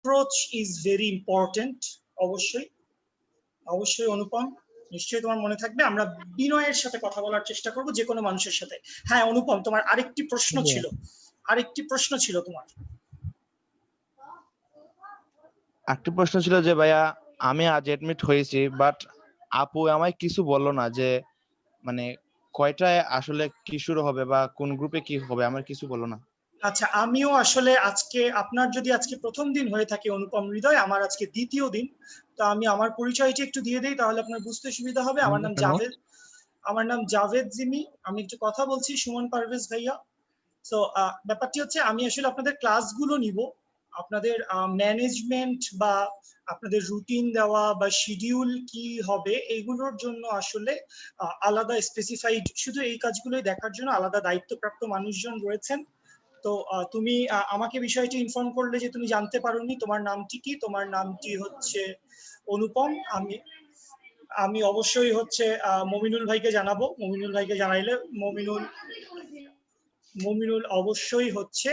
Approach is very important. অবশ্যই অবশ্যই অনুপম, নিশ্চয়ই তোমার মনে থাকবে। আমরা বিনয়ের সাথে কথা বলার চেষ্টা করব, যে কোনো মানুষের সাথে। হ্যাঁ অনুপম, তোমার আরেকটি প্রশ্ন ছিল, তোমার। একটা প্রশ্ন ছিল যে ভাইয়া, আমি আজ এডমিট হয়েছি, বাট আপু আমায় কিছু বললো না যে মানে কয়টায় আসলে কি শুরু হবে বা কোন গ্রুপে কি হবে, আমার কিছু বললো না। আচ্ছা, আমিও আসলে আজকে, আপনার যদি আজকে প্রথম দিন হয়ে থাকে অনুপম হৃদয়, আমার আজকে দ্বিতীয় দিন। তো আমি আমার পরিচয়টি একটু দিয়ে দিই, তাহলে আপনার বুঝতে সুবিধা হবে। আমার নাম জাভেদ জিমি। আমি একটু কথা বলছি সুমন পারভেজ ভাইয়া। তো ব্যাপারটি হচ্ছে, আমি আসলে আপনাদের ক্লাসগুলো নিব, আপনাদের ম্যানেজমেন্ট বা আপনাদের রুটিন দেওয়া বা শিডিউল কি হবে, এইগুলোর জন্য আসলে আলাদা স্পেসিফাইড, শুধু এই কাজগুলোই দেখার জন্য আলাদা দায়িত্বপ্রাপ্ত মানুষজন রয়েছেন। তো তুমি আমাকে বিষয়টি ইনফর্ম করলে যে তুমি জানতে পারোনি তোমার নামটি কি। তোমার নামটি হচ্ছে অনুপম। আমি অবশ্যই হচ্ছে মমিনুল ভাইকে জানাবো। মমিনুল ভাইকে জানাইলে মমিনুল অবশ্যই হচ্ছে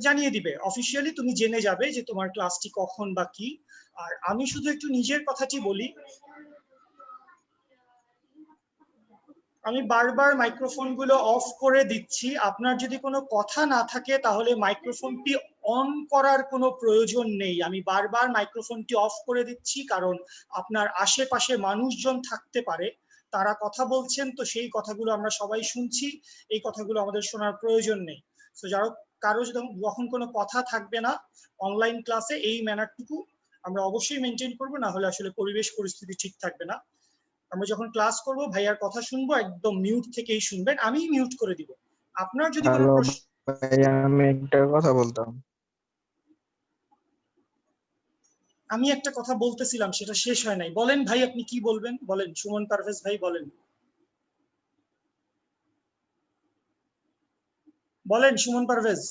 জানিয়ে দিবে অফিসিয়ালি। তুমি জেনে যাবে যে তোমার ক্লাসটি কখন বা কি। আর আমি শুধু একটু নিজের কথাটি বলি। আমি বারবার মাইক্রোফোনগুলো অফ করে দিচ্ছি। আপনার যদি কোনো কথা না থাকে তাহলে মাইক্রোফোনটি অন করার কোনো প্রয়োজন নেই। আমি বারবার মাইক্রোফোনটি অফ করে দিচ্ছি, কারণ আপনার আশেপাশে মানুষজন থাকতে পারে, তারা কথা বলছেন, তো সেই কথাগুলো আমরা সবাই শুনছি, এই কথাগুলো আমাদের শোনার প্রয়োজন নেই। তো কারো যখন কোনো কথা থাকবে না অনলাইন ক্লাসে, এই ম্যানারটুকু আমরা অবশ্যই মেনটেন করবো, না হলে আসলে পরিবেশ পরিস্থিতি ঠিক থাকবে না। আমরা যখন ক্লাস করব ভাইয়ার কথা শুনবো, একদম মিউট থেকেই শুনবেন, আমি মিউট করে দিব। আপনার যদি কোনো প্রশ্ন, আমি একটা কথা বলতাম। আমি একটা কথা বলতেছিলাম, সেটা শেষ হয় নাই। বলেন ভাই, আপনি কি বলবেন বলেন। সুমন পারভেজ ভাই বলেন, বলেন সুমন পারভেজ।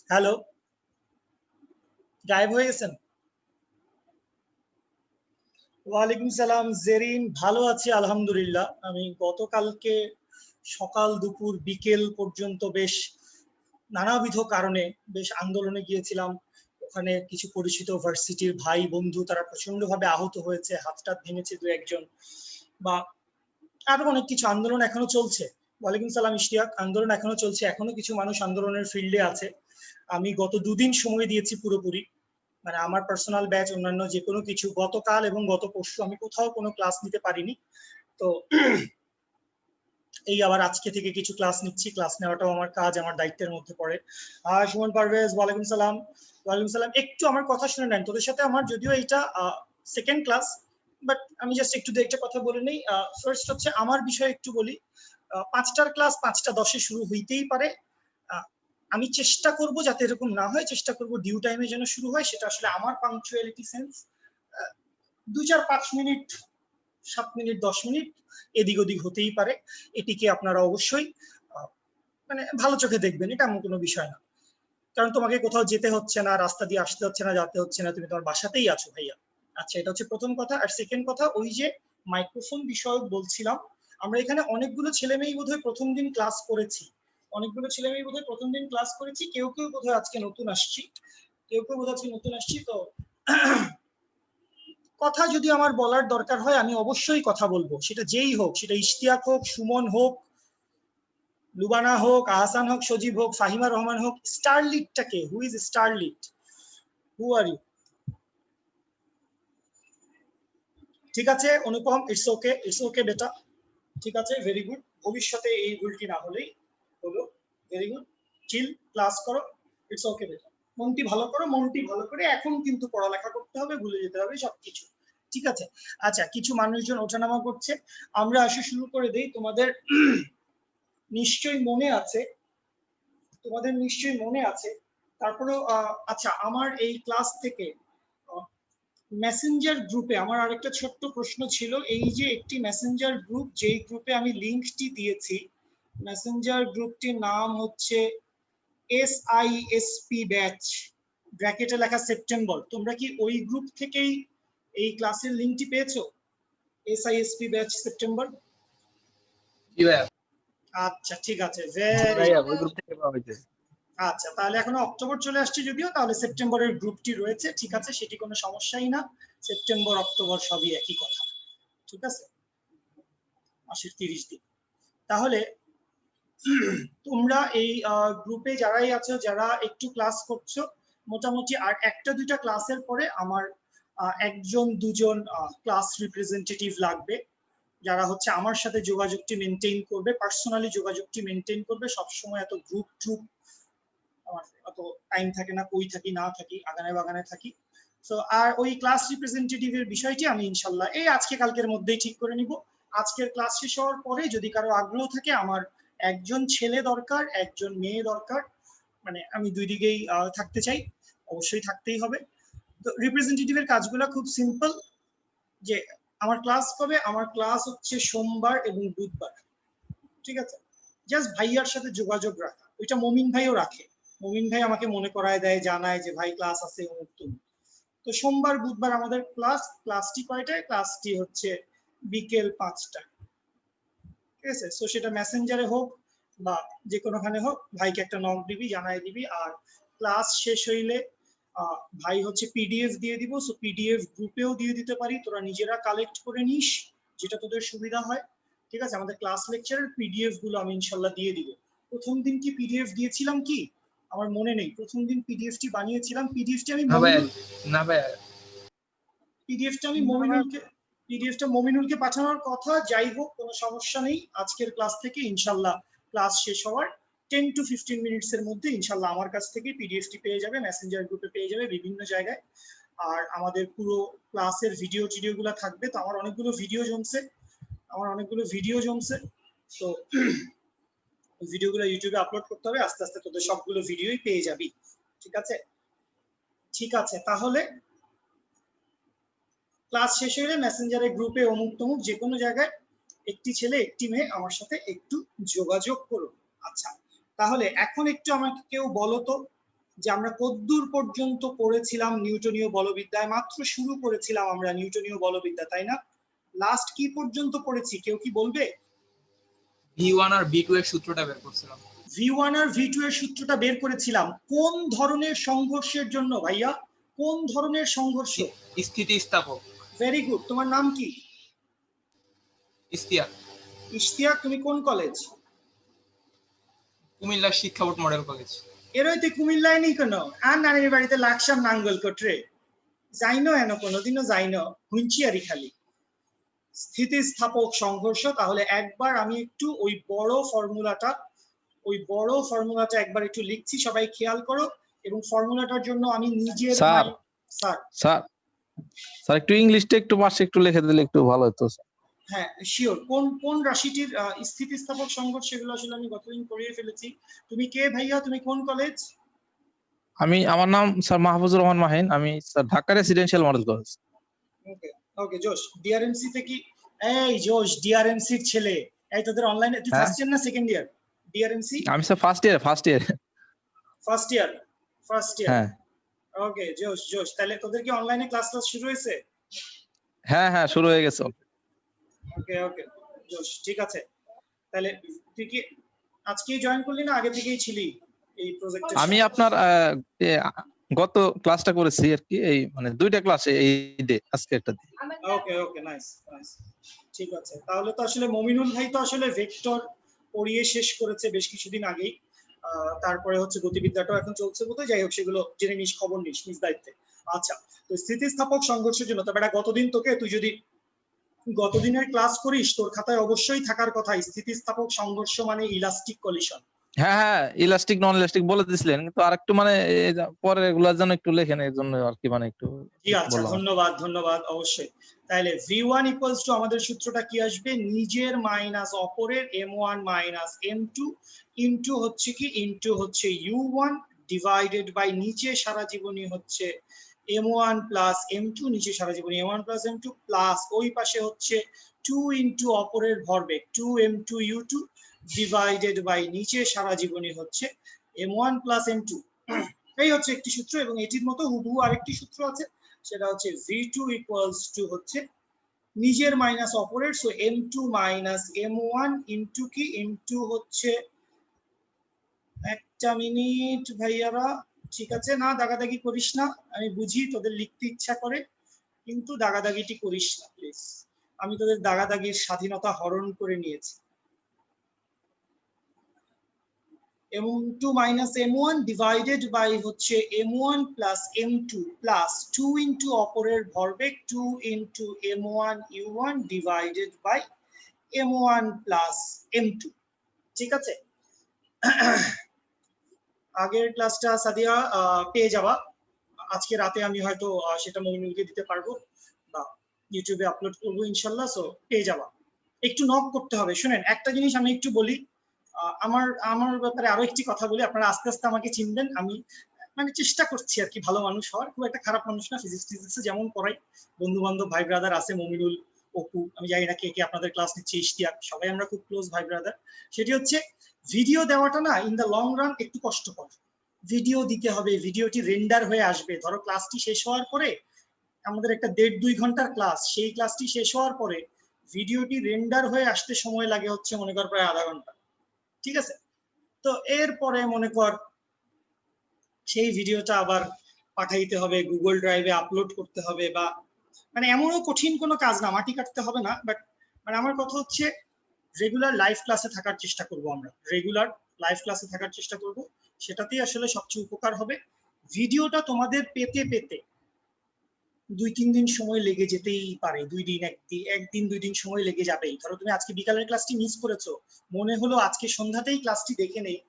হ্যালো, গায়েব হয়ে গেছেন? ওয়ালাইকুম সালাম জেরিন, ভালো আছি আলহামদুলিল্লাহ। আমি গতকালকে সকাল দুপুর বিকেল পর্যন্ত বেশ নানাবিধ কারণে বেশ আন্দোলনে গিয়েছিলাম। ওখানে কিছু পরিচিত ভার্সিটির ভাই বন্ধু তারা প্রচন্ডভাবে আহত হয়েছে, হাতটা ভেঙেছে দু একজন, বা আরো অনেক কিছু। আন্দোলন এখনো চলছে। ওয়ালাইকুম সালাম ইশতিয়াক, আন্দোলন এখনো চলছে, এখনো কিছু মানুষ আন্দোলনের ফিল্ডে আছে। আমি গত দুদিন সময় দিয়েছি পুরোপুরি, মানে আমার পার্সোনাল ব্যাচ অন্যান্য যে কোনো কিছু। গতকাল এবং গত পরশু আমি কোথাও কোনো ক্লাস নিতে পারিনি। তো এই আবার আজকে থেকে কিছু ক্লাস নিচ্ছি। ক্লাস নেওয়াটাও আমার কাজ, আমার দায়িত্বের মধ্যে পড়ে। সুমন পারভেজ, ওয়ালাইকুম সালাম। ওয়ালাইকুম সালাম, একটু আমার কথা শুনে নেন। তোদের সাথে আমার যদিও এইটা সেকেন্ড ক্লাস, বাট আমি জাস্ট একটু একটা কথা বলে নেই। ফার্স্ট হচ্ছে আমার বিষয়ে একটু বলি। 5টার ক্লাস 5:10 শুরু হইতেই পারে। আমি চেষ্টা করব যাতে এরকম না হয়, চেষ্টা করব ডিউ টাইমে যেন শুরু হয়। সেটা আসলে আমার punctuality sense. 2-4-5 minute, 7 minute, 10 minute এদিক ওদিক হতেই পারে। এটিকে আপনারা অবশ্যই মানে ভালো চোখে দেখবেন, এটা এমন কোনো বিষয় না। কারণ তোমাকে কোথাও যেতে হচ্ছে না, রাস্তা দিয়ে আসতে হচ্ছে না, যেতে হচ্ছে না, তুমি তোমার বাসাতেই আছো ভাইয়া। আচ্ছা, এটা হচ্ছে প্রথম কথা। আর সেকেন্ড কথা, ওই যে মাইক্রোফোন বিষয়ক বলছিলাম, আমরা এখানে অনেকগুলো ছেলে মেয়ে বোধহয় প্রথম দিন ক্লাস করেছি। কেউ কেউ বোধহয় আজকে নতুন আসছি। তো কথা যদি আমার বলার দরকার হয়, আমি অবশ্যই কথা বলবো, সেটা যেই হোক, সেটা ইশতিয়াক হোক, সুমন হোক, লুবানা হোক, আহসান হোক, সজীব হোক, ফাহিমা রহমান হোক। স্টারলিটটাকে, who is Starlit, who are you? ঠিক আছে অনুপম, ইটস ওকে বেটা, ঠিক আছে, ভেরি গুড। ভবিষ্যতে এই ভুলটি না হলেই হলো। ভেরি গুড, চিল, ক্লাস করো, ইটস ওকে বেটা। মনটি ভালো করে এখন কিন্তু পড়ালেখা করতে হবে, ভুলে যেতে হবে সবকিছু, ঠিক আছে? আচ্ছা, কিছু মানুষজন ওঠানামা করছে, আমরা আসলে শুরু করে দেই। তোমাদের নিশ্চয়ই মনে আছে। তারপরেও আচ্ছা, আমার এই ক্লাস থেকে মেসেঞ্জার গ্রুপে আমার আরেকটা ছোট্ট প্রশ্ন ছিল। এই যে একটি মেসেঞ্জার গ্রুপ, যেই গ্রুপে আমি লিঙ্কটি দিয়েছি, মেসেঞ্জার গ্রুপটির নাম হচ্ছে SISP ব্যাচ, ব্র্যাকেটে লেখা সেপ্টেম্বর। তোমরা কি ওই গ্রুপ থেকেই এই ক্লাসের লিঙ্কটি পেয়েছো? SISP batch September. আচ্ছা, ঠিক আছে, ভাইয়া ওই গ্রুপ থেকে পাওয়া হয়েছে। আচ্ছা, তাহলে এখনো অক্টোবর চলে আসছে যদিও, তাহলে সেপ্টেম্বরের গ্রুপটি রয়েছে, ঠিক আছে, সেটি কোনো সমস্যাই না। সেপ্টেম্বর অক্টোবর সবই একই কথা, ঠিক আছে, মাসের 30 দিন। তাহলে তোমরা এই গ্রুপে যারাই আছো, যারা একটু ক্লাস করছো, মোটামুটি আর একটা দুইটা ক্লাসের পরে আমার একজন দুজন ক্লাস রিপ্রেজেন্টেটিভ লাগবে, যারা হচ্ছে আমার সাথে যোগাযোগটি মেনটেন করবে, পার্সোনালি যোগাযোগটি মেনটেন করবে। সবসময় এত গ্রুপ ট্রুপ আমার অত টাইম থাকে না, কই থাকি না থাকি, আগানে বাগানে থাকি। তো আর ওই ক্লাস রিপ্রেজেন্টেটিভের বিষয়টি আমি ইনশাল্লাহ এই আজকে কালকের মধ্যেই ঠিক করে নিব। আজকের ক্লাস শেষ হওয়ার পরে যদি কারো আগ্রহ থাকে, আমার একজন ছেলে দরকার, একজন মেয়ে দরকার, মানে আমি দুই দিকেই থাকতে চাই, অবশ্যই থাকতেই হবে। তো রিপ্রেজেন্টেটিভের কাজগুলো খুব সিম্পল, যে আমার ক্লাস কবে, আমার ক্লাস হচ্ছে সোমবার এবং বুধবার, ঠিক আছে, জাস্ট ভাইয়ার সাথে যোগাযোগ রাখা, ওইটা মমিন ভাইও রাখে, মমিন ভাই আমাকে মনে করায় দেয়, জানায় যে ভাই ক্লাস আছে অমুক তমুক। তো সোমবার বুধবার আমাদের ক্লাসটি কয়টায়, ক্লাসটি হচ্ছে বিকেল 5টায়, ঠিক আছে। সো সেটা মেসেঞ্জারে হোক বা যে কোনোখানে হোক, ভাইকে একটা নক দিবি, জানাই দিবি। আর ক্লাস শেষ হইলে ভাই হচ্ছে পিডিএফ দিয়ে দিব, সো পিডিএফ গ্রুপেও দিয়ে দিতে পারি, তোরা নিজেরা কালেক্ট করে নিস, যেটা তোদের সুবিধা হয়, ঠিক আছে। আমাদের ক্লাস লেকচারের পিডিএফ গুলো আমি ইনশাল্লাহ দিয়ে দিব। প্রথম দিন কি পিডিএফ দিয়েছিলাম কি আমার মনে নেই, প্রথম দিন পিডিএফটি বানিয়েছিলাম, পিডিএফটি আমি মমিনুলকে পাঠানোর কথা। যাই হোক, কোনো সমস্যা নেই, আজকের ক্লাস থেকে ইনশাল্লাহ ক্লাস শেষ হওয়ার 10 to 15 মিনিটস এর মধ্যে ইনশাল্লাহ আমার কাছ থেকে পিডিএফটি পেয়ে যাবে, মেসেঞ্জার গ্রুপে পেয়ে যাবে, বিভিন্ন জায়গায়। আর আমাদের পুরো ক্লাসের ভিডিও গুলো থাকবে। তো আমার অনেকগুলো ভিডিও জমছে, তো ভিডিওগুলো ইউটিউবে আপলোড করতে হবে, আস্তে আস্তে তোদের সবগুলো ভিডিওই পেয়ে যাবি, ঠিক আছে। ঠিক আছে, তাহলে ক্লাস শেষ হলে মেসেঞ্জারের গ্রুপে অমুক তমুক যে কোনো জায়গায় একটি ছেলে একটি মেয়ে আমার সাথে একটু যোগাযোগ করো। আচ্ছা, তাহলে এখন একটু আমাকে কেউ বলো তো, যে আমরা কতদূর পর্যন্ত পড়েছিলাম নিউটনীয় বলবিদ্যায়? মাত্র শুরু করেছিলাম আমরা নিউটনীয় বলবিদ্যা, তাই না? লাস্ট কি পর্যন্ত পড়েছি কেউ কি বলবে? V1 আর V2 এর সূত্রটা বের করছিলাম। V1 আর V2 এর সূত্রটা বের করেছিলাম। কোন ধরনের সংঘর্ষের জন্য ভাইয়া? কোন ধরনের সংঘর্ষ? স্থিতিস্থাপক। Very good. তোমার নাম কি? ইশতিয়াক। ইশতিয়াক, তুমি কোন কলেজ? কুমিল্লা শিক্ষা বোর্ড মডেল কলেজ। এরই তুই কুমিল্লায় নেই কেন? আর নানির বাড়িতে লাকসাম নাঙ্গল কোটরে যাইনো, এনো কোনোদিনও যাইনো, হুঁচিয়ারি খালি। স্থিতিস্থাপক সংঘর্ষ, তাহলে একবার আমি একটু ওই বড় ফর্মুলাটা একবার একটু লিখছি, সবাই খেয়াল করো। এবং ফর্মুলাটার জন্য আমি নিজের স্যার একটু ইংলিশটা একটু পাশে একটু লিখে দিলে একটু ভালো হতো। হ্যাঁ শিওর। কোন রাশিটির স্থিতিস্থাপক সংঘর্ষ, সেগুলো আসলে আমি গতদিন পড়িয়ে ফেলেছি। তুমি কে ভাইয়া, তুমি কোন কলেজ? আমার নাম স্যার মাহফুজুর রহমান মাহিন, আমি sir Dhaka residential model college. Okay okay, জোশ। ডিআরএমসি থেকে? এই জোশ, ডিআরএমসি এর ছেলে। এই তোদের অনলাইনে তুই ফার্স্ট ইয়ার না সেকেন্ড ইয়ার? ডিআরএমসি আমি স্যার ফার্স্ট ইয়ার। হ্যাঁ ওকে, জোশ। তাহলে তোদের কি অনলাইনে ক্লাস শুরু হয়েছে? হ্যাঁ শুরু হয়ে গেছে। ওকে জোশ, ঠিক আছে। তাহলে তুই কি আজকেই জয়েন করলি না আগে থেকেই ছিলি এই প্রজেক্টে? আমি আপনার গত ক্লাসটা করেছি আর কি, এই মানে দুইটা ক্লাসে এই ডে, আজকে একটা দিন। Okay nice. ঠিক আছে, তাহলে তো আসলে মমিনুল ভাই তো আসলে ভেক্টর পড়িয়ে শেষ করেছে বেশ কিছুদিন আগেই। তারপরে হচ্ছে গতিবিদ্যাটাও এখন চলছে বোধহয়। যাই হোক, সেগুলো জেনে নিস, খবর নিস নিজ দায়িত্বে। আচ্ছা, তো স্থিতিস্থাপক সংঘর্ষের জন্য তবে গতদিন তুই যদি গতদিনের ক্লাস করিস, তোর খাতায় অবশ্যই থাকার কথা স্থিতিস্থাপক সংঘর্ষ মানে ইলাস্টিক কলিশন। হ্যাঁ ইলাস্টিক নন ইলাস্টিক বলে দিছিলেন, কিন্তু আরেকটু মানে পরে এগুলোর জন্য একটু লেখেন, এর জন্য আর কি মানে একটু। জি আচ্ছা, ধন্যবাদ অবশ্যই। তাহলে V1 ইকুয়ালস টু আমাদের সূত্রটা কি আসবে? নিজের মাইনাস অপরের M1 মাইনাস M2 ইনটু হচ্ছে কি, ইনটু হচ্ছে U1 ডিভাইডেড বাই নিচে সারা জীবনী হচ্ছে M1 প্লাস M2, নিচে সারা জীবনী M1 প্লাস M2 প্লাস ওই পাশে হচ্ছে 2 ইনটু অপরের ভরবেগ 2M2 U2 ডিভাইডেড বাই নিচে সারা জীবনী হচ্ছে M1 প্লাস M2। এই হচ্ছে একটি সূত্র, এবং এটির মতো হুবহু আরেকটি সূত্র আছে, সেটা হচ্ছে V2 ইকুয়ালস টু হচ্ছে নিজের মাইনাস অপরের, so M2 minus M1 into কি, ইনটু হচ্ছে একটা মিনিট ভাইয়ারা, ঠিক আছে, না দাগাদাগি করিস না, আমি বুঝি তোদের লিখতে ইচ্ছা করে, কিন্তু দাগাদাগিটি করিস না প্লিজ। আমি তোদের দাগাদাগির স্বাধীনতা হরণ করে নিয়েছি। m2 minus m1 divided by হচ্ছে m1 plus m2 plus 2 into অপরের ভরবেগ 2 into m1 u1 divided by m1 plus m2। ঠিক আছে, আগের ক্লাসটা সাদিয়া পেয়ে যাবা, আজকে রাতে আমি হয়তো সেটা মমিনুলকে দিতে পারবো বা ইউটিউবে আপলোড করবো ইনশাল্লাহ, সো পেয়ে যাবা। একটু নক করতে হবে। শুনেন, একটা জিনিস আমি একটু বলি, আমার ব্যাপারে আরো একটি কথা বলি, আপনারা আস্তে আস্তে আমাকে চিনবেন। আমি মানে চেষ্টা করছি আর কি ভালো মানুষ হওয়ার, খুব একটা খারাপ মানুষ না। ফিজিক্সে যেমন পড়াই, বন্ধু বান্ধব ভাই ব্রাদার আছে, মমিনুল, অপু, আমি জানি না কে কে আপনাদের ক্লাস নিচ্ছে, ইশতিয়াক, সবাই আমরা খুব ক্লোজ ভাই ব্রাদার। সেটি হচ্ছে ভিডিও দেওয়াটা না ইন দ্য লং রান একটু কষ্টকর। ভিডিও দিতে হবে, ভিডিওটি রেন্ডার হয়ে আসবে। ধরো ক্লাসটি শেষ হওয়ার পরে, আমাদের একটা 1.5-2 ঘন্টার ক্লাস, সেই ক্লাসটি শেষ হওয়ার পরে ভিডিওটি রেন্ডার হয়ে আসতে সময় লাগে হচ্ছে মনে কর প্রায় আধা ঘন্টা। ঠিক আছে, তো এরপরে মনে কর সেই ভিডিওটা আবার পাঠাইতে হবে, গুগল ড্রাইভে আপলোড করতে হবে, বা মানে এমনও কঠিন কোনো কাজ না, মাটি কাটতে হবে না। বাট মানে আমার কথা হচ্ছে রেগুলার লাইভ ক্লাসে থাকার চেষ্টা করব, আমরা রেগুলার লাইভ ক্লাসে থাকার চেষ্টা করব, সেটাতেই আসলে সবচেয়ে উপকার হবে। ভিডিওটা তোমাদের পেতে পেতে 2-3 দিন সময় লেগে যেতেই পারে, 2 দিন, 1 দিন 2 দিন সময় লেগে যাবেই। ধরো তুমি আজকে বিকালের ক্লাসটি মিস করেছো, মনে হলো আজকে সন্ধ্যাতেই ক্লাসটি দেখে নেই,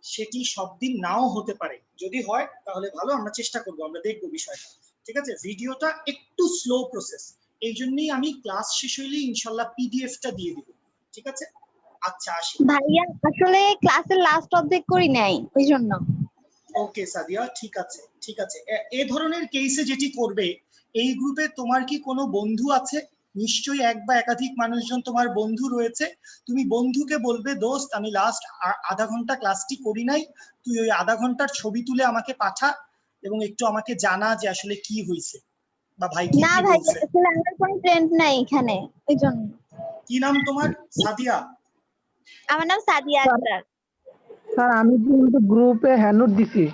সেটি সব দিন নাও হতে পারে। যদি হয় তাহলে ভালো, আমরা চেষ্টা করবো, আমরা দেখবো বিষয়টা। ঠিক আছে, ভিডিওটা একটু স্লো প্রসেস, এই জন্যই আমি ক্লাস শেষ হইলে ইনশাল্লাহ পিডিএফটা দিয়ে দিব। ঠিক আছে, আচ্ছা আসি ভাইয়া, আসলে ক্লাসের লাস্ট অবজেক্ট করি নাই, ওই জন্য। ওকে সাদিয়া, ঠিক আছে ঠিক আছে। এ ধরনের কেসে যেটি করবে, এই গ্রুপে তোমার কি কোনো বন্ধু আছে? নিশ্চয়ই এক বা একাধিক মানুষজন তোমার বন্ধু রয়েছে। তুমি বন্ধুকে বলবে, দোস্ত আমি লাস্ট আধা ঘন্টা ক্লাসটি করি নাই, তুই ওই আধা ঘন্টার ছবি তুলে আমাকে পাঠা এবং একটু আমাকে জানা যে আসলে কি হয়েছে বা ভাই কি না কি ভাইয়া, বলছে। আসলে আমার কোনো ফ্রেন্ড নাই এখানে, ওই জন্য। কি নাম তোমার? সাদিয়া? আমার নাম সাদিয়া আক্তার। স্যার আমি কিন্তু গ্রুপে হ্যান্ড নোট দিছি।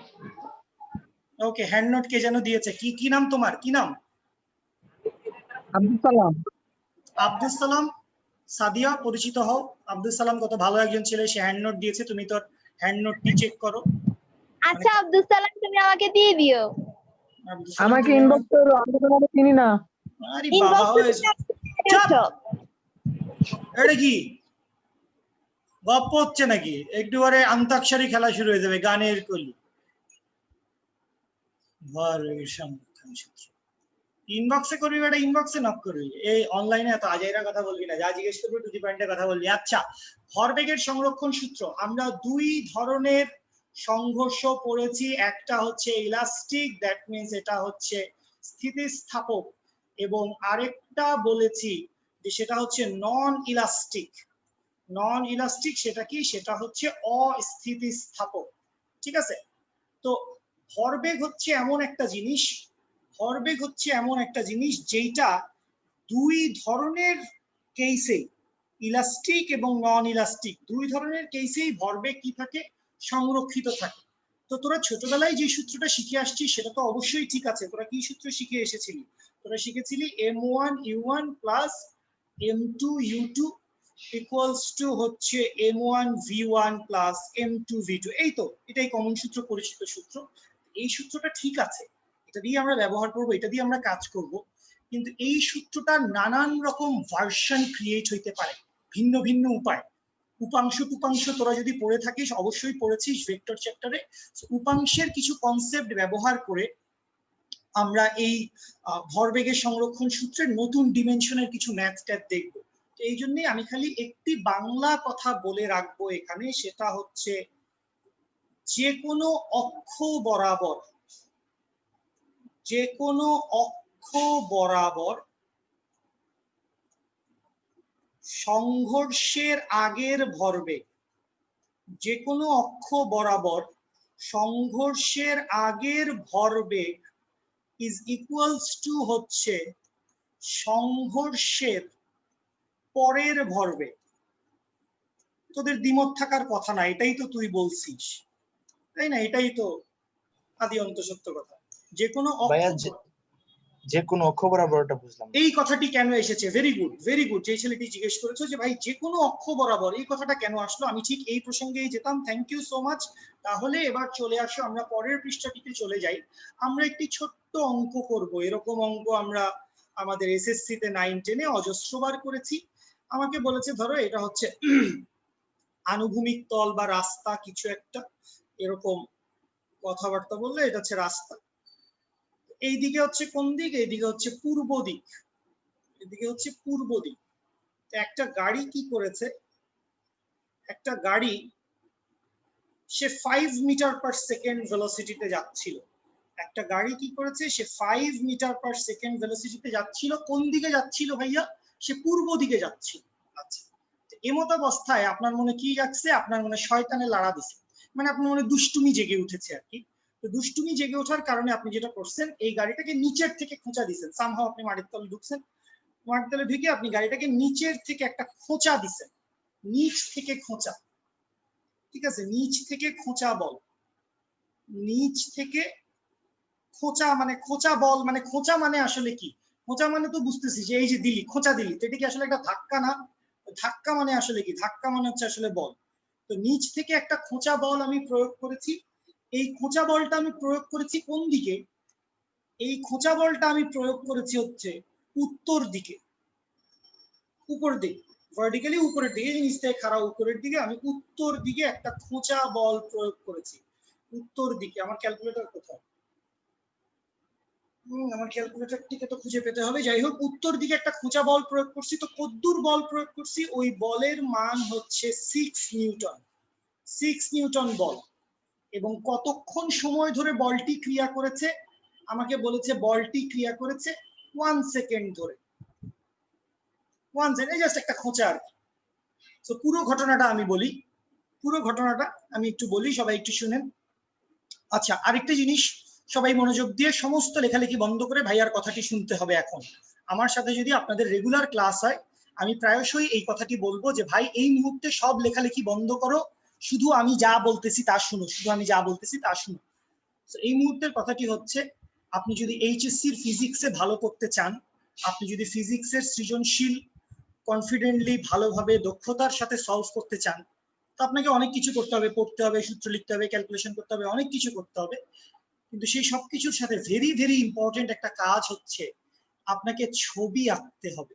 ওকে, হ্যান্ড নোট কে যেন দিয়েছে, কি কি নাম তোমার, কি নাম? আব্দুল সালাম। আব্দুল সালাম। সাদিয়া, পরিচিত হও। আব্দুল সালাম কত ভালো একজন ছেলে, সে হ্যান্ড নোট দিয়েছে, তুমি তোর হ্যান্ড নোটটি চেক করো। আচ্ছা আব্দুল সালাম, তুমি আমাকে দিয়ে দিও। আব্দুল সালাম, আমাকে তুমি ইনবক্স করো, আমি তো তোমাকে চিনি না। আরে বাবা ইনবক্স হয়েছে। চাপ, এটা কি গপ্প হচ্ছে নাকি? একটুবারে আন্তাক্ষরী খেলা শুরু হয়ে যাবে, গানের কলি। ইনবক্সে করবি বেটা, ইনবক্সে নক করবি, এই অনলাইনে এত আজাইরা কথা বলবি না, যা জিজ্ঞেস করবি টু দি পয়েন্টে কথা বলবি। আচ্ছা, ভরবেগের সংরক্ষণ সূত্র, আমরা 2 ধরনের সংঘর্ষ পড়েছি। একটা হচ্ছে ইলাস্টিক, দ্যাট মিন্স এটা হচ্ছে স্থিতিস্থাপক, এবং আরেকটা বলেছি যে সেটা হচ্ছে নন ইলাস্টিক। নন ইলাস্টিক সেটা কি? সেটা হচ্ছে অস্থিতিস্থাপক। ঠিক আছে, তো ভরবেগ হচ্ছে এমন একটা জিনিস, ভরবেগ হচ্ছে এমন একটা জিনিস যেটা 2 ধরনের কেসে, ইলাস্টিক এবং নন ইলাস্টিক, 2 ধরনের কেসেই ভরবেগ কি থাকে? সংরক্ষিত থাকে। তো তোরা ছোটবেলায় যে সূত্রটা শিখে আসছিস সেটা তো অবশ্যই ঠিক আছে। তোরা কি সূত্র শিখে এসেছিলি? তোরা শিখেছিলি m1 u1 plus m2 u2 equals to হচ্ছে m1 v1 plus m2 v2। এই তো, এটাই কমন সূত্র, পরিচিত সূত্র। এই সূত্রটা ঠিক আছে, এটা দিয়ে আমরা ব্যবহার করব, এটা দিয়ে আমরা কাজ করব। কিন্তু এই সূত্রটার নানান রকম ভার্সন ক্রিয়েট হইতে পারে, ভিন্ন ভিন্ন উপায়। উপাংশ টুপাংশ তোরা যদি পড়ে থাকিস, অবশ্যই পড়েছিস ভেক্টর চ্যাপ্টারে, উপাংশের কিছু কনসেপ্ট ব্যবহার করে আমরা এই ভরবেগের সংরক্ষণ সূত্রের নতুন ডিমেনশনের কিছু ম্যাথ ট্যাথ দেখব। এই জন্যই আমি খালি একটি বাংলা কথা বলে রাখবো এখানে, সেটা হচ্ছে যে কোনো অক্ষ বরাবর, যে কোনো অক্ষ বরাবর সংঘর্ষের আগের ভরবেগ, যে কোনো অক্ষ বরাবর সংঘর্ষের আগের ভরবেগ ইজ ইকুয়ালস টু হচ্ছে সংঘর্ষের পরের ভরবেগ। তোদের দ্বিমত থাকার কথা না, এটাই তো তুই বলছিস। তাই না? এটাই তো আদি অন্ত সত্য কথা। যে কোনো ভাইয়া অক্ষ, যে কোনো অক্ষ বরাবরটা বুঝলাম। এই কথাটি কেন এসেছে? Very good, very good. যে ছেলেটি জিজ্ঞেস করেছো যে ভাই যে কোনো অক্ষ বরাবর, এই কথাটা কেন আসলো, আমি ঠিক এই প্রসঙ্গেই যেতাম। Thank you so much. তাহলে এবার চলে আসো, আমরা পরের পৃষ্ঠাটিতে চলে যাই। আমরা একটি ছোট্ট অঙ্ক করব। এরকম অঙ্ক আমরা আমাদের এসএসসি তে 9-10-এ অজস্রবার করেছি। আমাকে বলেছে ধরো এটা হচ্ছে আনুভূমিক তল বা রাস্তা কিছু একটা, এরকম কথাবার্তা বললে এটা হচ্ছে রাস্তা। এইদিকে হচ্ছে কোন দিক? এইদিকে হচ্ছে পূর্ব দিক, এদিকে হচ্ছে পূর্ব দিক। একটা গাড়ি কি করেছে, একটা গাড়ি সে 5 মিটার পার সেকেন্ড ভেলোসিটিতে যাচ্ছিল। একটা গাড়ি কি করেছে, সে 5 মিটার পার সেকেন্ড ভেলোসিটিতে যাচ্ছিল। কোন দিকে যাচ্ছিল ভাইয়া? সে পূর্ব দিকে যাচ্ছিল। আচ্ছা, এমত অবস্থায় আপনার মনে কি যাচ্ছে? আপনার মনে শয়তানে লাড়া দিছে, মানে আপনার মনে দুষ্টুমি জেগে উঠেছে আর কি। তো দুষ্টুমি জেগে ওঠার কারণে আপনি যেটা করছেন, এই গাড়িটাকে নিচের থেকে খোঁচা দিচ্ছেন। সামহাও আপনি মাটির তলে ঢুকছেন, মাটির তলে ঢুকে আপনি গাড়িটাকে নিচের থেকে একটা খোঁচা দিচ্ছেন, নিচ থেকে খোঁচা। ঠিক আছে, নিচ থেকে খোঁচা বল, নিচ থেকে খোঁচা, মানে খোঁচা বল, মানে খোঁচা মানে আসলে কি? খোঁচা মানে তো বুঝতেছি যে এই যে দিলি, খোঁচা দিলি, তো এটা কি আসলে একটা ধাক্কা না? ধাক্কা মানে আসলে কি? ধাক্কা মানে হচ্ছে আসলে বল। তো নিচ থেকে একটা খোঁচা বল আমি প্রয়োগ করেছি। এই খোঁচা বলটা আমি প্রয়োগ করেছি কোন দিকে? এই খোঁচা বলটা আমি প্রয়োগ করেছি হচ্ছে উত্তর দিকে, উপর দিকে, ভার্টিক্যালি উপরের দিকে, নিচ থেকে খাড়া উপরের দিকে। আমি উত্তর দিকে একটা খোঁচা বল প্রয়োগ করেছি, উত্তর দিকে। আমার ক্যালকুলেটর কোথায়? আমার ক্যালকুলেটরটিকে তো খুঁজে পেতে হবে। যাই হোক, উত্তর দিকে একটা খোঁচা বল প্রয়োগ করছি। তো কদ্দুর বল প্রয়োগ করছি? ওই বলের মান হচ্ছে 6 নিউটন, 6 নিউটন বল। এবং কতক্ষণ সময় ধরে বলটি ক্রিয়া করেছে? আমাকে বলেছে বলটি ক্রিয়া করেছে 1 সেকেন্ড ধরে। 1 সেকেন্ড, জাস্ট একটা খোঁচা আর কি। তো পুরো ঘটনাটা আমি বলি, পুরো ঘটনাটা আমি একটু বলি, সবাই একটু শুনেন। আচ্ছা, আরেকটা জিনিস, সবাই মনোযোগ দিয়ে সমস্ত লেখালেখি বন্ধ করে ভাইয়ার কথাটি শুনতে হবে এখন। আমার সাথে যদি আপনাদের রেগুলার ক্লাস হয়, আমি প্রায়শই এই কথাটি বলবো যে ভাই এই মুহূর্তে সব লেখালেখি বন্ধ করো, শুধু আমি যা বলতেছি তা শুনো, শুধু আমি যা বলতেছি তা শুনো। এই মুহূর্তের কথাটি হচ্ছে, আপনি যদি এইচএসসির ফিজিক্সে ভালো করতে চান, আপনি যদি ফিজিক্সের সৃজনশীল কনফিডেন্টলি ভালোভাবে দক্ষতার সাথে সলভ করতে চান, তো আপনাকে অনেক কিছু করতে হবে, পড়তে হবে, সূত্র লিখতে হবে, ক্যালকুলেশন করতে হবে, অনেক কিছু করতে হবে। কিন্তু সেই সবকিছুর সাথে ভেরি ভেরি ইম্পর্টেন্ট একটা কাজ হচ্ছে আপনাকে ছবি আঁকতে হবে।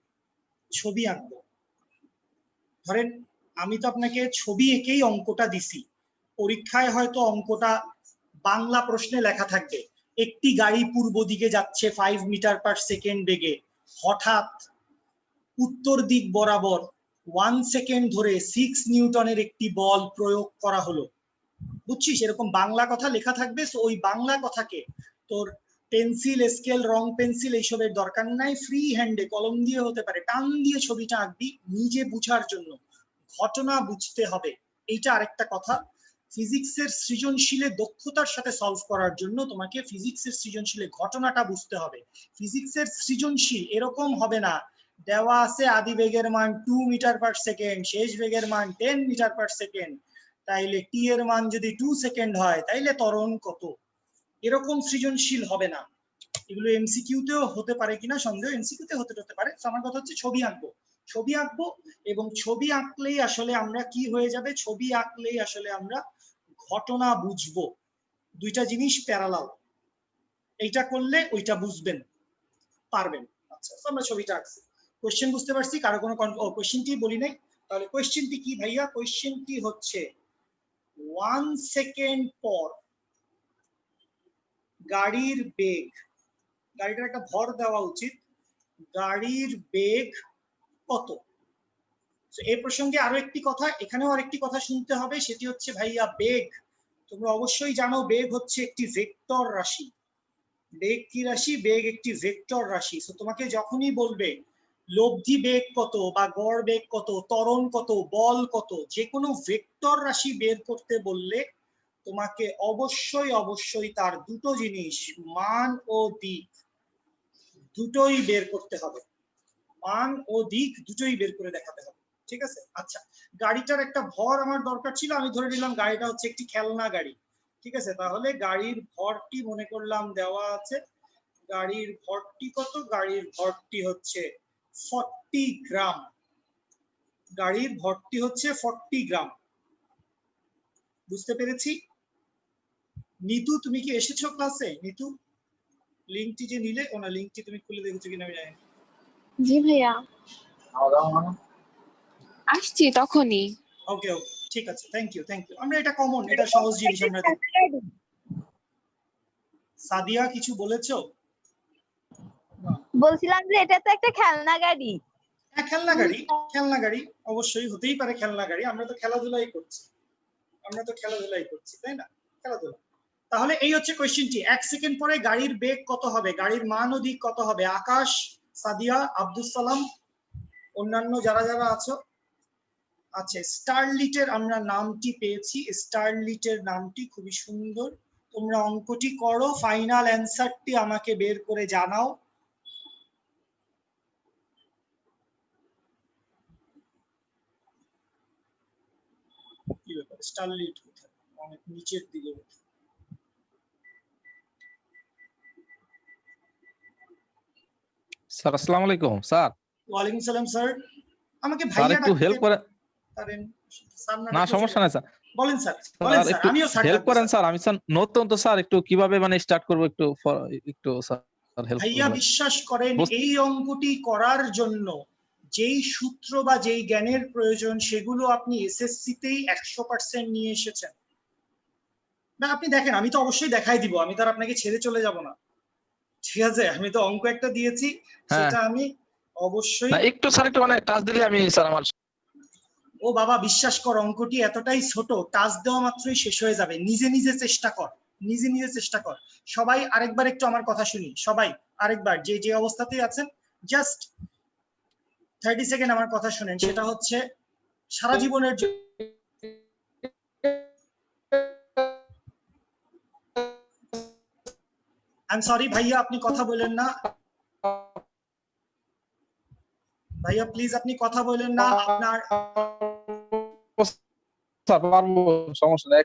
ছবি আঁকবো, ধরেন আমি তো আপনাকে ছবি এঁকেই অঙ্কটা দিছি। পরীক্ষায় হয়তো অঙ্কটা বাংলা প্রশ্নে লেখা থাকবে, একটি গাড়ি পূর্ব দিকে যাচ্ছে 5 মিটার পার সেকেন্ড বেগে, হঠাৎ উত্তর দিক বরাবর 1 সেকেন্ড ধরে 6 নিউটনের একটি বল প্রয়োগ করা হলো। বুঝছিস? এরকম বাংলা কথা লেখা থাকবে। ওই বাংলা কথাকে তোর পেন্সিল, স্কেল, রং পেন্সিল এইসবের দরকার নাই, ফ্রি হ্যান্ডে কলম দিয়ে হতে পারে, টান দিয়ে ছবিটা আঁকবি নিজে বুঝার জন্য, ঘটনা বুঝতে হবে। এইটা আরেকটা কথা। ফিজিক্সের সৃজনশীলে দক্ষতার সাথে সলভ করার জন্য তোমাকে ফিজিক্সের সৃজনশীলে ঘটনাটা বুঝতে হবে। ফিজিক্সের সৃজনশীল এরকম হবে না, দেওয়া আছে আদি বেগের মান 2 মিটার পার সেকেন্ড, শেষ বেগের মান 10 মিটার পার সেকেন্ড, তাইলে টি এর মান যদি 2 সেকেন্ড হয় তাইলে ত্বরণ কত। এরকম সৃজনশীল হবে না। এগুলো এমসিকিউ তেও হতে পারে কিনা সন্দেহ, এমসিকিউ তে হতে পারে। আমার কথা হচ্ছে ছবি আঁকবো, ছবি আঁকবো, এবং ছবি আঁকলেই আসলে আমরা কি হয়ে যাবে? ছবি আঁকলেই আসলে আমরা ঘটনা বুঝবো। দুইটা জিনিস প্যারালাল, এইটা করলে ওইটা বুঝবেন পারবেন। আচ্ছা, আমরা ছবিটা আঁকছি, কোশ্চেন বুঝতে পারছি, কারো কোনো কোশ্চেনটি বলি নাই। তাহলে কোশ্চেনটি কি ভাইয়া? কোশ্চেনটি হচ্ছে 1 সেকেন্ড পর গাড়ির বেগ, গাড়িটার একটা ভর দেওয়া উচিত, গাড়ির বেগ কত? এই প্রসঙ্গে আরো একটি কথা, এখানেও আরেকটি কথা শুনতে হবে, সেটি হচ্ছে ভাইয়া বেগ। তোমরা অবশ্যই জানো বেগ হচ্ছে একটি ভেক্টর রাশি। বেগ কি রাশি? বেগ একটি ভেক্টর রাশি। তো তোমাকে যখনই বলবে লব্ধি বেগ কত বা গড় বেগ কত, ত্বরণ কত, বল কত, যে কোনো ভেক্টর রাশি বের করতে বললে তোমাকে অবশ্যই অবশ্যই তার দুটো জিনিস, মান ও দিক, দুটোই বের করতে হবে। মান ও দিক দুটোই বের করে দেখাতে হবে। ঠিক আছে? আচ্ছা, গাড়িটার একটা ভর আমার দরকার ছিল, আমি ধরে নিলাম গাড়িটা হচ্ছে একটি খেলনা গাড়ি। ঠিক আছে, তাহলে গাড়ির ভরটি মনে করলাম দেওয়া আছে। গাড়ির ভরটি কত? গাড়ির ভরটি হচ্ছে 40 গ্রাম। গাড়ির ভরটি হচ্ছে 40 গ্রাম। বুঝতে পেরেছি? নিতু তুমি কি এসেছো ক্লাসে? নিতু লিংকটি যে নিলে, ওনা লিংকটি তুমি খুলে দেখেছো কিনা আমি জানি না। জি ভাইয়া আসছি তখনই। ওকে ওকে, ঠিক আছে, থ্যাংক ইউ থ্যাংক ইউ। আমরা এটা কমন, এটা সহজ জিনিস আমরা দেখি। সাদিয়া কিছু বলেছো? বলছিলাম যে এটা তো একটা খেলনা গাড়ি। হ্যাঁ, খেলনা গাড়ি। খেলনা গাড়ি অবশ্যই হতেই পারে, খেলনা গাড়ি। আমরা তো খেলাধুলাই করছি, তাই না? খেলাধুলা। তাহলে এই হচ্ছে কোয়েশ্চেনটি। 1 সেকেন্ড পরে গাড়ির বেগ কত হবে? গাড়ির মান ও দিক কত হবে? আকাশ, সাদিয়া, আব্দুল সালাম, অন্যান্য যারা যারা আছো। আচ্ছা, স্টারলিটের আমরা নামটি পেয়েছি। স্টারলিটের নামটি খুবই সুন্দর। তোমরা অঙ্কটি করো, ফাইনাল অ্যান্সারটি আমাকে বের করে জানাও। কি ব্যাপার, স্টারলিট কোথায়? অনেক নিচের দিকে। স্যার আসসালামু আলাইকুম স্যার। ওয়ালাইকুম সালাম স্যার। আমাকে স্যার ভাইয়া একটু হেল্প ডাকতে করেন। পারেন? স্যার না ডাকলে সমস্যা নাই স্যার। বলেন স্যার, বলেন স্যার স্যার, একটু আমিও স্যার হেল্প ডাকবো করেন স্যার। স্যার। আমি স্যার নতুন তো স্যার, একটু কিভাবে মানে স্টার্ট করব একটু একটু স্যার হেল্প ভাইয়া করবেন। বিশ্বাস করেন, এই অঙ্কটি করার জন্য যেই সূত্র বা যেই জ্ঞানের প্রয়োজন সেগুলো আপনি এসএসসি তেই 100% নিয়ে এসেছেন। না আপনি দেখেন, আমি তো অবশ্যই দেখাই দিব, আমি তো আর আপনাকে ছেড়ে চলে যাব না। ঠিক আছে, আমি তো অঙ্ক একটা দিয়েছি, হ্যাঁ সেটা আমি অবশ্যই। না একটু স্যার একটু মানে টাচ দিলে আমি স্যার আমার। ও বাবা বিশ্বাস কর, অঙ্কটি এতটাই ছোট, টাচ দেওয়া মাত্রই শেষ হয়ে যাবে। নিজে নিজে চেষ্টা কর, নিজে নিজে চেষ্টা কর। সবাই আরেকবার একটু আমার কথা শুনি, সবাই আরেকবার, যে যে অবস্থাতেই আছেন, জাস্ট 30 সেকেন্ড আমার কথা শুনেন। সেটা হচ্ছে সারা জীবনের আই এম সরি ভাইয়া, আপনি কথা বলেন না। ভাইয়া প্লিজ আপনি কথা বলেন না, আপনার। স্যার পারবো, সমস্যা নেই।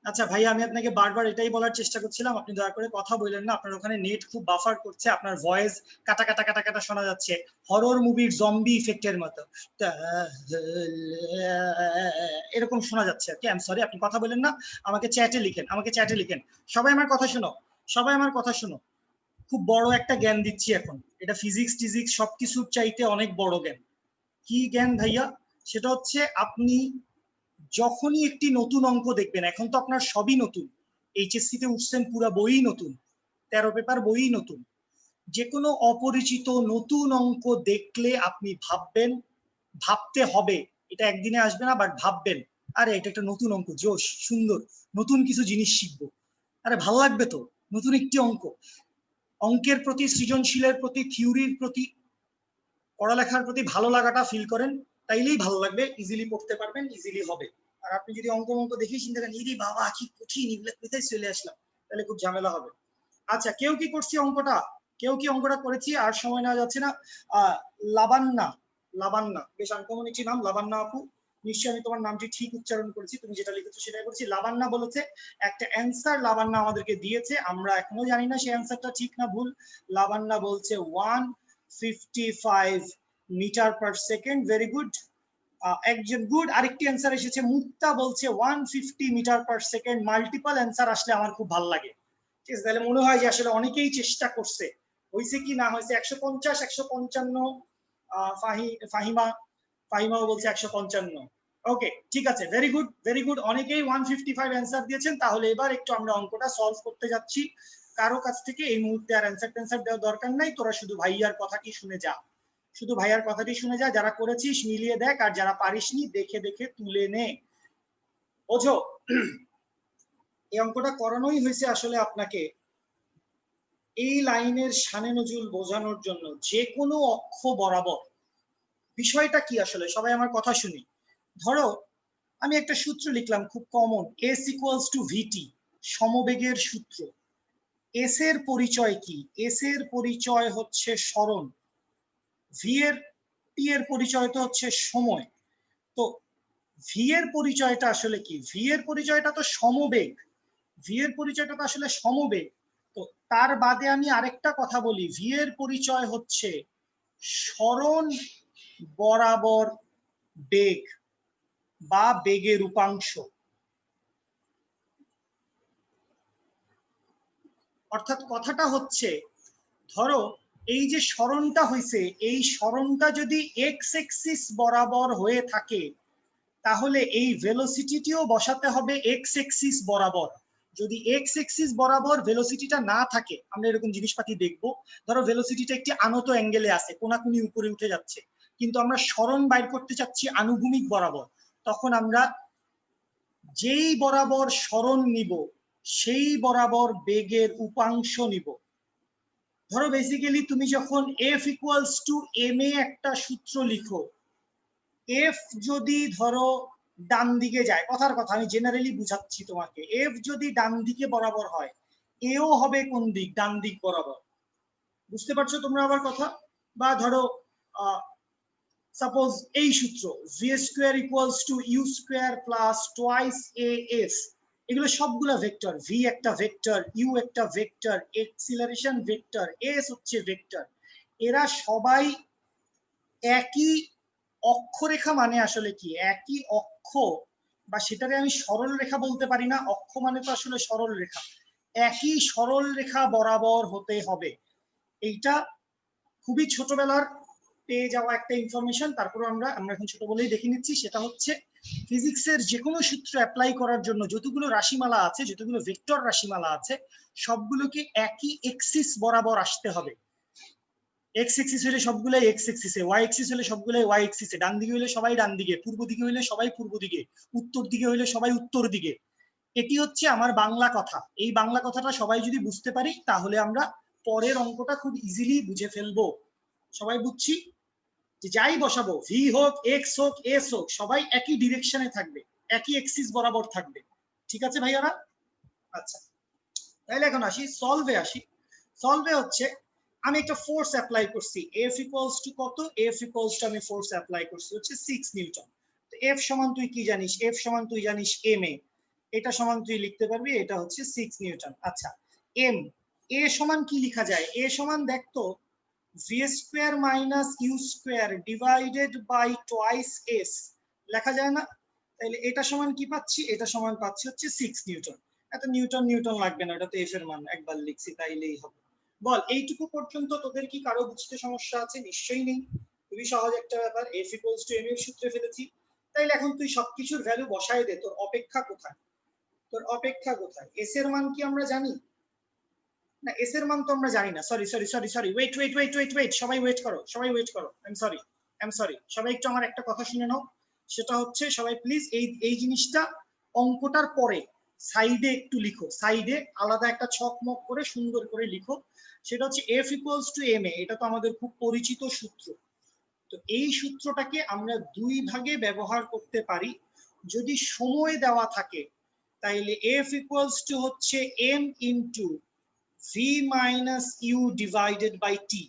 আচ্ছা ভাইয়া, আমি আপনাকে বারবার এটাই বলার চেষ্টা করছিলাম, আপনি দয়া করে কথা বলেন না। আপনার ওখানে নেট খুব বাফার করছে, আপনার ভয়েস কাটা কাটা কাটা কাটা শোনা যাচ্ছে, হরর মুভির জম্বি ইফেক্টের মতো এরকম শোনা যাচ্ছে। ওকে, আই এম সরি, আপনি কথা বলেন না। আমাকে চ্যাটে লিখেন, আমাকে চ্যাটে লিখেন। সবাই আমার কথা শোনো, সবাই আমার কথা শোনো। খুব বড় একটা জ্ঞান দিচ্ছি এখন, এটা ফিজিক্স টিজিক্স সবকিছুর চাইতে অনেক বড় জ্ঞান। কি জ্ঞান ভাইয়া? সেটা হচ্ছে আপনি যখনই একটি নতুন অঙ্ক দেখবেন, এখন তো আপনার সবই নতুন, এইচএসসি তে উঠছেন, পুরো বইই নতুন, 13 পেপার বইই নতুন। যে কোনো অপরিচিত নতুন অঙ্ক দেখলে আপনি ভাববেন, ভাবতে হবে, এটা একদিনে আসবে না, বাট ভাববেন আরে এটা একটা নতুন অঙ্ক, জোশ, সুন্দর, নতুন কিছু জিনিস শিখবো, আরে ভাল লাগবে তো। নতুন একটি অঙ্ক, অঙ্কের প্রতি, সৃজনশীলের প্রতি, থিওরির প্রতি, পড়ালেখার প্রতি ভালো লাগাটা ফিল করেন, তাইলেই ভালো লাগবে, ইজিলি পড়তে পারবেন, ইজিলি হবে। আর আপনি যদি অঙ্ক দেখে চিন্তা করেন ইরে বাবা কি কঠিন, এগুলো কোথায় চলে আসলাম, তাহলে খুব ঝামেলা হবে। আচ্ছা, কেউ কি করছি অঙ্কটা? কেউ কি অঙ্কটা করেছি? আর সময় নেওয়া যাচ্ছে না। লাবান্না, লাবান্না বেশ আনকমন একটি নাম, লাবান্না আপু। নিশ্চয়ই আমি তোমার নামটি ঠিক উচ্চারণ করেছি, তুমি যেটা লিখেছো সেটাই করছি। লাবান্না বলেছে একটা অ্যান্সার, লাবান্না আমাদেরকে দিয়েছে, আমরা এখনো জানি না সেই অ্যান্সারটা ঠিক না ভুল। লাবান্না বলছে 155 metre per second. Very good, একজন গুড। আরেকটি অ্যান্সার এসেছে, মুক্তা বলছে 150 metre per second. Multiple answer আসলে আমার খুব ভালো লাগে, ঠিক আছে? তাহলে মনে হয় যে আসলে অনেকেই চেষ্টা করছে, হয়েছে কি না হয়েছে। 150, 155, ফাহিমা, ফাহিমাও বলছে 155। ওকে, ঠিক আছে, ভেরি গুড, ভেরি গুড। অনেকেই 155 অ্যান্সার দিয়েছেন। তাহলে এবার একটু আমরা অঙ্কটা সলভ করতে যাচ্ছি। কারো কাছ থেকে এই মুহূর্তে আর অ্যান্সার ট্যান্সার দেওয়ার দরকার নাই, তোরা শুধু ভাইয়ার কথাটি শুনে যা, শুধু ভাইয়ার কথাটি শুনে যা। যারা করেছিস মিলিয়ে দেখ, আর যারা পারিসনি দেখে দেখে তুলে নে, বোঝো? এই অঙ্কটা করানোই হয়েছে আসলে আপনাকে এই লাইনের শানে নজুল বোঝানোর জন্য, যে কোনো অক্ষ বরাবর। বিষয়টা কি আসলে, সবাই আমার কথা শুনি। ধরো আমি একটা সূত্র লিখলাম খুব কমন, এস ইকুয়ালস টু ভিটি, সমবেগের সূত্র। এস এর পরিচয় কি? এস এর পরিচয় হচ্ছে সরণ, ভি এর, টি এর পরিচয় তো হচ্ছে সময়। তো ভি এর পরিচয়টা আসলে কি? ভি এর পরিচয়টা তো সমবেগ, ভি এর পরিচয়টা তো আসলে সমবেগ। তো তার বাদে আমি আরেকটা কথা বলি, ভি এর পরিচয় হচ্ছে সরণ বরাবর বেগ বা বেগের উপাংশ। অর্থাৎ কথাটা হচ্ছে, ধরো এই যে সরণটা হয়েছে, এই সরণটা যদি এক্স এক্সিস বরাবর হয়ে থাকে, তাহলে এই ভেলোসিটিটিও বসাতে হবে এক্স এক্সিস বরাবর। যদি এক্স এক্সিস বরাবর ভেলোসিটিটা না থাকে, আমরা এরকম জিনিসপাতি দেখবো, ধরো ভেলোসিটিটা একটি আনত অ্যাঙ্গেলে আছে, কোনাকুনি উপরে উঠে যাচ্ছে, কিন্তু আমরা সরণ বাইর করতে চাচ্ছি আনুভূমিক বরাবর, তখন আমরা যেই বরাবর সরণ নিব সেই বরাবর বেগের উপাংশ নিব। ধরো বেসিক্যালি তুমি যখন F equals two M A একটা সূত্র লিখো, এফ যদি ধরো ডান দিকে যায়, কথার কথা আমি জেনারেলি বুঝাচ্ছি তোমাকে, এফ যদি ডান দিকে বরাবর হয়, এও হবে কোন দিক? ডান দিক বরাবর। বুঝতে পারছো তোমরা আবার কথা? বা ধরো সাপোজ এই সূত্র V square equals to U square plus twice A S, এগুলো সবগুলো ভেক্টর, ভি একটা ভেক্টর, ইউ একটা ভেক্টর, এক্সিলারেশন ভেক্টর, এস হচ্ছে ভেক্টর। এরা সবাই একই অক্ষরেখা, মানে আসলে কি একই অক্ষ, বা সেটাকে আমি সরল রেখা বলতে পারি না, অক্ষ মানে তো আসলে সরল রেখা, একই সরল রেখা বরাবর হতে হবে। এইটা খুবই ছোটবেলার পেয়ে যাওয়া একটা ইনফরমেশন, তারপরে আমরা এখন ছোট বলেই দেখে নিচ্ছি। সেটা হচ্ছে ফিজিক্সের যে কোনো সূত্র অ্যাপ্লাই করার জন্য যতগুলো রাশিমালা আছে, যতগুলো ভেক্টর রাশিমালা আছে, সবগুলোকে একই এক্সিস বরাবর আসতে হবে। এক্স এক্সিস হলে সবগুলাই এক্স এক্সিসে, ওয়াই এক্সিস হলে সবগুলাই ওয়াই এক্সিসে, ডান দিকে হলে সবাই ডান দিকে, পূর্ব দিকে হলে সবাই পূর্ব দিকে, উত্তর দিকে হলে সবাই উত্তর দিকে। এটি হচ্ছে আমার বাংলা কথা। এই বাংলা কথাটা সবাই যদি বুঝতে পারি, তাহলে আমরা পরের অঙ্কটা খুব ইজিলি বুঝে ফেলবো। সবাই বুঝছি যে যাই বসাবো, ভি হোক, এক্স হোক, এস হোক, সবাই একই ডিরেকশনে থাকবে, একই এক্সিস বরাবর থাকবে। ঠিক আছে ভাইয়ারা? আচ্ছা, তাহলে এখন আসি সলভে। সলভে হচ্ছে আমি একটা ফোর্স অ্যাপ্লাই করছি, এফ ইকুয়ালস টু কত? এফ ইকুয়ালস টু আমি ফোর্স অ্যাপ্লাই করছি হচ্ছে 6 নিউটন। তো এফ সমান তুই কি জানিস? এফ সমান তুই জানিস এম এ, এটা সমান তুই লিখতে পারবি, এটা হচ্ছে 6 নিউটন। আচ্ছা, এম এ সমান কি লেখা যায়? এ সমান দেখতো V square minus U square divided by twice S, লেখা যায় না? তাহলে এটা সমান কি পাচ্ছি? এটা সমান পাচ্ছি হচ্ছে 6 নিউটন। এত নিউটন নিউটন লাগবে না, এটা তো এফ এর মান, একবার লিখছি তাইলেই হবে। বল এইটুকু পর্যন্ত তোদের কি কারো বুঝতে সমস্যা আছে? নিশ্চয়ই নেই, খুবই সহজ একটা ব্যাপার, এফ ইকুয়ালস টু এম এর সূত্রে ফেলেছি। তাইলে এখন তুই সবকিছুর ভ্যালু বসায় দে, তোর অপেক্ষা কোথায়? তোর অপেক্ষা কোথায়? এস এর মান কি আমরা জানি? না, এস এর মান তো আমরা জানি না। Sorry sorry sorry sorry, wait wait wait wait wait, সবাই ওয়েট করো, সবাই ওয়েট করো। আই এম সরি, সবাই একটু আমার একটা কথা শুনে নাও। সেটা হচ্ছে সবাই প্লিজ এই জিনিসটা অঙ্কটার পরে সাইডে একটু লিখো, সাইডে আলাদা একটা ছক মক করে সুন্দর করে লিখো। সেটা হচ্ছে F equals two M A, এটা তো আমাদের খুব পরিচিত সূত্র। তো এই সূত্রটাকে আমরা দুই ভাগে ব্যবহার করতে পারি। যদি সময় দেওয়া থাকে, তাইলে এফ ইকুয়ালস টু হচ্ছে M into V minus U divided by T.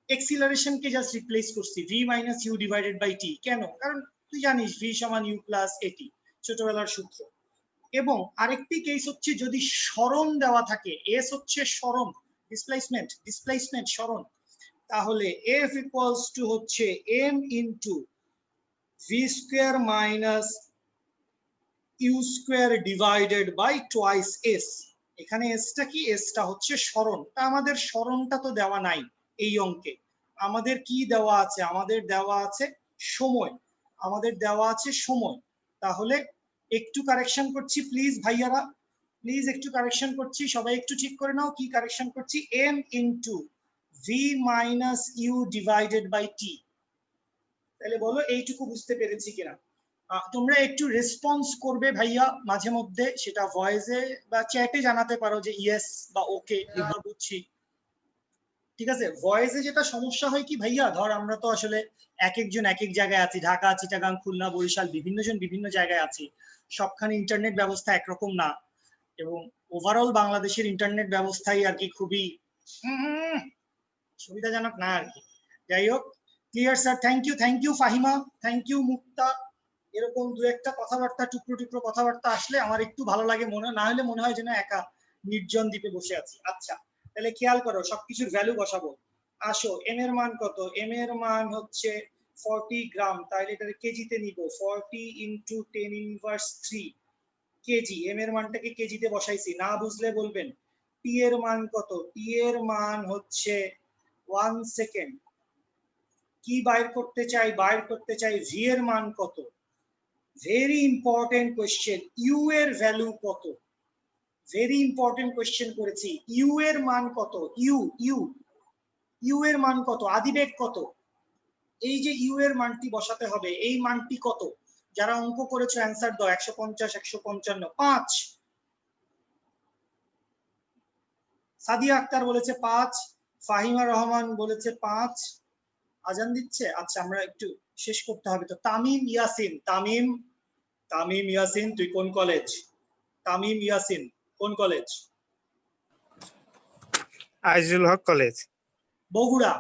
এক্সিলারেশনকে জাস্ট রিপ্লেস করছি, V minus U divided by T. কেন? কারণ তুই জানিস ভি সমান ইউ প্লাস এটি, ছোটবেলার সূত্র। এবং আরেকটি কেস হচ্ছে যদি সরণ দেওয়া থাকে, এস হচ্ছে সরণ, ডিসপ্লেসমেন্ট সরণ, তাহলে এফ ইকুয়ালস টু হচ্ছে M into V square minus U square divided by twice S. এখানে এসটা কি? এসটা হচ্ছে সরণ। তা আমাদের সরণটা তো দেওয়া নাই এই অঙ্কে, আমাদের কি দেওয়া আছে? আমাদের দেওয়া আছে সময়, আমাদের দেওয়া আছে সময়। তাহলে একটু কারেকশন করছি প্লিজ ভাইয়ারা, প্লিজ একটু কারেকশন করছি, সবাই একটু ঠিক করে নাও কি কারেকশন করছি। M into V minus U divided by T. তাহলে বলো এইটুকু বুঝতে পেরেছি কিনা? তোমরা একটু রেসপন্স করবে ভাইয়া মাঝে মধ্যে, সেটা ভয়েসে বা চ্যাটে জানাতে পারো যে ইয়েস বা ওকে, বুঝছি। ঠিক আছে, ভয়েসে যেটা সমস্যা হয় কি ভাইয়া, ধর আমরা তো আসলে এক একজন এক এক জায়গায় আছি, ঢাকা, চিটাগাং, খুলনা, বরিশাল, বিভিন্ন জন বিভিন্ন জায়গায় আছি, সবখানে ইন্টারনেট ব্যবস্থা একরকম না, এবং ওভারঅল বাংলাদেশের ইন্টারনেট ব্যবস্থাই আর কি খুবই সুবিধাজনক না আর কি। যাই হোক, clear sir, thank you Fahima, thank you Mukta, এরকম দু একটা কথাবার্তা, টুকরো টুকরো কথাবার্তা আসলে আমার একটু ভালো লাগে, না হলে মনে হয় যেন একা নির্জন দ্বীপে বসে আছি। আচ্ছা, তাহলে খেয়াল করো, সবকিছুর ভ্যালু বসাবো। আসো, এম এর মান কত? এম এর মান হচ্ছে 40 গ্রাম, তাহলে এটা কেজিতে নিব। 40 ইন্টু 10⁻³ কেজি। এম এর মানটাকে কেজিতে বসাইছি, না বুঝলে বলবেন। টি এর মান কত? টি এর মান হচ্ছে 1 সেকেন্ড। কি বাইর করতে চাই? বাইর করতে চাই ভি এর মান কত। ভেরি ইম্পর্টেন্ট কোয়েশ্চেন, ইউ এর ভ্যালু কত? ভেরি ইম্পর্টেন্ট কোয়েশ্চেন করেছি। ইউ এর মান কত? ইউ ইউ ইউ এর মান কত? আদিবেগ কত? এই যে ইউ এর মানটি বসাতে হবে, এই মানটি কত? যারা অঙ্ক করেছো অ্যান্সার দাও। 150, 155, 5। সাদিয়া আক্তার বলেছে 5, ফাহিমা রহমান বলেছে 5। আজান দিচ্ছে। আচ্ছা, আমরা একটু শেষ করতে হবে তো। তামিম ইয়াসিন, তামিম ইয়াসিন, তুই কোন কলেজ? তামিম ইয়াসিন কোন college? Azizul Haque college. Bogura.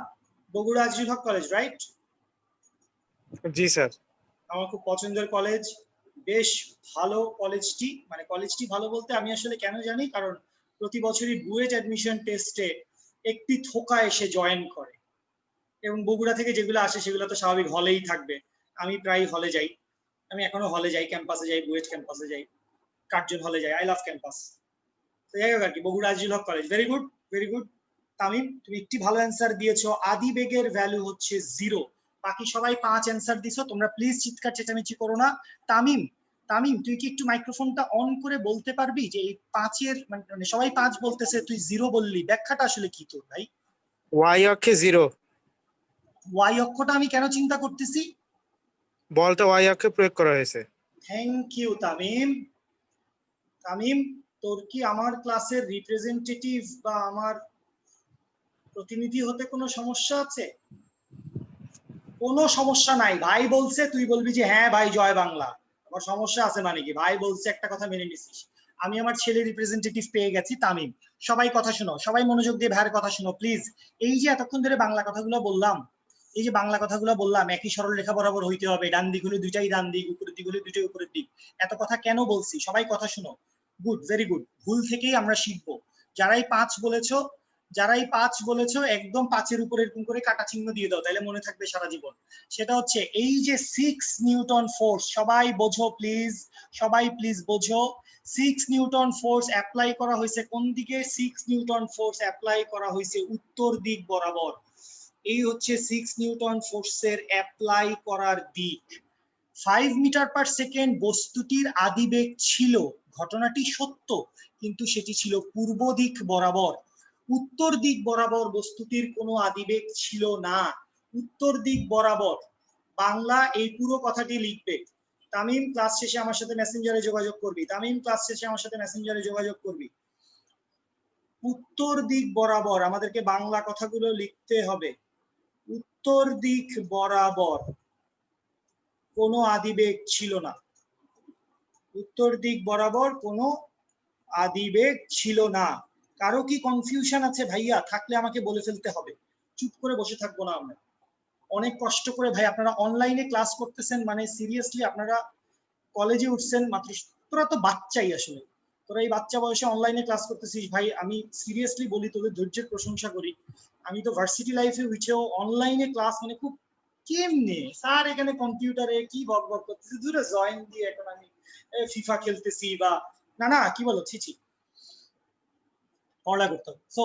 Bogura Azizul Haque college, right? জি স্যার। আমার খুব পছন্দের কলেজ, বেশ ভালো কলেজটি। মানে কলেজটি ভালো বলতে আমি আসলে কেন জানি, কারণ প্রতি বছরই বুয়েট অ্যাডমিশন টেস্টে একটি থোকা এসে জয়েন করে, এবং বগুড়া থেকে যেগুলো আসে সেগুলো তো স্বাভাবিক হলেই থাকবে। আমি প্রায় হলে যাই, আমি এখনো হলে যাই, ক্যাম্পাসে যাই, বুয়েট ক্যাম্পাসে যাই, কার্জন হলে যাই। I love campus. তো যাই হোক আর কি, Bogura Azizul Haque college. Very good, very good. Tamim, তুমি একটি ভালো অ্যান্সার দিয়েছো। আদিবেগের ভ্যালু হচ্ছে 0। বাকি সবাই 5 অ্যান্সার দিছো। তোমরা প্লিজ চিৎকার চেঁচামেচি করো না। তামিম, তামিম, তুই কি একটু মাইক্রোফোনটা অন করে বলতে পারবি যে এই 5-এর মানে সবাই 5 বলতেছে, তুই 0 বললি, ব্যাখ্যাটা আসলে কি তোর ভাই? ওয়াই অক্ষে 0। ওয়াই অক্ষটা আমি কেন চিন্তা করতেছি? বলতে ওয়াই অক্ষে প্রয়োগ করা হয়েছে। Thank you Tamim. তামিম, তোর কি আমার ক্লাসের রিপ্রেজেন্টেটিভ বা আমার প্রতিনিধি হতে কোনো সমস্যা আছে? কোনো সমস্যা নাই। ভাই বলছে, তুই বলবি যে হ্যাঁ ভাই, জয় বাংলা। আমার সমস্যা আছে মানে কি? ভাই বলছে, একটা কথা মেনে নিছিস। আমি আমার ছেলে রিপ্রেজেন্টেটিভ পেয়ে গেছি, তামিম। সবাই কথা শুনো, সবাই মনোযোগ দিয়ে ভাইয়ের কথা শুনো প্লিজ। এই যে এতক্ষণ ধরে বাংলা কথাগুলো বললাম, এই যে বাংলা কথাগুলো বললাম, একই সরল রেখা বরাবর হইতে হবে, ডান দিক হলে দুইটাই ডান দিক, উপরের দিক হলে দুইটাই উপরের দিক। এত কথা কেন বলছি? সবাই কথা শুনো। Good, very good. ভুল থেকেই আমরা শিখবো। যারাই 5 বলেছো, যারাই 5 বলেছো, একদম 5-এর উপরে এরকম করে কাটা চিহ্ন দিয়ে দাও, তাহলে মনে থাকবে সারা জীবন। সেটা হচ্ছে এই যে 6 নিউটন ফোর্স, সবাই বোঝো প্লিজ, সবাই প্লিজ বোঝো। 6 নিউটন ফোর্স অ্যাপ্লাই করা হয়েছে কোন দিকে? 6 নিউটন ফোর্স অ্যাপ্লাই করা হয়েছে উত্তর দিক বরাবর। এই হচ্ছে 6 নিউটন ফোর্সের অ্যাপ্লাই করার দিক। 5 মিটার পার সেকেন্ড বস্তুটির আদিবেগ ছিল, ঘটনাটি সত্য, কিন্তু সেটি ছিল পূর্ব দিক বরাবর। উত্তর দিক বরাবর বস্তুটির কোনো আদিবেগ ছিল না। উত্তর দিক বরাবর। বাংলা এই পুরো কথাটি লিখবে। তামিম, ক্লাস শেষে আমার সাথে মেসেঞ্জারে যোগাযোগ করবি। তামিম, ক্লাস শেষে আমার সাথে মেসেঞ্জারে যোগাযোগ করবি। উত্তর দিক বরাবর আমাদেরকে বাংলা কথাগুলো লিখতে হবে। উত্তর দিক বরাবর কোনো আদিবেগ ছিল না। উত্তর দিক বরাবর কোনো আদিবেগ ছিল না। কারো কি কনফিউশন আছে ভাইয়া? থাকলে আমাকে বলে ফেলতে হবে, চুপ করে বসে থাকবো না আমরা। অনেক কষ্ট করে ভাই আপনারা অনলাইনে ক্লাস করতেছেন, মানে সিরিয়াসলি আপনারা কলেজে উঠছেন মাত্র, তোরা তো বাচ্চাই আসলে, তোরা এই বাচ্চা বয়সে অনলাইনে ক্লাস করতেছিস ভাই। আমি সিরিয়াসলি বলি, তোদের ধৈর্যের প্রশংসা করি। আমি তো ভার্সিটি লাইফে উঠেও অনলাইনে ক্লাস মানে খুব কেমনে স্যার এখানে কম্পিউটারে কি বক বক করতেছি, দূরে জয়েন দিয়ে এখন আমি ফিফা খেলতেছি বা না না কি বলো, ছি, পড়া করতে হবে। সো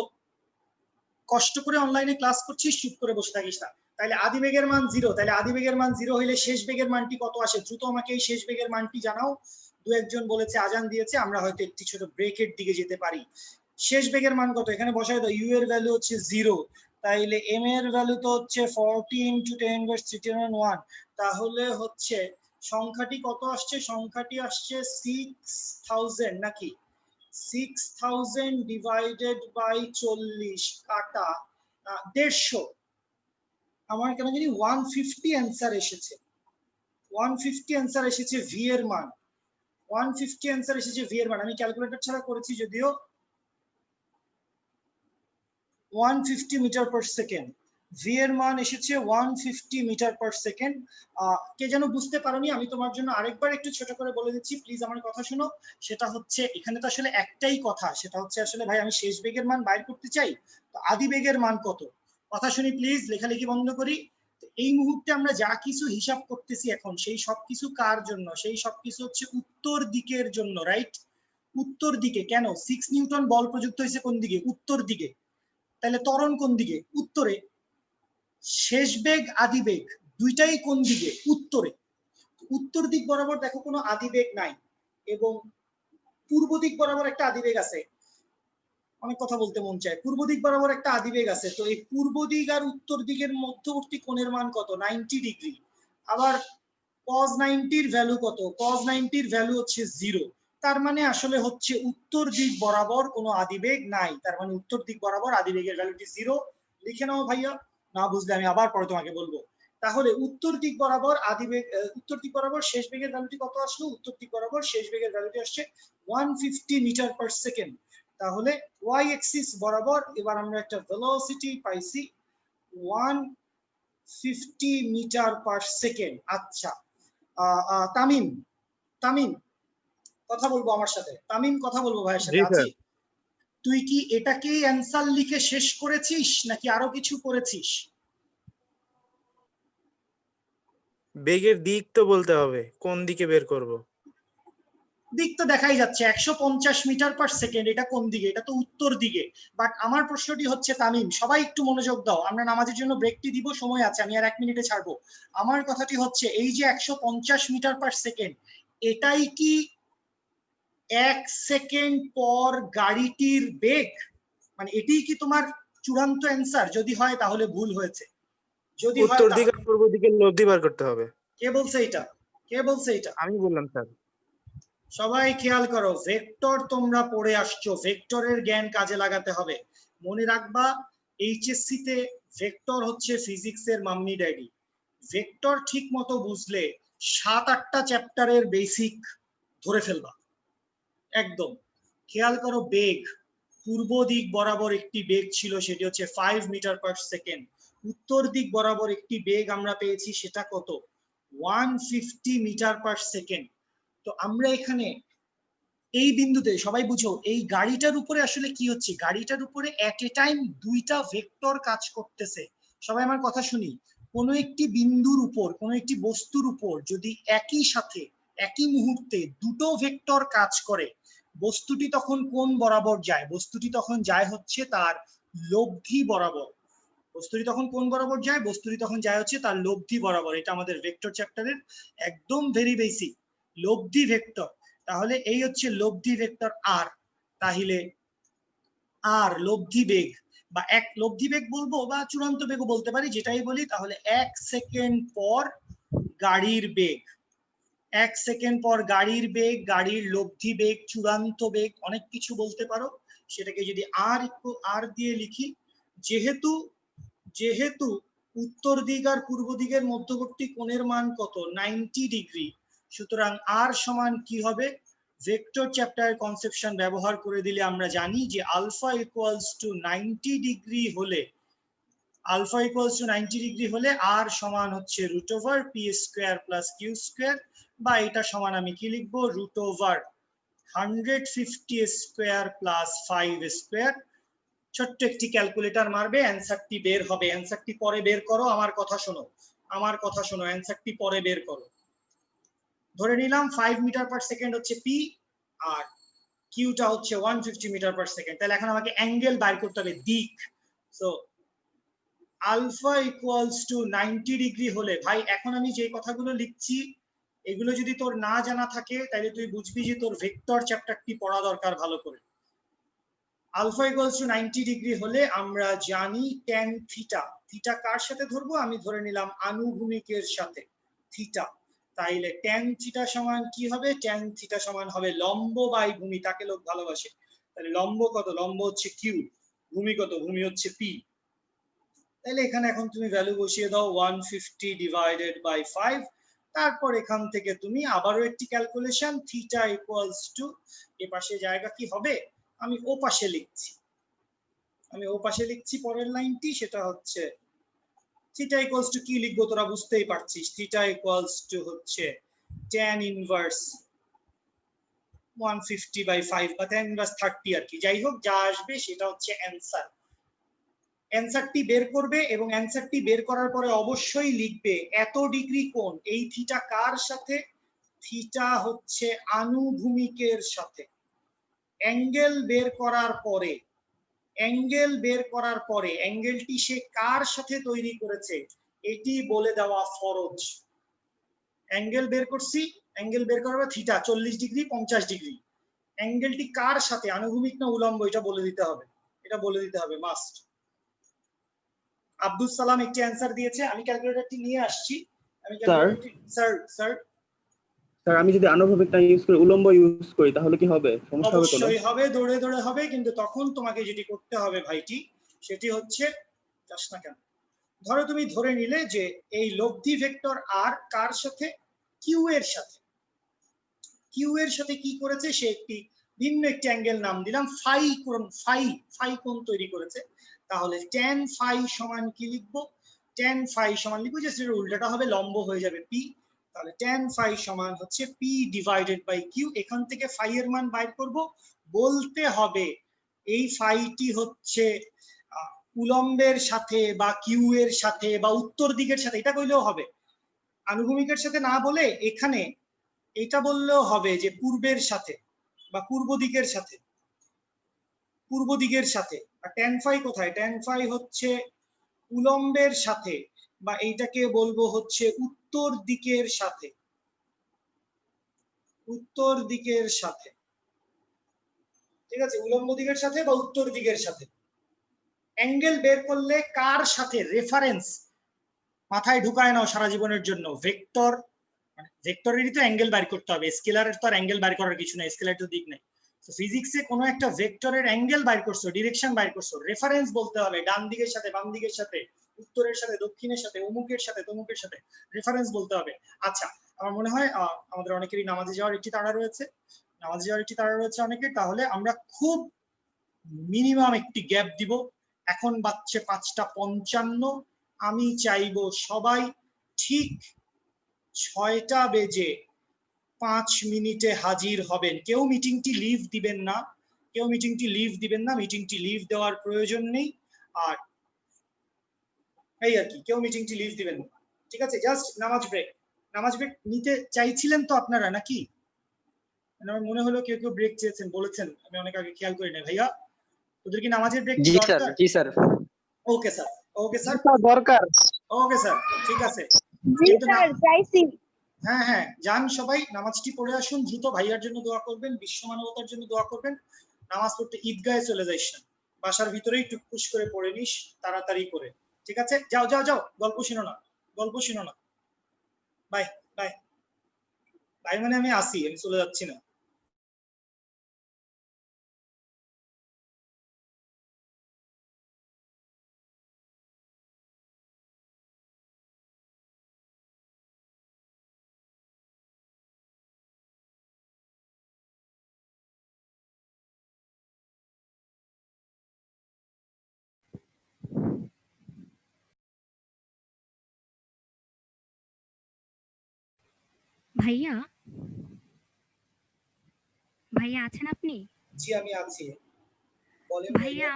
কষ্ট করে অনলাইনে ক্লাস করছিস, চুপ করে বসে থাকিস না। তাহলে আদিবেগের মান 0, তাহলে আদিবেগের মান 0 হইলে শেষ বেগের মানটি কত আসে? দ্রুত আমাকে এই শেষ বেগের মানটি জানাও। দু একজন বলেছে আজান দিয়েছে, আমরা হয়তো একটি ছোট ব্রেকের দিকে যেতে পারি। শেষ বেগের মান কত? এখানে বসাই দাও। ইউ এর ভ্যালু হচ্ছে 0, তাইলে এম এর ভ্যালু তো হচ্ছে 40 × 10⁻³ তাহলে হচ্ছে সংখ্যাটি কত আসছে? সংখ্যাটি আসছে 6000 নাকি? 6000 ডিভাইডেড বাই 40 কাটা 150। আমার কেন জানি 150 অ্যান্সার এসেছে। 150 অ্যান্সার এসেছে ভি এর মান। 150 অ্যান্সার এসেছে ভি এর মান। আমি ক্যালকুলেটর ছাড়া করেছি যদিও। 150 মিটার পার সেকেন্ড। ভি এর মান এসেছে 150 মিটার পার সেকেন্ড। কে যেন বুঝতে পারোনি, আমি তোমার জন্য আরেকবার একটু ছোট করে বলে দিচ্ছি, প্লিজ আমার কথা শোনো। সেটা হচ্ছে এখানে তো আসলে একটাই কথা, সেটা হচ্ছে আসলে ভাই আমি শেষ বেগের মান বাইর করতে চাই, তো আদি বেগের মান কত। কথা শুনি প্লিজ, লেখালেখি বন্ধ করি। এই মুহূর্তে আমরা যা কিছু হিসাব করতেছি এখন, সেই সবকিছু কার জন্য? সেই সবকিছু হচ্ছে উত্তর দিকের জন্য, রাইট? উত্তর দিকে। কেন? 6 নিউটন বল প্রযুক্ত হয়েছে কোন দিকে? উত্তর দিকে। তাহলে ত্বরণ কোন দিকে? উত্তরে। শেষ বেগ আদি বেগ দুইটাই কোন দিকে? উত্তরে। উত্তর দিক বরাবর দেখো কোনো আদি বেগ নাই, এবং পূর্ব দিক বরাবর একটা আদি বেগ আছে। অনেক কথা বলতে মন চায়। পূর্ব দিক বরাবর একটা আদি বেগ আছে, তো এই পূর্ব দিক আর উত্তর দিকের মধ্যবর্তী কোণের মান কত? 90 ডিগ্রি। আবার cos 90 এর ভ্যালু কত? cos 90 এর ভ্যালু হচ্ছে 0। তার মানে আসলে হচ্ছে উত্তর দিক বরাবর কোনো আদিবেগ নাই, তার মানে উত্তর দিক বরাবর আদিবেগের ভ্যালুটি 0। লিখে নাও ভাইয়া, না বুঝলে আমি আবার পরে তোমাকে বলবো। তাহলে উত্তর দিক বরাবর আদিবেগ, উত্তর দিক বরাবর শেষ বেগের ভ্যালুটি কত আসলো? উত্তর দিক বরাবর শেষ বেগের ভ্যালুটি আসছে 150 মিটার পার সেকেন্ড। তাহলে ওয়াই এক্সিস বরাবর এবার আমরা একটা ভেলোসিটি পাইছি 150 মিটার পার সেকেন্ড। আচ্ছা, তামিম, তামিম কথা বলবো আমার সাথে? তামিম কথা বলবো ভাইয়ের জি সাথে? স্যার। আছি। তুই কি এটাকেই অ্যান্সার লিখে শেষ করেছিস নাকি আরো কিছু করেছিস? বেগের দিক তো বলতে হবে, কোন দিকে বের করব। দিক তো দেখাই যাচ্ছে 150 মিটার পার সেকেন্ড, এটা কোন দিকে? এটা তো উত্তর দিকে। বাট আমার প্রশ্নটি হচ্ছে তামিম, সবাই একটু মনোযোগ দাও, আমরা নামাজের জন্য ব্রেকটি দিব, সময় আছে, আমি আর 1 মিনিটে ছাড়বো। আমার কথাটি হচ্ছে এই যে 150 মিটার পার সেকেন্ড, এটাই কি 1 সেকেন্ড পর গাড়িটির বেগ? মানে এটাই কি তোমার চূড়ান্ত অ্যান্সার? যদি হয় তাহলে ভুল হয়েছে, যদি হয় উত্তর দিক তাহলে। আর পূর্ব দিকের লব্ধি বার করতে হবে। কে বলছে এটা? কে বলছে এটা? আমি বললাম স্যার। সবাই খেয়াল করো, ভেক্টর তোমরা পড়ে আসছো, ভেক্টরের জ্ঞান কাজে লাগাতে হবে। মনে রাখবা এইচএসসি তে ভেক্টর হচ্ছে ফিজিক্সের মাম্মি ড্যাডি। ভেক্টর ঠিক মতো বুঝলে 7-8টা চ্যাপ্টারের বেসিক ধরে ফেলবা একদম। খেয়াল করো, বেগ পূর্ব দিক বরাবর একটি বেগ ছিল, সেটি হচ্ছে 5 মিটার পার সেকেন্ড। উত্তর দিক বরাবর একটি বেগ আমরা পেয়েছি, সেটা কত? 150 মিটার পার সেকেন্ড। তো আমরা এখানে এই বিন্দুতে সবাই বুঝো, এই গাড়িটার উপরে আসলে কি হচ্ছে? গাড়িটার উপরে এট এ টাইম দুইটা ভেক্টর কাজ করতেছে। সবাই আমার কথা শুনি। কোনো একটি বিন্দুর উপর, কোনো একটি বস্তুর উপর যদি একই সাথে একই মুহূর্তে দুটো ভেক্টর কাজ করে, বস্তুটি তখন কোন বরাবর যায়? বস্তুটি তখন যায় হচ্ছে তার লব্ধি বরাবর। বস্তুটি তখন কোন বরাবর যায়? বস্তুটি তখন যায় হচ্ছে তার লব্ধি বরাবর। এটা আমাদের ভেক্টর চ্যাপ্টারের একদম ভেরি বেসিক, লব্ধি ভেক্টর। তাহলে এই হচ্ছে লব্ধি ভেক্টর আর। তাহলে আর লব্ধি বেগ বা এক লব্ধি বেগ বলবো বা চূড়ান্ত বেগও বলতে পারি, যেটাই বলি। তাহলে 1 সেকেন্ড পর গাড়ির বেগ, 1 সেকেন্ড পর গাড়ির বেগ, গাড়ির লব্ধি বেগ, চূড়ান্ত বেগ, অনেক কিছু বলতে পারো। সেটাকে যদি আর দিয়ে লিখি, যেহেতু যেহেতু উত্তর দিক আর পূর্ব দিকের মধ্যবর্তী কোণের মান কত? 90 ডিগ্রি। সুতরাং আর সমান কি হবে? ভেক্টর চ্যাপ্টার কনসেপশন ব্যবহার করে দিলে আমরা জানি যে আলফা ইকুয়ালস টু 90 ডিগ্রি হলে, আলফা ইকুয়ালস টু 90 ডিগ্রি হলে আর সমান হচ্ছে root over P square plus Q square, বা এটা সমান আমি কি লিখবো? Root over 150 square plus 5 square. ছোট্ট একটি ক্যালকুলেটর মারবে, অ্যান্সারটি বের হবে। অ্যান্সারটি পরে বের করো, আমার কথা শোনো, আমার কথা শোনো, অ্যান্সারটি পরে বের করো। ধরে নিলাম 5 মিটার পার সেকেন্ড হচ্ছে পি, আর কিউটা হচ্ছে 150 মিটার পার সেকেন্ড। তাহলে এখন আমাকে অ্যাঙ্গেল বাইর করতে হবে, দিক। So alpha equals to 90 degree হলে, ভাই এখন আমি যে কথাগুলো লিখছি এগুলো যদি তোর না জানা থাকে তাহলে তুই বুঝবি যে তোর ভেক্টর চ্যাপ্টারটি পড়া দরকার ভালো করে। আলফা ইকুয়ালস টু 90 ডিগ্রি হলে আমরা জানি ট্যান থিটা। থিটা কার সাথে ধরবো? আমি ধরে নিলাম আনুভূমিকের সাথে থিটা। তাইলে ট্যান থিটা সমান কি হবে? ট্যান থিটা সমান হবে লম্ব বাই ভূমি, তাকে লোক ভালোবাসে। তাহলে লম্ব কত? লম্ব হচ্ছে কিউ। ভূমি কত? ভূমি হচ্ছে পি। তাহলে এখানে এখন তুমি ভ্যালু বসিয়ে দাও 150 ডিভাইডেড বাই 5। তারপর এখান থেকে তুমি আবারও একটি ক্যালকুলেশন, থিটা ইকুয়ালস টু, এ পাশে জায়গা কি হবে? আমি ও পাশে লিখছি, আমি ও পাশে লিখছি পরের লাইনটি, সেটা হচ্ছে থিটা ইকুয়ালস টু কি লিখবো তোরা বুঝতেই পারছিস, থিটা ইকুয়ালস টু হচ্ছে tan ইনভার্স 150/5 বা tan ইনভার্স 30 আর কি। যাই হোক, যা আসবে সেটা হচ্ছে অ্যানসার। অ্যানসারটি বের করবে এবং অ্যানসারটি বের করার পরে অবশ্যই লিখবে এত ডিগ্রি কোণ, এই থিটা কার সাথে? থিটা হচ্ছে আনুভূমিকের সাথে। অ্যাঙ্গেল বের করার পরে অ্যাঙ্গেলটি সে কার সাথে তৈরি করেছে এটি বলে দেওয়া ফরজ। অ্যাঙ্গেল বের করছি, অ্যাঙ্গেল বের করার পর থিটা 40 ডিগ্রি 50 ডিগ্রি, অ্যাঙ্গেলটি কার সাথে, আনুভূমিক না উলম্ব, এটা বলে দিতে হবে, মাস্ট। আব্দুল সালাম একটি অ্যান্সার দিয়েছে, আমি ক্যালকুলেটরটি নিয়ে আসছি। স্যার আমি যদি আনুভূমিকটা ইউজ করি, উলম্ব ইউজ করি, তাহলে কি হবে? সমস্যা হবে কোনো? অবশ্যই হবে, দৌড়ে দৌড়ে হবে, কিন্তু তখন তোমাকে যেটি করতে হবে ভাইটি, সেটি হচ্ছে, যাস না কেন, ধরো তুমি ধরে নিলে যে এই লব্ধি ভেক্টর আর কার সাথে? কিউ এর সাথে। কিউ এর সাথে কি করেছে? সে একটি ভিন্ন একটি অ্যাঙ্গেল নাম দিলাম ফাই কোণ তৈরি করেছে। তাহলে tan ফাই সমান কি লিখবো? tan ফাই সমান লিখবো যে সেটা উল্টাটা হবে, লম্ব হয়ে যাবে পি। তাহলে tan ফাই সমান হচ্ছে পি ডিভাইডেড বাই কিউ। এখান থেকে ফাই এর মান বাইর করব। বলতে হবে এই ফাইটি হচ্ছে উলম্বের সাথে বা কিউ এর সাথে বা উত্তর দিকের সাথে, এটা কইলেও হবে। আনুভূমিকের সাথে না বলে এখানে এটা বললেও হবে যে পূর্বের সাথে বা পূর্ব দিকের সাথে। আর tan ফাই কোথায়? tan ফাই হচ্ছে উলম্বের সাথে, বা এইটাকে বলবো হচ্ছে উত্তর দিকের সাথে। ঠিক আছে, উলম্ব দিকের সাথে বা উত্তর দিকের সাথে। অ্যাঙ্গেল বের করলে কার সাথে? রেফারেন্স মাথায় ঢুকায় নাও সারা জীবনের জন্য। ভেক্টর, মানে ভেক্টরেরই তো অ্যাঙ্গেল বের করতে হবে, স্কেলারের তো আর অ্যাঙ্গেল বের করার কিছু নাই, স্কেলার তো দিক নাই। তো ফিজিক্সে কোনো একটা ভেক্টরের অ্যাঙ্গেল বের করছো, ডিরেকশন বের করছো, রেফারেন্স বলতে হবে, ডান দিকের সাথে বাম দিকের সাথে, উত্তরের সাথে দক্ষিণের সাথে, অমুকের সাথে তমুকের সাথে, রেফারেন্স বলতে হবে। আচ্ছা, আমার মনে হয় আমাদের অনেকেরই নামাজে যাওয়ার একটি তাড়া রয়েছে, অনেকের। তাহলে আমরা খুব মিনিমাম একটি গ্যাপ দিব। এখন বাজছে 5:55। আমি চাইবো সবাই ঠিক 6:05 হাজির হবেন। কেউ মিটিংটি লিভ দিবেন না, মিটিংটি লিভ দেওয়ার প্রয়োজন নেই। আর এই আর কি, কেউ মিটিংটি লিভ দিবেন না, ঠিক আছে? জাস্ট নামাজ ব্রেক নিতে চাইছিলেন তো আপনারা নাকি? আমার মনে হলো কেউ কেউ ব্রেক চেয়েছেন, বলেছেন, আমি অনেক আগে খেয়াল করি না। ভাইয়া, ওদের কি নামাজের ব্রেক দরকার? জি স্যার। ওকে স্যার, দরকার। ওকে স্যার, ঠিক আছে। জি স্যার, চাইছি। হ্যাঁ, যান সবাই, নামাজটি পড়ে আসুন দ্রুত। ভাইয়ার জন্য দোয়া করবেন, বিশ্ব মানবতার জন্য দোয়া করবেন। নামাজ পড়তে ঈদগাহে চলে যাইস না, বাসার ভিতরেই টুকটুস করে পড়ে নিস, তাড়াতাড়ি করে, ঠিক আছে? যাও, গল্প শুনো না। বাই মানে আমি আসি, আমি চলে যাচ্ছি না। ভাইয়া আছেন আপনি? জি, আমি আছি, বলেন ভাইয়া।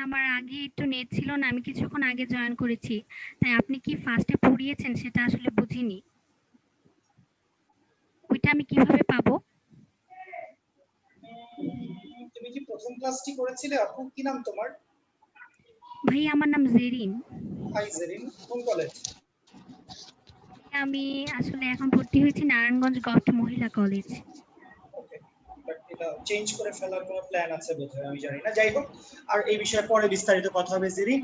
আমার আগে একটু নেট ছিল না, আমি কিছুক্ষণ আগে জয়েন করেছি, তাই আপনি কি ফার্স্টে পড়িয়েছেন সেটা আসলে বুঝিনি। ওইটা আমি কিভাবে পাবো? তুমি কি প্রথম ক্লাসটি করেছিলে? আপু, কি নাম তোমার? ভাইয়া আমার নাম জেরিন। হাই জেরিন, কোন কলেজ? আমি আসলে এখন ভর্তি হয়েছি নারায়ণগঞ্জ গভর্নমেন্ট মহিলা কলেজ। ওকে, বাট এটা চেঞ্জ করে ফেলার কোনো প্ল্যান আছে বোধহয়, আমি জানি না। যাই হোক, আর এই বিষয়ে পরে বিস্তারিত কথা হবে। জেরিন,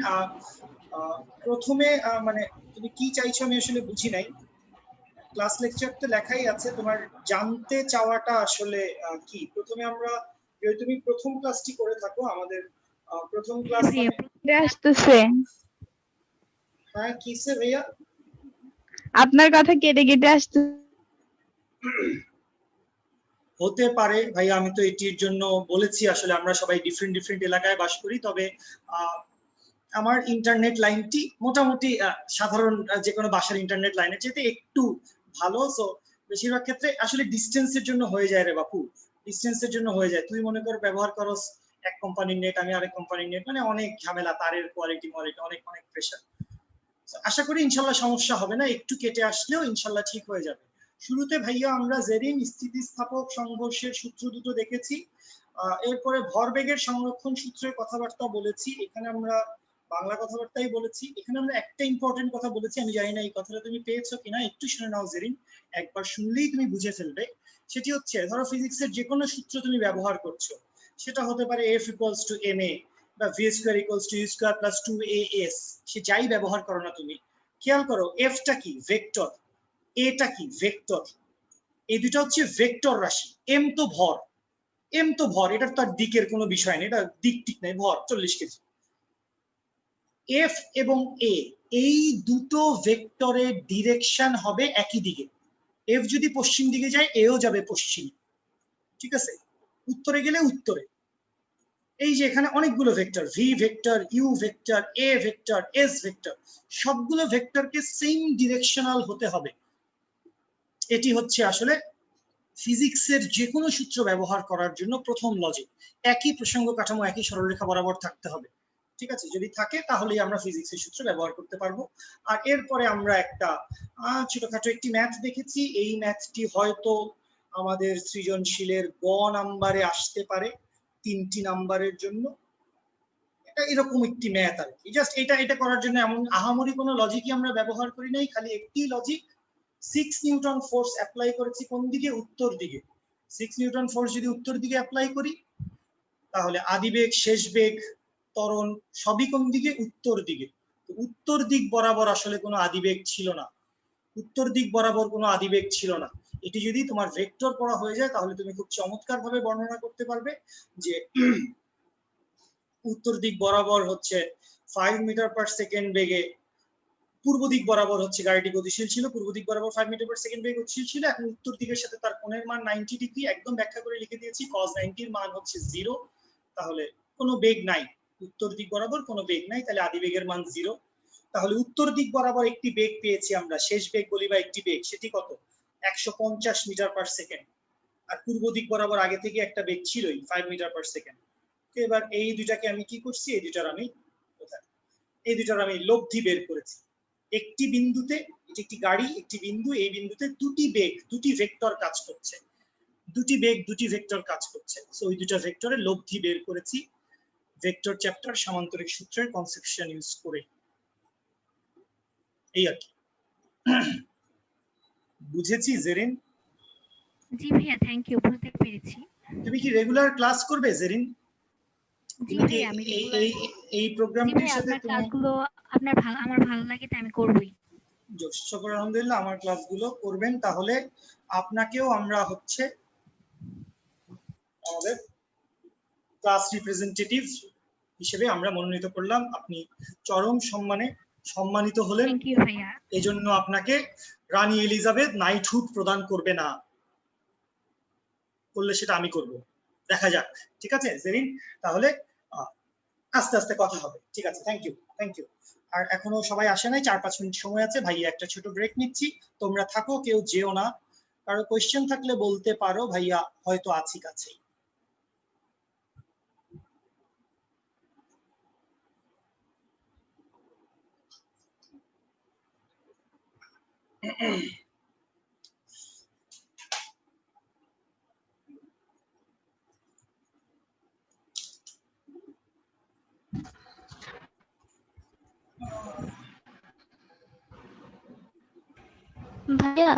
প্রথমে মানে তুমি কি চাইছো আমি আসলে বুঝি নাই। ক্লাস লেকচার তো লেখাই আছে, তোমার জানতে চাওয়াটা আসলে কি? প্রথমে আমরা, তুমি প্রথম ক্লাসটি করে থাকো, আমাদের প্রথম ক্লাস মানে আসতেছে হ্যাঁ, কিসে ভাইয়া? আপনার কথা কেটে আসতে। হতে পারে ভাইয়া, আমি তো এটির জন্য বলেছি, আসলে আমরা সবাই ডিফারেন্ট এলাকায় বাস করি, তবে আমার ইন্টারনেট লাইনটি মোটামুটি সাধারণ যে কোনো বাসার ইন্টারনেট লাইনের চেয়ে একটু ভালো। সো বেশিরভাগ ক্ষেত্রে আসলে ডিস্টেন্সের জন্য হয়ে যায় রে বাপু, ডিস্টেন্সের জন্য হয়ে যায়। তুই মনে কর ব্যবহার করস এক কোম্পানির নেট, আমি আরেক কোম্পানির নেট, মানে অনেক ঝামেলা, তারের কোয়ালিটি অনেক অনেক প্রেশার। আশা করি ইনশাল্লাহ সমস্যা হবে না, একটু কেটে আসলেও ইনশাল্লাহ ঠিক হয়ে যাবে। শুরুতে ভাইয়া আমরা জেরিন স্থিতিস্থাপক সংঘর্ষের সূত্র দুটো দেখেছি, এরপরে ভরবেগের সংরক্ষণ সূত্রের কথাবার্তা বলেছি। এখানে আমরা বাংলা কথাবার্তাই বলেছি। এখানে আমরা একটা ইম্পর্টেন্ট কথা বলেছি, আমি জানি না এই কথাটা তুমি পেয়েছো কিনা, একটু শুনে নাও জেরিন, একবার শুনলেই তুমি বুঝে ফেলবে। সেটি হচ্ছে, ধরো ফিজিক্সের যে কোনো সূত্র তুমি ব্যবহার করছো, সেটা হতে পারে F equals to ma বা v square equals to u square plus 2as, সে যাই ব্যবহার করো না তুমি, খেয়াল করো f টা কি ভেক্টর, a টা কি ভেক্টর, এই দুটো হচ্ছে ভেক্টর রাশি। m তো ভর, এটার তো আর দিকের কোনো বিষয় নেই, এটা দিক ঠিক নেই, ভর 40 কেজি। এফ এবং এ, এই দুটো ভেক্টরের ডিরেকশন হবে একই দিকে। এফ যদি পশ্চিম দিকে যায়, এও যাবে পশ্চিম, ঠিক আছে, উত্তরে গেলে উত্তরে। এই যে এখানে অনেকগুলো vector, V vector, U vector, A vector, S vector, সবগুলো ভেক্টরকে সেম ডিরেকশনাল হতে হবে। এটি হচ্ছে আসলে ফিজিক্সের যে কোনো সূত্র ব্যবহার করার জন্য প্রথম লজিক। একই প্রসঙ্গ কাঠামো, একই সরলরেখা বরাবর থাকতে হবে, ঠিক আছে, যদি থাকে তাহলেই আমরা ফিজিক্সের সূত্র ব্যবহার করতে পারবো। আর এরপরে আমরা একটা ছোটখাটো একটি ম্যাথ দেখেছি, এই ম্যাথটি হয়তো আমাদের সৃজনশীলের গ নাম্বারে আসতে পারে, 3টি নাম্বারের জন্য। এটা এরকম একটি ম্যাথ আর কি, জাস্ট এটা করার জন্য এমন আহামরি কোনো লজিকই আমরা ব্যবহার করি নাই, খালি একটি লজিক, 6 নিউটন ফোর্স অ্যাপ্লাই করেছি কোন দিকে, উত্তর দিকে। 6 নিউটন ফোর্স যদি উত্তর দিকে অ্যাপ্লাই করি, তাহলে আদিবেগ, শেষ বেগ, ত্বরণ সবই কোন দিকে, উত্তর দিকে। উত্তর দিক বরাবর আসলে কোনো আদিবেগ ছিল না, উত্তর দিক বরাবর কোনো আদিবেগ ছিল না। এটি যদি তোমার ভেক্টর পড়া হয়ে যায়, তাহলে তুমি খুব চমৎকার ভাবে বর্ণনা করতে পারবে যে উত্তর দিক বরাবর হচ্ছে 5 মিটার পার সেকেন্ড বেগে, পূর্ব দিক বরাবর হচ্ছে গাড়িটি গতিশীল ছিল, পূর্ব দিক বরাবর 5 মিটার পার সেকেন্ড বেগে গতিশীল ছিল। এখন উত্তর দিকের সাথে তার কোণের মান 90 ডিগ্রি, একদম ব্যাখ্যা করে লিখে দিয়েছি, cos 90 এর মান হচ্ছে 0। তাহলে কোনো বেগ নাই, উত্তর দিক বরাবর কোনো বেগ নাই, তাহলে আদিবেগের মান 0। তাহলে উত্তর দিক বরাবর একটি বেগ পেয়েছি আমরা, শেষ বেগ বলি বা একটি বেগ, সেটি কত, 150 মিটার পার সেকেন্ড। আর পূর্ব দিক বরাবর আগে থেকে একটা বেগ ছিলই, 5 মিটার পার সেকেন্ড। এবার এই দুটাকে আমি কি করছি, এই দুটার আমি লব্ধি বের করেছি। একটি বিন্দুতে, এটি একটি গাড়ি, একটি বিন্দু, এই বিন্দুতে দুটি বেগ, দুটি ভেক্টর কাজ করছে, দুটি বেগ দুটি ভেক্টর কাজ করছে। সো ওই দুটা ভেক্টরের লব্ধি বের করেছি ভেক্টর চ্যাপ্টার সামান্তরিক সূত্রের কনসেপশন ইউজ করে। এই আর কি। বুঝেছি জেরিন? জি ভাইয়া, থ্যাংক ইউ, বুঝতে পেরেছি। তুমি কি রেগুলার ক্লাস করবে জেরিন? জি তুমি কি ভাইয়া, আমি রেগুলার, এই জি প্রোগ্রামটির ভাইয়া, সাথে আপনার তুমি ক্লাসগুলো আমার ভালো লাগে, তাই আমি করবই। শুকর আলহামদুলিল্লাহ, আমার ক্লাসগুলো করবেন, তাহলে আপনাকেও আমরা হচ্ছে আমাদের ক্লাস রিপ্রেজেন্টেটিভ হিসেবে আমরা মনোনীত করলাম। আপনি চরম সম্মানিত হলেন, থ্যাংক ইউ ভাইয়া। এজন্য আপনাকে রানী এলিজাবেথ নাইটহুড প্রদান করবে না, করলে সেটা আমি করব, দেখা যাক, ঠিক আছে জেরিন? তাহলে আস্তে আস্তে কথা হবে, ঠিক আছে, থ্যাংক ইউ। আর এখনো সবাই আসে নাই, 4-5 মিনিট সময় আছে, ভাইয়া একটা ছোট ব্রেক নিচ্ছি, তোমরা থাকো, কেউ যেও না, কারো কোয়েশ্চেন থাকলে বলতে পারো, ভাইয়া হয়তো আছি কাছেই। ভাইয়া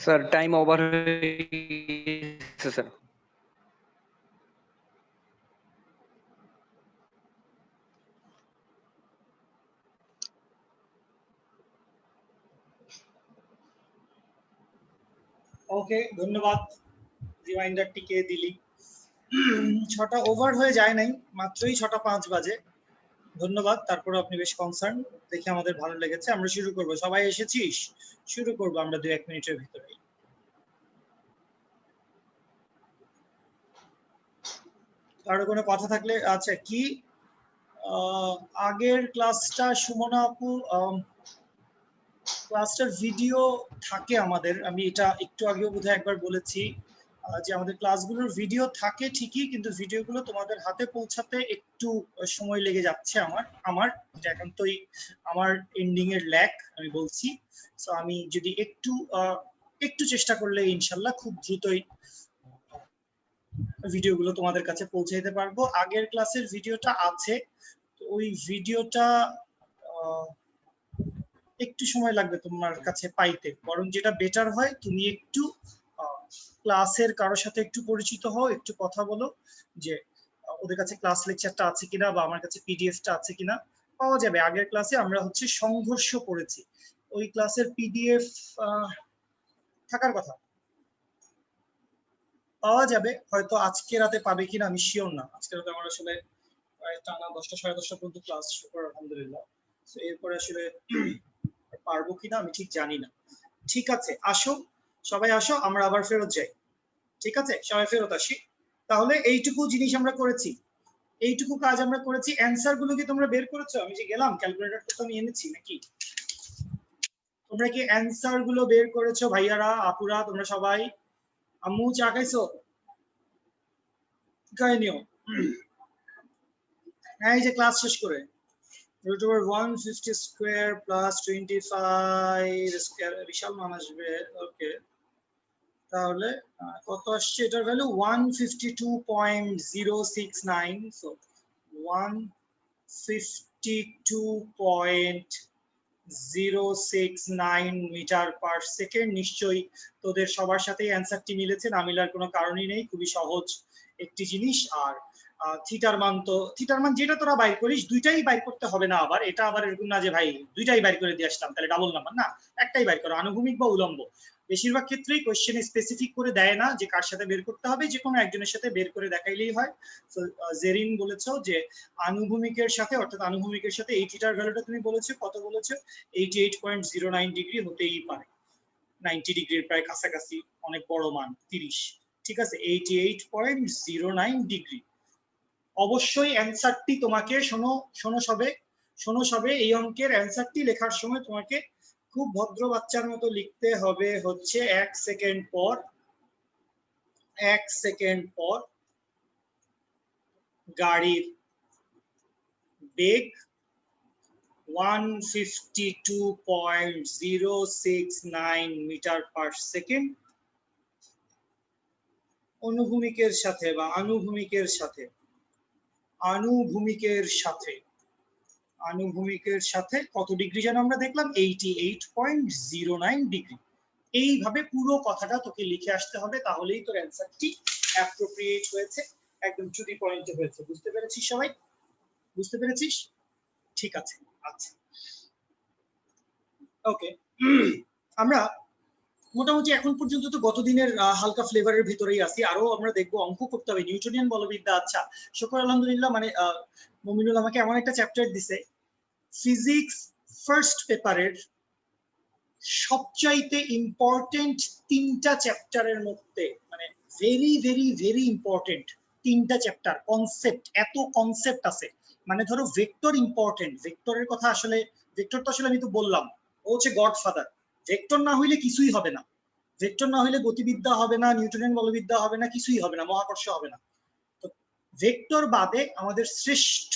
স্যার টাইম ওভার হয়ে গেছে স্যার। ওকে, ধন্যবাদ রিমাইন্ডারটি কে দিলি। 6টা ওভার হয়ে যায় নাই, মাত্রই 6টা 5 বাজে। ধন্যবাদ, তারপরে আপনি বেশ কনসার্ন, দেখে আমাদের ভালো লেগেছে। আমরা শুরু করব, সবাই এসেছিস? শুরু করব আমরা 2-1 মিনিটের ভিতরে। কারো কোনো কথা থাকলে, আচ্ছা কি আগের ক্লাসটা সুমনা আপু, ক্লাসটার ভিডিও থাকে আমাদের, আমি এটা একটু আগেও বোধহয় একবার বলেছি যে আমাদের ক্লাসগুলোর ভিডিও থাকে ঠিকই, কিন্তু ভিডিওগুলো তোমাদের হাতে পৌঁছাতে একটু সময় লেগে যাচ্ছে আমার এটা একান্তই আমার এন্ডিং এর ল্যাক, আমি বলছি। সো আমি যদি একটু চেষ্টা করলে ইনশাল্লাহ খুব দ্রুতই ভিডিওগুলো তোমাদের কাছে পৌঁছে দিতে পারবো। আগের ক্লাসের ভিডিওটা আছে, তো ওই ভিডিওটা একটু সময় লাগবে তোমার কাছে পাইতে, বরং যেটা বেটার হয় তুমি একটু ক্লাসের কারোর সাথে একটু পরিচিত হও, একটু কথা বলো যে ওদের কাছে ক্লাস লেকচারটা আছে কিনা বা আমার কাছে পিডিএফটা আছে কিনা। পাওয়া যাবে, আগের ক্লাসে আমরা হচ্ছে সংঘর্ষ পড়েছি, ওই ক্লাসের পিডিএফ থাকার কথা, পাওয়া যাবে। হয়তো আজকে রাতে পাবে কিনা আমি শিওর না, আজকে রাতে আমার আসলে টানা 10টা 10:30 পর্যন্ত ক্লাস, শুক্র আলহামদুলিল্লাহ। তো এরপরে আসলে পারবো কিনা আমি ঠিক জানি না। ঠিক আছে, আসো সবাই আসো, আমরা আবার ফেরত যাই। ঠিক আছে, সবাই ফেরত আসি। তাহলে এইটুকু জিনিস আমরা করেছি, এইটুকু কাজ আমরা করেছি। অ্যান্সার গুলো কি তোমরা বের করেছো? আমি যে গেলাম ক্যালকুলেটরটা তো আমি এনেছি নাকি? তোমরা কি অ্যান্সার গুলো বের করেছো ভাইয়ারা, আপুরা, তোমরা সবাই? আম্মু চা খাইছো? খাইনিও? হ্যাঁ, এই যে ক্লাস শেষ করে √150 স্কয়ার প্লাস 25 স্কয়ার, বিশাল মান আসবে। ওকে, তাহলে কত আসছে এটার value? 152.069। So 152.069 metre per second. নিশ্চয়ই তোদের সবার সাথেই অ্যান্সারটি মিলেছে, না মিলার কোনো কারণই নেই, খুবই সহজ একটি জিনিস। আর থিটার মান যেটা তোরা বাইর করিস, দুইটাই বাইর করতে হবে না আবার, এটা আবার এরকম না যে ভাই দুইটাই বাইর করে দিয়ে আসলাম তাহলে ডাবল নাম্বার, না, একটাই বাইর করো, আনুভূমিক বা উলম্ব। বেশিরভাগ ক্ষেত্রেই কোশ্চেনে স্পেসিফিক করে দেয় না যে কার সাথে বের করতে হবে, যে কোনো একজনের সাথে বের করে দেখাইলেই হয়। তো জেরিন বলেছো যে আনুভূমিকের সাথে, অর্থাৎ আনুভূমিকের সাথে এই থিটার ভ্যালুটা তুমি বলেছো কত বলেছো? 88.09 ডিগ্রি হতেই পারে, 90 ডিগ্রির প্রায় কাছাকাছি, অনেক বড় মান 30। ঠিক আছে, 88.09 ডিগ্রি। অবশ্যই অ্যান্সারটি তোমাকে শোনো সবে, এই অঙ্কের অ্যান্সারটি লেখার সময় তোমাকে খুব ভদ্র বাচ্চার মতো লিখতে হবে হচ্ছে 1 সেকেন্ড পর গাড়ির বেগ 152.069 মিটার পার সেকেন্ড, অনুভূমিকের সাথে কত ডিগ্রি যেন আমরা দেখলাম? 88.09 ডিগ্রি। এইভাবে পুরো কথাটা তোকে লিখে আসতে হবে, তাহলেই তোর অ্যান্সারটি অ্যাপ্রোপ্রিয়েট হয়েছে, একদম টু দি পয়েন্টে হয়েছে। বুঝতে পেরেছিস সবাই? বুঝতে পেরেছিস? ঠিক আছে, আচ্ছা ওকে। আমরা মোটামুটি এখন পর্যন্ত তো গত দিনের হালকা ফ্লেভারের ভিতরেই আছি, আরো আমরা দেখবো, অঙ্ক করতে হবে, নিউটনিয়ান বলবিদ্যা। আচ্ছা, শুকর আলহামদুলিল্লাহ, মানে মুমিনুল আমাকে এমন একটা চ্যাপ্টার দিছে, ফিজিক্স ফার্স্ট পেপারের সবচাইতে ইম্পর্টেন্ট 3টা চ্যাপ্টারের মধ্যে, মানে ভেরি ভেরি ভেরি ইম্পর্টেন্ট 3টা চ্যাপ্টার। এত কনসেপ্ট আছে, মানে ধরো ভেক্টর ইম্পর্টেন্ট, ভেক্টরের কথা আসলে, ভেক্টর তো আসলে আমি তো বললাম ও হচ্ছে গডফাদার। ভেক্টর না হইলে কিছুই হবে না, ভেক্টর না হইলে গতিবিদ্যা হবে না, নিউটনিয়ান বলবিদ্যা হবে না, কিছুই হবে না, মহাকর্ষ হবে না। তো ভেক্টর বাদে আমাদের শ্রেষ্ঠ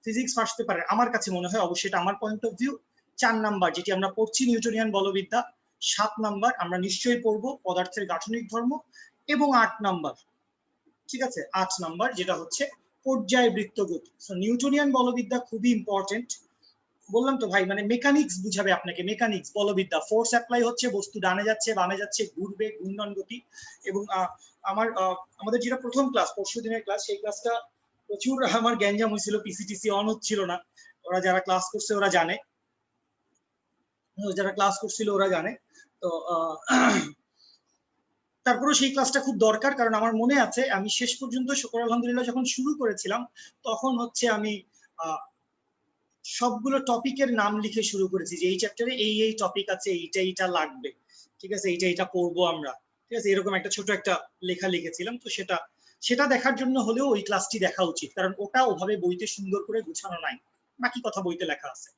ফিজিক্স ফার্স্ট পেপারের, আমার কাছে মনে হয়, অবশ্যই এটা আমার পয়েন্ট অফ ভিউ, 4 নাম্বার যেটি আমরা পড়ছি নিউটনিয়ান বলবিদ্যা, 7 নাম্বার আমরা নিশ্চয়ই পড়বো পদার্থের গাঠনিক ধর্ম, এবং 8 নাম্বার, ঠিক আছে, 8 নাম্বার যেটা হচ্ছে পর্যায়বৃত্ত গতি। সো নিউটনিয়ান বলবিদ্যা খুবই ইম্পর্টেন্ট, বললাম তো ভাই, মানে মেকানিক্স বুঝাবে আপনাকে, মেকানিক্স বলবিদ্যা। ফোর্স অ্যাপ্লাই হচ্ছে, বস্তু ডানে যাচ্ছে বামে যাচ্ছে, ঘুরবে, ঘূর্ণন গতি। এবং আমাদের যেটা প্রথম ক্লাস, পরশু দিনের ক্লাস, সেই ক্লাসটা প্রচুর আমার গ্যাঞ্জাম হয়েছিল, পিসিটিসি অন হচ্ছিল না। ওরা যারা ক্লাস করছে ওরা জানে, যারা ক্লাস করছিল ওরা জানে। তো তারপরে সেই ক্লাসটা খুব দরকার, কারণ আমার মনে আছে আমি শেষ পর্যন্ত শুকর আলহামদুলিল্লাহ যখন শুরু করেছিলাম, তখন হচ্ছে আমি সবগুলো টপিকের নাম লিখে শুরু করেছি, যে এই চ্যাপ্টারে এই এই টপিক আছে, এইটা এইটা লাগবে, ঠিক আছে, এইটা এইটা পড়বো আমরা, ঠিক আছে, এরকম একটা ছোট একটা লেখা লিখেছিলাম। তো সেটা দেখার জন্য হলেও ওই ক্লাসটি দেখা উচিত, কারণ ওটা ওভাবে বইতে সুন্দর করে গুছানো নাই, বাকি কথা বইতে লেখা আছে,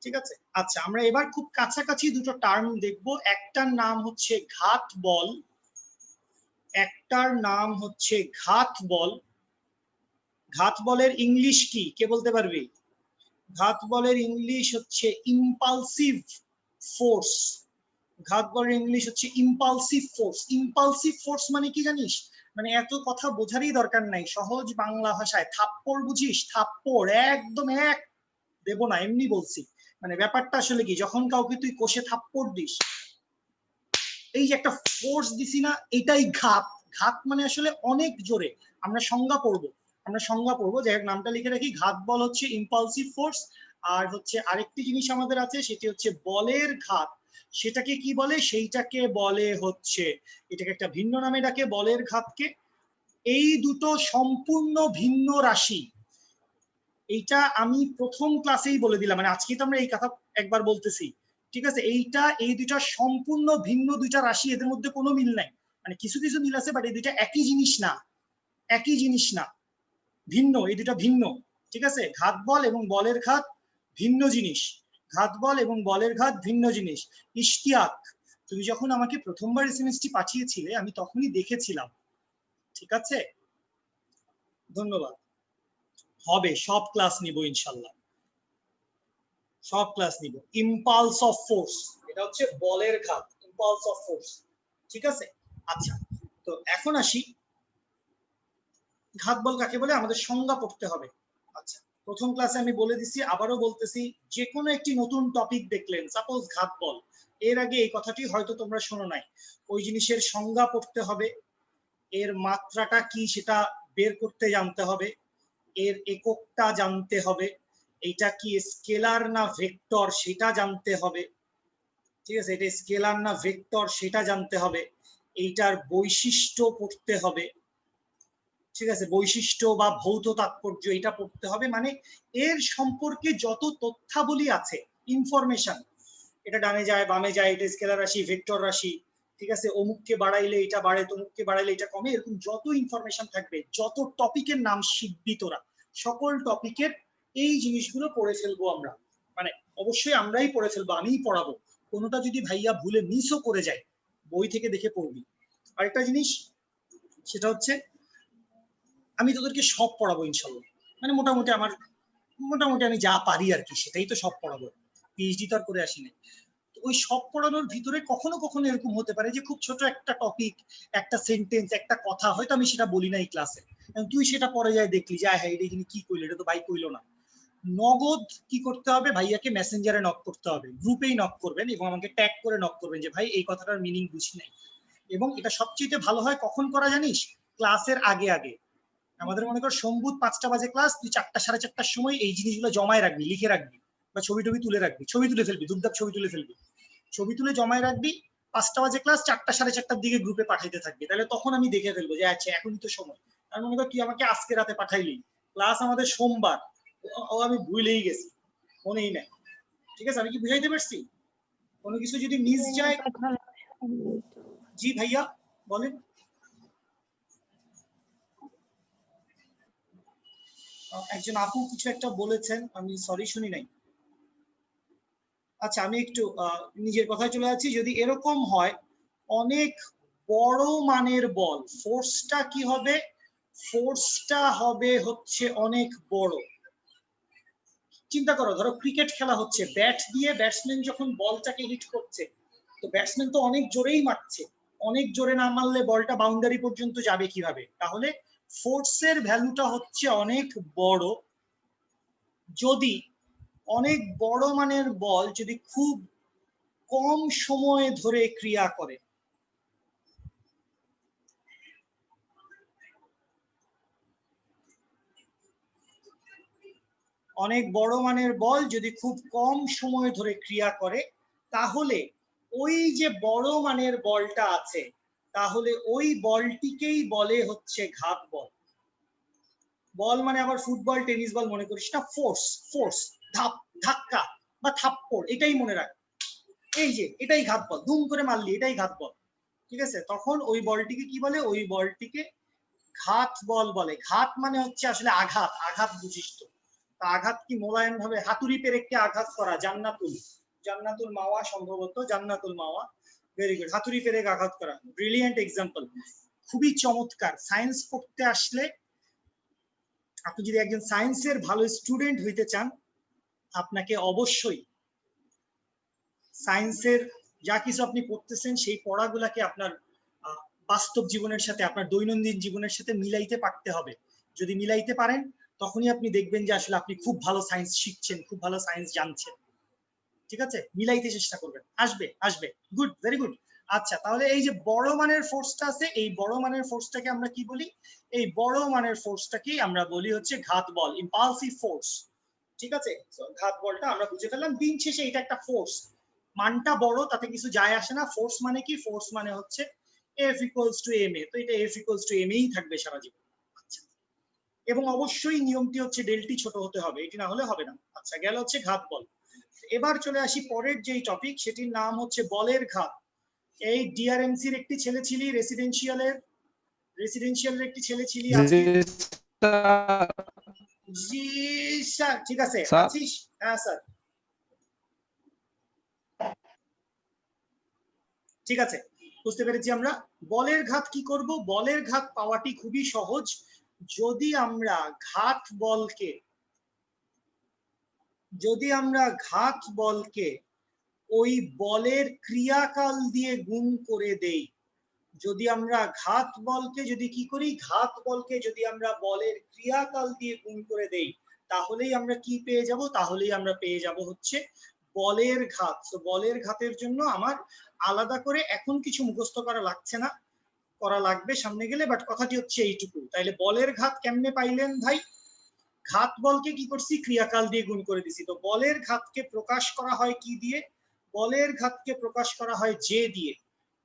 ঠিক আছে। আচ্ছা, আমরা এবার খুব কাছাকাছি দুটো টার্ম দেখব। একটার নাম হচ্ছে ঘাত বল, একটার নাম হচ্ছে ঘাত বল। ঘাত বলের ইংলিশ কি, কে বলতে পারবে? ঘাত বলের ইংলিশ হচ্ছে ইম্পালসিভ ফোর্স। ঘাত বলের ইংলিশ হচ্ছে ইম্পালসিভ ফোর্স। ইম্পালসিভ ফোর্স মানে কি জানিস? মানে এত কথা বোঝারই দরকার নাই, সহজ বাংলা ভাষায় থাপ্পড় বুঝিস? থাপ্পড় একদম এক দেব না, এমনি বলছি। মানে ব্যাপারটা আসলে কি, যখন কাউকে তুই কষে থাপ্পড় দিস, এই যে একটা ফোর্স দিছি না, এটাই ঘাত। ঘাত মানে আসলে অনেক জোরে। আমরা সংজ্ঞা পড়বো, যাই হোক নামটা লিখে রাখি। ঘাত বল হচ্ছে ইম্পালসিভ ফোর্স। আর হচ্ছে আরেকটি জিনিস আমাদের আছে, সেটি হচ্ছে বলের ঘাত। সেটাকে কি বলে? সেইটাকে বলে হচ্ছে, এটাকে একটা ভিন্ন নামে ডাকে বলের ঘাতকে। এই দুটো সম্পূর্ণ ভিন্ন রাশি। এইটা আমি প্রথম ক্লাসেই বলে দিলাম, মানে আজকে তো আমরা এই কথা একবার বলতেছি, ঠিক আছে। এই দুইটা সম্পূর্ণ ভিন্ন দুইটা রাশি, এদের মধ্যে কোনো মিল নাই। মানে কিছু কিছু মিল আছে, বাট এই দুইটা একই জিনিস না, একই জিনিস না, ভিন্ন। এই দুটা ভিন্ন, ঠিক আছে। ঘাত বল এবং বলের ঘাত ভিন্ন জিনিস। ঘাত বল এবং বলের ঘাত ভিন্ন জিনিস। ইশতিয়াক, তুমি যখন আমাকে প্রথমবার এসএমএসটি পাঠিয়েছিলে, আমি তখনই দেখেছিলাম, ঠিক আছে। ধন্যবাদ। হবে, সব ক্লাস নিব ইনশাল্লাহ, সব ক্লাস নিব। ইম্পালস অফ ফোর্স, এটা হচ্ছে বলের ঘাত, ইম্পালস অফ ফোর্স, ঠিক আছে। আচ্ছা, তো এখন আসি ঘাত বল কাকে বলে, আমাদের সংজ্ঞা পড়তে হবে। আচ্ছা, প্রথম ক্লাসে আমি বলে দিছি, আবারও বলতেছি, যে কোনো একটি নতুন টপিক দেখলেন, সাপোজ ঘাত বল, এর আগে এই কথাটি হয়তো তোমরা শোনো নাই, ওই জিনিসের সংজ্ঞা পড়তে হবে, এর মাত্রাটা কি সেটা বের করতে জানতে হবে, এর এককটা জানতে হবে, এটা কি স্কেলার না ভেক্টর সেটা জানতে হবে, ঠিক আছে, এটা স্কেলার না ভেক্টর সেটা জানতে হবে, এইটার বৈশিষ্ট্য পড়তে হবে, ঠিক আছে, বৈশিষ্ট্য বা ভৌত তাৎপর্য এটা পড়তে হবে। মানে এর সম্পর্কে যত তথ্যাবলী আছে, ইনফরমেশন, এটা ডানে যায় বামে যায়, এটা স্কেলার রাশি ভেক্টর রাশি, ঠিক আছে, অমুককে বাড়াইলে এটা বাড়ে, তমুককে বাড়াইলে এটা কমে, এরকম যত ইনফরমেশন থাকবে, যত টপিকের নাম শিখবি তোরা, সকল টপিকের এই জিনিসগুলো পড়ে ফেলবো আমরা। মানে অবশ্যই আমরাই পড়ে ফেলবো, আমিই পড়াবো, কোনোটা যদি ভাইয়া ভুলে মিসও করে যায়, বই থেকে দেখে পড়বি। আরেকটা জিনিস, সেটা হচ্ছে আমি তোদেরকে সব পড়াবো ইনশাল্লাহ। মানে মোটামুটি আমি যা পারি আর কি, সেটাই তো সব পড়াবো, পিএইচডি তো আর করে আসি না। ওই সব পড়ানোর ভিতরে কখনো কখনো এরকম হতে পারে যে খুব ছোট একটা টপিক, একটা সেন্টেন্স, একটা কথা হয়তো আমি সেটা বলি নাই ক্লাসে, তুই সেটা পরে যায় দেখলি যে হ্যাঁ এটা এখানে কি কইলো, এটা তো ভাই কইলো না। নগদ কি করতে হবে, ভাইয়াকে মেসেঞ্জারে নক করতে হবে, গ্রুপেই নক করবেন এবং আমাকে ট্যাগ করে নক করবেন যে ভাই এই কথাটার মিনিং বুঝি নাই। এবং এটা সবচেয়ে ভালো হয় কখন করা জানিস? ক্লাসের আগে আগে। আমাদের মনে কর সম্বুধ 5টা বাজে ক্লাস, তুই 4টা 4:30টার সময় এই জিনিসগুলো জমায় রাখবি, লিখে রাখবি, বা ছবি তুলে রাখবি, ছবি তুলে ফেলবি, দুর্দাপ ছবি তুলে ফেলবি, ছবি তুলে জমায় রাখবি। 5টা বাজে ক্লাস, 4টা 4:30টার দিকে গ্রুপে পাঠাইতে থাকবি, তাহলে তখন আমি দেখে ফেলবো যে আচ্ছা এখনই তো সময়। তার মনে কর তুই আমাকে আজকে রাতে পাঠাইলি, ক্লাস আমাদের সোমবার, ও আমি ভুলেই গেছি, মনেই নাই, ঠিক আছে। আমি কি বুঝাইতে পারছি? কোনো কিছু যদি মিস যায়, জি ভাইয়া বলেন। একজন আপু কিছু একটা বলেছেন, আমি সরি শুনি নাই। আচ্ছা, আমি একটু নিজের কথায় চলে যাচ্ছি। যদি এরকম হয় অনেক বড় মানের বল, ফোর্সটা কি হবে? ফোর্সটা হবে হচ্ছে অনেক বড়। চিন্তা করো, ধরো ক্রিকেট খেলা হচ্ছে, ব্যাট দিয়ে ব্যাটসম্যান যখন বলটাকে হিট করছে, তো ব্যাটসম্যান তো অনেক জোরেই মারছে, অনেক জোরে না মারলে বলটা বাউন্ডারি পর্যন্ত যাবে কিভাবে? তাহলে ফোর্সের ভ্যালুটা হচ্ছে অনেক বড় যদি অনেক বড় মানের বল যদি খুব কম সময় ধরে ক্রিয়া করে। অনেক বড় মানের বল যদি খুব কম সময় ধরে ক্রিয়া করে, তাহলে ওই যে বড় মানের বলটা আছে, তাহলে ওই বলটিকেই বলে হচ্ছে ঘাত বল। বল মানে আবার ফুটবল টেনিস বল মনে করিস না, ফোর্স ফোর্স, ধাক্কা বা থাপ্পড়, এটাই মনে রাখ। এই যে এটাই ঘাত বল, ধুম করে মারলি, এটাই ঘাত বল। ঠিক আছে, তখন ওই বলটিকে কি বলে? ওই বলটিকে ঘাত বল বলে। ঘাত মানে হচ্ছে আসলে আঘাত, আঘাত বুঝিস তো। আঘাত কি মোলায়েম ভাবে হাতুড়ি পেরেককে আঘাত করা, জান্নাতুল, জান্নাতুল মাওয়া, সম্ভবত জান্নাতুল মাওয়া, ভেরি গুড। হাতুড়ি পেরেক আঘাত করা, ব্রিলিয়েন্ট এক্সাম্পল, খুবই চমৎকার। সায়েন্স পড়তে আসলে, আপনি যদি একজন সায়েন্সের ভালো স্টুডেন্ট হইতে চান, আপনাকে অবশ্যই সায়েন্সের যা কিছু আপনি পড়তেছেন সেই পড়াগুলাকে আপনার বাস্তব জীবনের সাথে, আপনার দৈনন্দিন জীবনের সাথে মিলাইতে পারতে হবে। যদি মিলাইতে পারেন, তখনই আপনি দেখবেন যে আসলে আপনি খুব ভালো সায়েন্স শিখছেন, খুব ভালো সায়েন্স জানছেন। ঠিক আছে, মিলাইতে চেষ্টা করবেন, আসবে আসবে। Good, very good. আচ্ছা, তাহলে এই যে বড় মানের ফোর্সটা আছে, এই বড় মানের ফোর্সটাকে আমরা কি বলি? এই বড় মানের ফোর্সটাকে আমরা বলি হচ্ছে ঘাত বল, ইম্পালসিভ ফোর্স। ঠিক আছে, ঘাত বলটা আমরা বুঝে ফেললাম। দিন শেষে এটা একটা ফোর্স, মানটা বড় তাতে কিছু যায় আসে না। ফোর্স মানে কি? ফোর্স মানে হচ্ছে F equals to ma, তো এটা F equals to ma ই থাকবে সারা জীবন। আচ্ছা, এবং অবশ্যই নিয়মটি হচ্ছে ডেলটি ছোট হতে হবে, এটি না হলে হবে না। আচ্ছা, গেল হচ্ছে ঘাত বল। এবার চলে আসি পরের যেই টপিক, সেটির নাম হচ্ছে বলের ঘাত। এই ডিআরএমসির একটি ছেলে ছিলি, রেসিডেন্সিয়ালের একটি ছেলে ছিলি আজকে। জি স্যার, ঠিক আছে, আছিস? হ্যাঁ স্যার, ঠিক আছে, বুঝতে পেরেছি আমরা। বলের ঘাত কি করব? বলের ঘাত পাওয়াটি খুবই সহজ। যদি আমরা ঘাত বলকে ওই বলের ক্রিয়াকাল দিয়ে গুণ করে দেই, যদি আমরা ঘাত বলকে যদি কি করি, ঘাত বলকে যদি আমরা বলের ক্রিয়াকাল দিয়ে গুণ করে দেই, তাহলেই আমরা কি পেয়ে যাব? তাহলেই আমরা পেয়ে যাব হচ্ছে বলের ঘাত। তো বলের ঘাতের জন্য আমার আলাদা করে এখন কিছু মুখস্থ করা লাগছে না, করা লাগবে সামনে গেলে, বাট কথাটি হচ্ছে এইটুকু। তাইলে বলের ঘাত কেমনে পাইলেন ভাই? ঘাত বলকে কি করছি? ক্রিয়াকাল দিয়ে গুণ করে দিছি। তো বলের ঘাতকে প্রকাশ করা হয় কি দিয়ে? বলের ঘাতকে প্রকাশ করা হয় জে দিয়ে।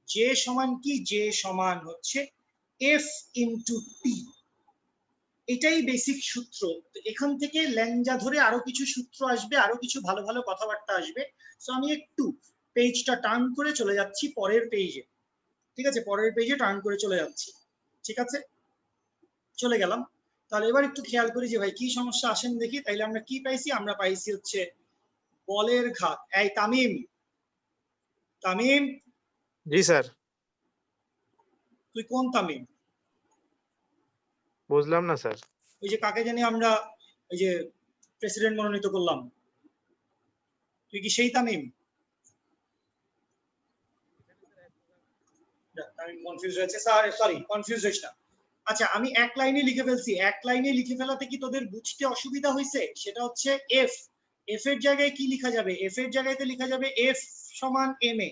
জে সমান কি? জে সমান হচ্ছে এফ ইন্টু টি। এটাই বেসিক সূত্র। তো এখান থেকে ল্যাংজা ধরে আরো কিছু সূত্র আসবে, আরো কিছু ভালো ভালো কথাবার্তা আসবে। তো আমি একটু পেজটা টার্ন করে চলে যাচ্ছি পরের পেজে। ঠিক আছে, পরের পেজে টার্ন করে চলে যাচ্ছি। ঠিক আছে, চলে গেলাম। তাহলে এবার একটু খেয়াল করি যে ভাই কি সমস্যা, আসেন দেখি। তাইলে আমরা কি পাইছি? আমরা পাইছি হচ্ছে বলের ঘাত। এই তামিম, তামিম, জি স্যার। তুই কোন তামিম? বুঝলাম না স্যার। ওই যে কাকে জানি আমরা ওই যে প্রেসিডেন্ট মনোনীত করলাম, তুই কি সেই তামিম? আমি কনফিউজ হয়েছে স্যার, সরি, কনফিউজ হইস না। আচ্ছা, আমি এক লাইনে লিখে ফেলছি। এক লাইনে লিখে ফেলাতে কি তোদের বুঝতে অসুবিধা হয়েছে? সেটা হচ্ছে এফ, এফ এর জায়গায় কি লিখা যাবে? এফ এর জায়গায় লিখা যাবে এফ সমান এম এ,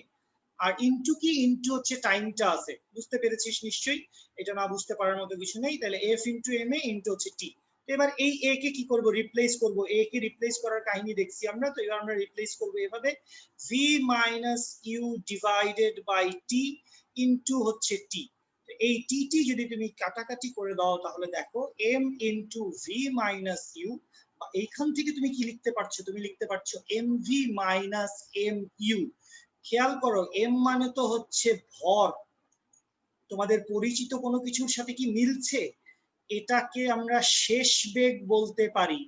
আর ইনটু কি? ইনটু হচ্ছে টাইমটা আছে। বুঝতে পেরেছিস নিশ্চয়ই, এটা না বুঝতে পারার মতো কিছু নেই। তাহলে F into M A into হচ্ছে টি। এবার এই এ কে কি করব? রিপ্লেস করব। এ কে রিপ্লেস করার কাহিনী দেখছি আমরা, তো এবার আমরা রিপ্লেস করব এভাবে, V minus U divided by T into হচ্ছে টি। এই টি যদি তুমি কাটাকাটি করে দাও, তাহলে দেখো M into V minus U, এইখান থেকে তুমি কি লিখতে পারছো? তুমি লিখতে পারছো M V minus M U. খেয়াল করো, এম মানে তো হচ্ছে ভর। তোমাদের পরিচিত কোনো কিছুর সাথে কি মিলছে? এটাকে আমরা শেষ বেগ বলতে পারি,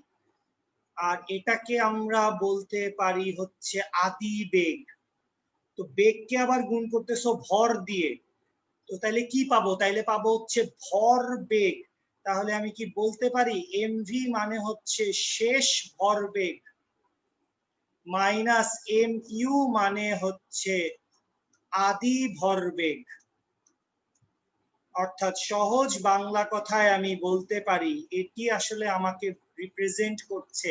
আর এটাকে আমরা বলতে পারি হচ্ছে আদি বেগ। তো বেগকে আবার গুণ করতেছো ভর দিয়ে, তো তাইলে কি পাবো? তাইলে পাবো হচ্ছে ভর বেগ। তাহলে আমি কি বলতে পারি? এমভি মানে হচ্ছে শেষ ভরবেগ, মাইনাস এম ইউ মানে হচ্ছে আদি ভরবেগ। অর্থাৎ সহজ বাংলা কথায় আমি বলতে পারি, এটি আসলে আমাকে রিপ্রেজেন্ট করছে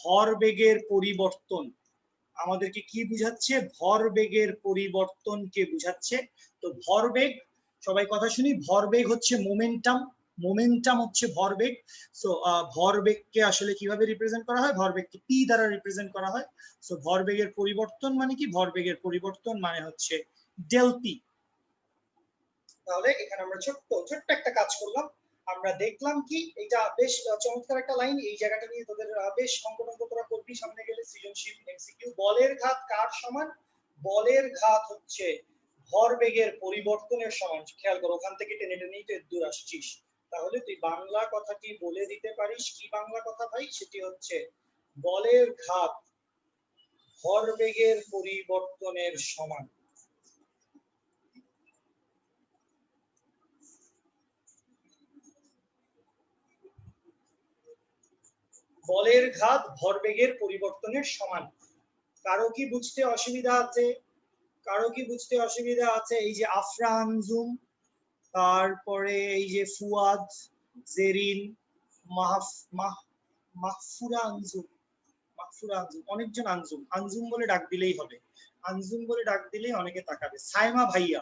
ভরবেগের পরিবর্তন আমাদেরকে কি বুঝাচ্ছে? ভরবেগের পরিবর্তনকে বুঝাচ্ছে। তো ভরবেগ, সবাই কথা শুনি, ভরবেগ হচ্ছে মোমেন্টাম, মোমেন্টাম হচ্ছে ভরবেগ। সো ভরবেগকে আসলে কিভাবে রিপ্রেজেন্ট করা হয়? ভরবেগকে পি দ্বারা রিপ্রেজেন্ট করা হয়। সো ভরবেগের পরিবর্তন মানে কি? ভরবেগের পরিবর্তন মানে হচ্ছে ডেল পি। তাহলে এখানে আমরা ছোট্ট একটা কাজ করলাম, আমরা দেখলাম কি এটা বেশ চমৎকার একটা লাইন, এই জায়গাটা নিয়ে তোদের বেশ অঙ্ক তোরা করবি সামনে গেলে সৃজনশীল এমসিকিউ। বলের ঘাত কার সমান? বলের ঘাত হচ্ছে ভরবেগের পরিবর্তনের সমান। খেয়াল করো, ওখান থেকে টেনে টেনেই তো দূর আসছিস, তাহলে তুই বাংলা কথাটি বলে দিতে পারিস। কি বাংলা কথা ভাই? সেটি হচ্ছে বলের ঘাত ভরবেগের পরিবর্তনের সমান। বলের ঘাত ভরবেগের পরিবর্তনের সমান। কারো কি বুঝতে অসুবিধা আছে? কারো কি বুঝতে অসুবিধা আছে? এই যে আফরা আনজুম, তারপরে এই যে ফুয়াদ, জেরিন, মাহফুরা আনজুম, মাহফুরা আনজুম, অনেকজন আনজুম, আনজুম বলে ডাক দিলেই হবে, আনজুম বলে ডাক দিলেই অনেকে তাকাবে। সাইমা ভাইয়া,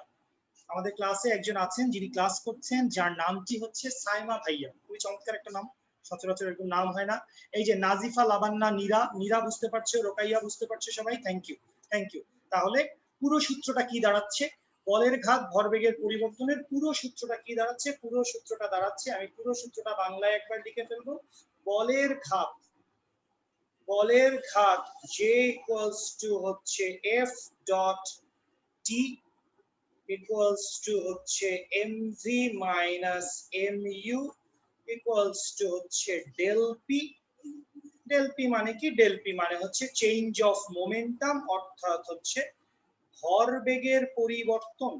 আমাদের ক্লাসে একজন আছেন যিনি ক্লাস করছেন, যার নামটি হচ্ছে সাইমা ভাইয়া। খুবই চমৎকার একটা নাম, সচরাচর এরকম নাম হয় না। এই যে নাজিফা, লাবান্না, নীরা, নীরা বুঝতে পারছো, রোকাইয়া বুঝতে পারছো সবাই? Thank you, thank you. তাহলে পুরো সূত্রটা কি দাঁড়াচ্ছে? বলের ঘাত ভরবেগের পরিবর্তনের পুরো সূত্রটা কি দাঁড়াচ্ছে? পুরো সূত্রটা দাঁড়াচ্ছে, আমি পুরো সূত্রটা বাংলায় একবার লিখে ফেলবো। বলের ঘাত, বলের ঘাত J ইকুয়ালস টু হচ্ছে F dot T equals to হচ্ছে mv minus mu equals to হচ্ছে del p। del p মানে কি? del p মানে হচ্ছে চেঞ্জ অফ মোমেন্টাম, অর্থাৎ হচ্ছে ভরবেগের পরিবর্তন।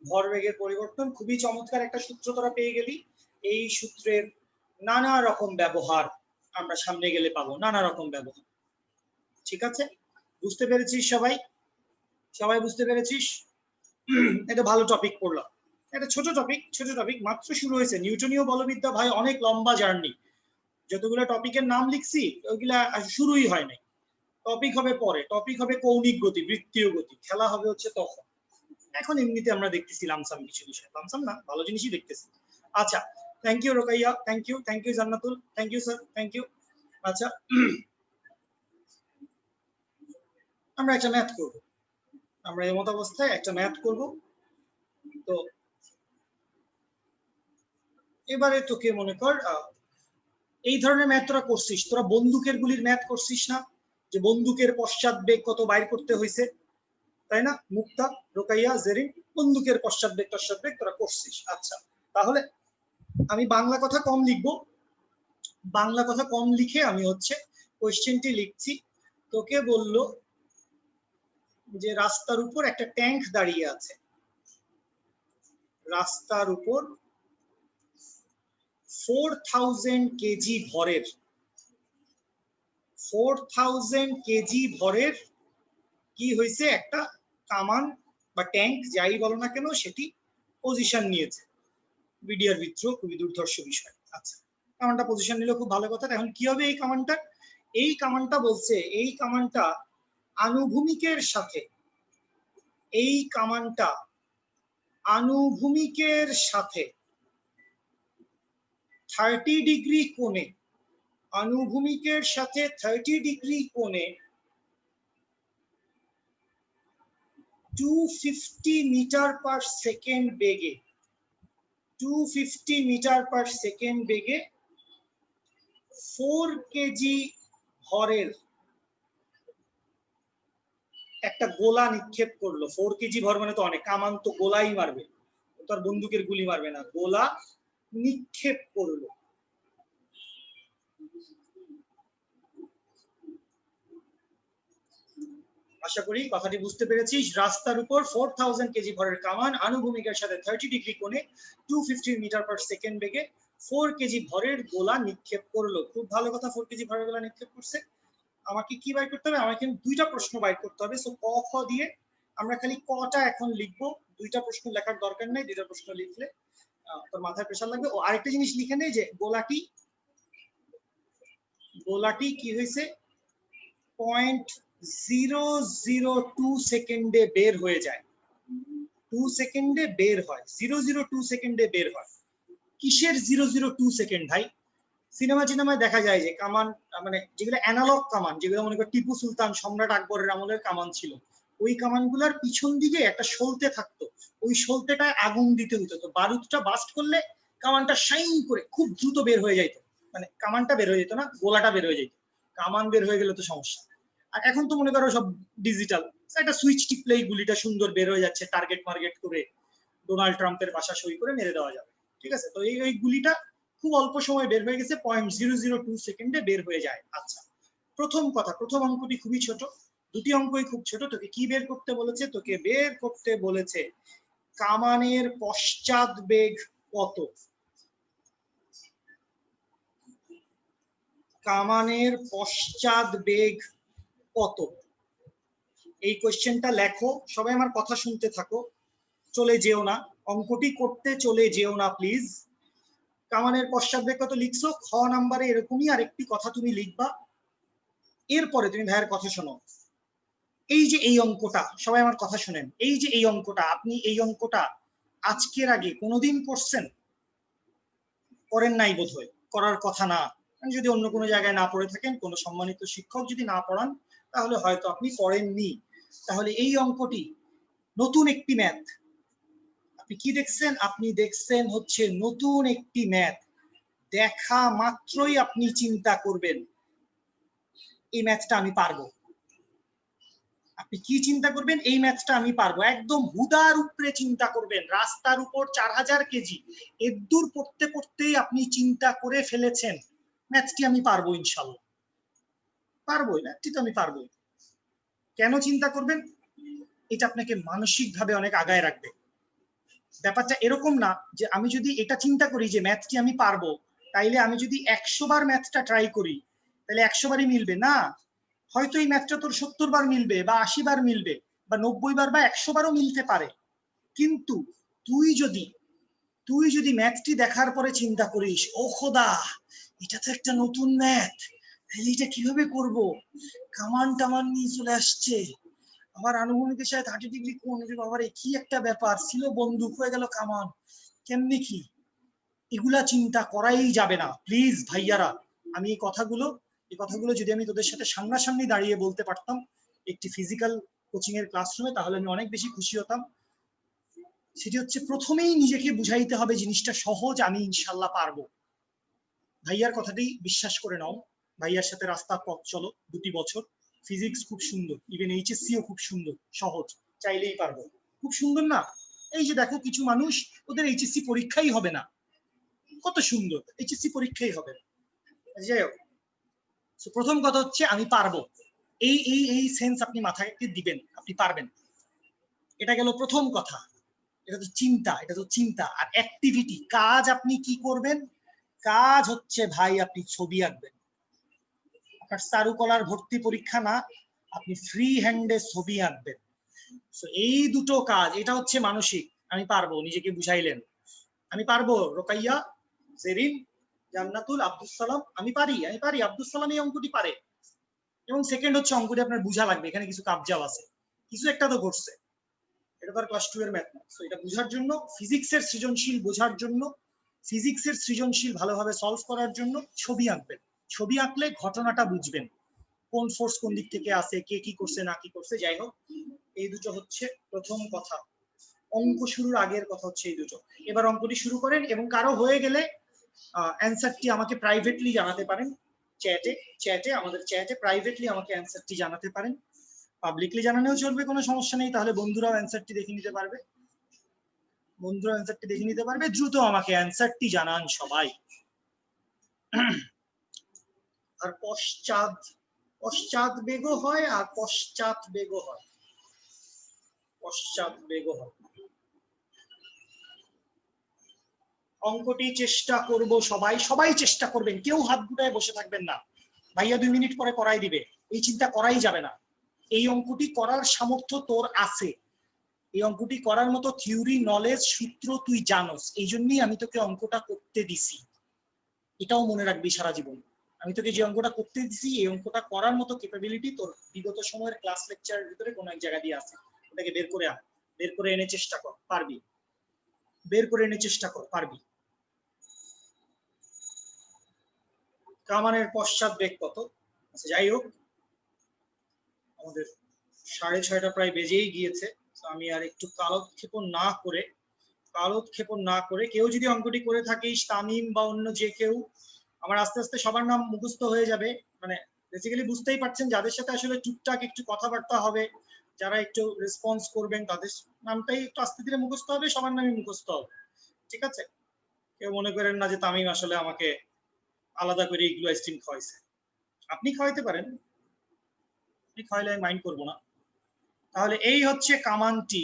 ভরবেগের পরিবর্তন খুবই চমৎকার একটা সূত্র তোরা পেয়ে গেলি। এই সূত্রের নানা রকম ব্যবহার আমরা সামনে গেলে পাবো, নানা রকম ব্যবহার। ঠিক আছে, বুঝতে পেরেছিস সবাই? সবাই বুঝতে পেরেছিস? এটা ভালো টপিক পড়লাম, একটা ছোট টপিক মাত্র শুরু হয়েছে। নিউটনীয় বলবিদ্যা ভাই অনেক লম্বা জার্নি, যতগুলো টপিকের নাম লিখছি ওইগুলা শুরুই হয় নাই। টপিক হবে পরে, টপিক হবে কৌণিক গতি, বৃত্তীয় গতি, খেলা হবে হচ্ছে তখন। এখন এমনিতে আমরা দেখতেছি লামসাম কিছু বিষয়, লামসাম না, ভালো জিনিসই দেখতেছি। আচ্ছা, thank you Rokaiya, thank you Jannatul, thank you sir, thank you. আচ্ছা, আমরা একটা ম্যাথ করব, আমরা এমত অবস্থায় একটা ম্যাথ করব। তো এবারে তোকে মনে কর এই ধরনের ম্যাথ তোরা করছিস, তোরা বন্দুকের গুলির ম্যাথ করছিস না? যে বন্দুকের পশ্চাৎ বেগ কত বাইর করতে হয়েছে, তাই না? মুক্তা, রোকাইয়া, জেরিন, বন্দুকের পশ্চাৎ বেগ তোরা করছিস। আচ্ছা, তাহলে আমি বাংলা কথা কম লিখবো, বাংলা কথা কম লিখে আমি হচ্ছে কোয়েশ্চেনটি লিখছি। তোকে বললো যে রাস্তার উপর একটা ট্যাঙ্ক দাঁড়িয়ে আছে, রাস্তার উপর 4000 কেজি ভরের, 4000 কেজি ভরের কি হয়েছে, একটা কামান বা ট্যাঙ্ক যাই বলো না কেন সেটি পজিশন নিয়েছে। বিডিআর বিদ্রোহ খুবই দুর্ধর্ষ বিষয়। আচ্ছা, কামানটা পজিশন নিলে খুব ভালো কথা। এখন কি হবে এই কামানটা? এই কামানটা বলছে, এই কামানটা আনুভূমিকের সাথে, এই কামানটা আনুভূমিকের সাথে 30 ডিগ্রি কোণে, আনুভূমিকের সাথে 30 ডিগ্রি কোণে 250 মিটার পার সেকেন্ড বেগে, 250 মিটার পার সেকেন্ড বেগে 4 কেজি ভরের একটা গোলা নিক্ষেপ করলো। 4 কেজি ভর মানে তো অনেক, কামান তো গোলাই মারবে, তো আর বন্দুকের গুলি মারবে না, গোলা নিক্ষেপ করলো। আশা করি কথাটি বুঝতে পেরেছিস। রাস্তার উপর 4000 কেজি ভরের কামান আনুভূমিকের সাথে 30 ডিগ্রি কোণে 250 মিটার পার সেকেন্ড বেগে 4 কেজি ভরের গোলা নিক্ষেপ করলো। খুব ভালো কথা, 4 কেজি ভরের গোলা নিক্ষেপ করছে। আমাকে কি বাইর করতে হবে? আমাকে দুইটা প্রশ্ন বাইর করতে হবে। সো ক খ দিয়ে আমরা খালি কটা এখন লিখবো, দুইটা প্রশ্ন লেখার দরকার নাই, দুইটা প্রশ্ন লিখলে তোর মাথায় প্রেশার লাগবে। ও আরেকটা জিনিস লিখে নেই যে গোলাটি কি হয়েছে 0.002 সেকেন্ডে বের হয়ে যায়, 2 সেকেন্ডে বের হয়, 0.02 সেকেন্ডে বের হয়। কিসের 0.02 সেকেন্ড ভাই? সিনেমায় দেখা যায় যে কামান, মানে যেগুলো অ্যানালগ কামান, যেগুলো মনে করো টিপু সুলতান সম্রাট আকবরের আমলের কামান ছিল, ওই কামানগুলোর পিছন দিকে একটা সলতে থাকতো, ওই সলতেটায় আগুন দিতে হতো, তো বারুদটা বাস্ট করলে কামানটা শাইন করে খুব দ্রুত বের হয়ে যাইতো, মানে কামানটা বের হয়ে যেত না, গোলাটা বের হয়ে যেত। কামান বের হয়ে গেলে তো সমস্যা। আর এখন তো মনে করো সব ডিজিটাল, একটা সুইচ টিপলেই গুলিটা সুন্দর বের হয়ে যাচ্ছে, টার্গেট মার্গেট করে ডোনাল্ড ট্রাম্পের বাসা সই করে মেরে দেওয়া যাবে। ঠিক আছে, তো এই গুলিটা খুব অল্প সময় বের হয়ে গেছে, 0.002 সেকেন্ডে বের হয়ে যায়। আচ্ছা, প্রথম কথা, প্রথম অঙ্কটি খুবই ছোট, দুটি অঙ্কই খুব ছোট। তোকে কি বের করতে বলেছে? তোকে বের করতে বলেছে কামানের পশ্চাৎ বেগ কত। কামানের পশ্চাৎ বেগ কত? এই কোশ্চেনটা লেখো, সবাই আমার কথা শুনতে থাকো, চলে যেও না, অঙ্কটি করতে চলে যেও না প্লিজ। কামানের পশ্চাৎ বেগ কত লিখছো? খ নাম্বারে এরকমই আরেকটি কথা তুমি লিখবা, এরপরে তুমি ভাইয়ের কথা শোনো। এই যে এই অঙ্কটা, সবাই আমার কথা শুনেন, এই যে এই অঙ্কটা, আপনি এই অঙ্কটা আজকের আগে কোনোদিন করছেন? করেন নাই বোধহয়, করার কথা না। যদি অন্য কোনো জায়গায় না পড়ে থাকেন, কোনো সম্মানিত শিক্ষক যদি না পড়ান, তাহলে হয়তো আপনি পড়েননি। তাহলে এই অঙ্কটি নতুন একটি ম্যাথ, আপনি কি দেখছেন? আপনি দেখছেন হচ্ছে নতুন একটি ম্যাথ। দেখা মাত্রই আপনি চিন্তা করবেন এই ম্যাথটা আমি পারবো। আপনি কি চিন্তা করবেন? এই ম্যাথটা আমি পারবো। একদম হুদার উপরে চিন্তা করবেন, রাস্তার উপর 4000 কেজি এদ্দুর পড়তে পড়তেই আপনি চিন্তা করে ফেলেছেন ম্যাথটি আমি পারবো, ইনশাল্লাহ পারবোই, ম্যাথটি তো আমি পারবোই। কেন চিন্তা করবেন? এটা আপনাকে মানসিকভাবে অনেক আগায় রাখবে। ব্যাপারটা এরকম না যে আমি যদি এটা চিন্তা করি যে ম্যাথটি আমি পারবো, তাইলে আমি যদি 100 বার ম্যাথটা ট্রাই করি তাহলে 100 বারই মিলবে না। হয়তো এই ম্যাথটা তোর 70 বার মিলবে বা 80 বার মিলবে বা 90 বার বা 100 বারও মিলতে পারে। কিন্তু তুই যদি ম্যাথটি দেখার পরে চিন্তা করিস, ও খোদা, এটা তো একটা নতুন ম্যাথ, এটা কিভাবে করব, কামান টামান নিয়ে চলে আসছে, আবার আনুভূমিকের সাথে 30 ডিগ্রি কোণ, বাবার কি একটা ব্যাপার ছিল, বন্দুক হয়ে গেল কামান, কেমনি কি, এগুলা চিন্তা করাই যাবে না প্লিজ ভাইয়ারা। আমি এই কথাগুলো যদি আমি তোদের সাথে সামনাসামনি দাঁড়িয়ে বলতে পারতাম একটি ফিজিক্যাল কোচিং এর ক্লাসরুমে, তাহলে আমি অনেক বেশি খুশি হতাম। সেটি হচ্ছে প্রথমেই নিজেকে বুঝাইতে হবে জিনিসটা সহজ, আমি ইনশাল্লাহ পারবো। ভাইয়ার কথাটি বিশ্বাস করে নাও, ভাইয়ার সাথে রাস্তার পথ চলো 2 বছর, ফিজিক্স খুব সুন্দর, ইভেন এইচএসসিও খুব সুন্দর, সহজ, চাইলেই পারবো। খুব সুন্দর না? এই যে দেখো কিছু মানুষ, ওদের এইচএসসি পরীক্ষাই হবে না, কত সুন্দর, এইচএসসি পরীক্ষাই হবে না। যাই হোক, প্রথম কথা হচ্ছে আমি পারবো, এই সেন্স আপনি মাথায় দিবেন, আপনি পারবেন। এটা গেল প্রথম কথা। এটা তো চিন্তা। আর অ্যাক্টিভিটি, কাজ আপনি কি করবেন? কাজ হচ্ছে ভাই আপনি ছবি আঁকবেন। আপনার চারুকলার ভর্তি পরীক্ষা না, আপনি ফ্রি হ্যান্ডে ছবি আঁকবেন। এই দুটো কাজ, এটা হচ্ছে মানসিক আমি পারবো, নিজেকে বুঝাইলেন আমি পারবো। রোকাইয়া, জেরিন, জান্নাতুল, আব্দুল সালাম, আমি পারি। আব্দুল সালাম এই অঙ্কটি পারে। এবং সেকেন্ড হচ্ছে অঙ্কটি আপনার বুঝা লাগবে, এখানে কিছু কাবজাও আছে, কিছু একটা তো ঘটছে, এটা তো আর ক্লাস 2 এর ম্যাথ না। তো এটা বোঝার জন্য, ফিজিক্সের সৃজনশীল বোঝার জন্য, ফিজিক্সের সৃজনশীল ভালোভাবে সলভ করার জন্য ছবি আঁকবেন। ছবি আঁকলে ঘটনাটা বুঝবেন, কোন ফোর্স কোন দিক থেকে আসে, কে কি করছে না কি করছে। যাই হোক, এই দুটো হচ্ছে প্রথম কথা। অঙ্ক শুরুর আগের কথা হচ্ছে এই দুটো। এবার অঙ্কটি শুরু করেন, এবং কারো হয়ে গেলে অ্যান্সারটি আমাকে প্রাইভেটলি জানাতে পারেন, চ্যাটে আমাদের চ্যাটে প্রাইভেটলি আমাকে অ্যান্সারটি জানাতে পারেন। পাবলিকলি জানানোও চলবে, কোনো সমস্যা নেই, তাহলে বন্ধুরাও অ্যান্সারটি দেখে নিতে পারবে। দ্রুত আমাকে অ্যান্সারটি জানান সবাই। আর পশ্চাৎ বেগও হয় আর পশ্চাৎ বেগও হয়। অঙ্কটি চেষ্টা করব সবাই চেষ্টা করবেন, কেউ হাত গুটায় বসে থাকবেন না। ভাইয়া 2 মিনিট পরে করাই দিবে, এই চিন্তা করাই যাবে না। এই অঙ্কটি করার সামর্থ্য তোর আছে, এই অঙ্কটি করার মতো থিওরি নলেজ সূত্র তুই জানোস, এই জন্যই আমি তোকে অঙ্কটা করতে দিছি। এটাও মনে রাখবি সারা জীবন। আমি তোকে যে অঙ্কটা করতে দিছি এই অঙ্কটা করার মতো ক্যাপাবিলিটি তোর বিগত সময়ের ক্লাস লেকচারের ভিতরে কোনো এক জায়গা দিয়ে আছে। ওটাকে বের করে আন, বের করে এনে চেষ্টা কর, পারবি। বের করে এনে চেষ্টা কর, পারবি। কামানের পশ্চাৎ বেগ কত? আচ্ছা যাই হোক, আমাদের 6:30 প্রায় বেজেই গিয়েছে। আমি আর একটু কালক্ষেপণ না করে কেউ যদি অঙ্কটি করে থাকিস, তামিম বা অন্য যে কেউ, আমার আস্তে আস্তে সবার নাম মুখস্থ হয়ে যাবে। মানে বেসিক্যালি বুঝতেই পারছেন যাদের সাথে আসলে টুকটাক একটু কথাবার্তা হবে, যারা একটু রেসপন্স করবেন তাদের নামটাই একটু আস্তে ধীরে মুখস্থ হবে, সবার নামই মুখস্থ হবে। ঠিক আছে? কেউ মনে করেন না যে তামিম আসলে আমাকে আলাদা করে ইগলু আইসক্রিম খাওয়াইছে। আপনি খাওয়াইতে পারেন, আপনি খাওয়াইলে আমি মাইন্ড করবো না। তাহলে এই হচ্ছে কামানটি।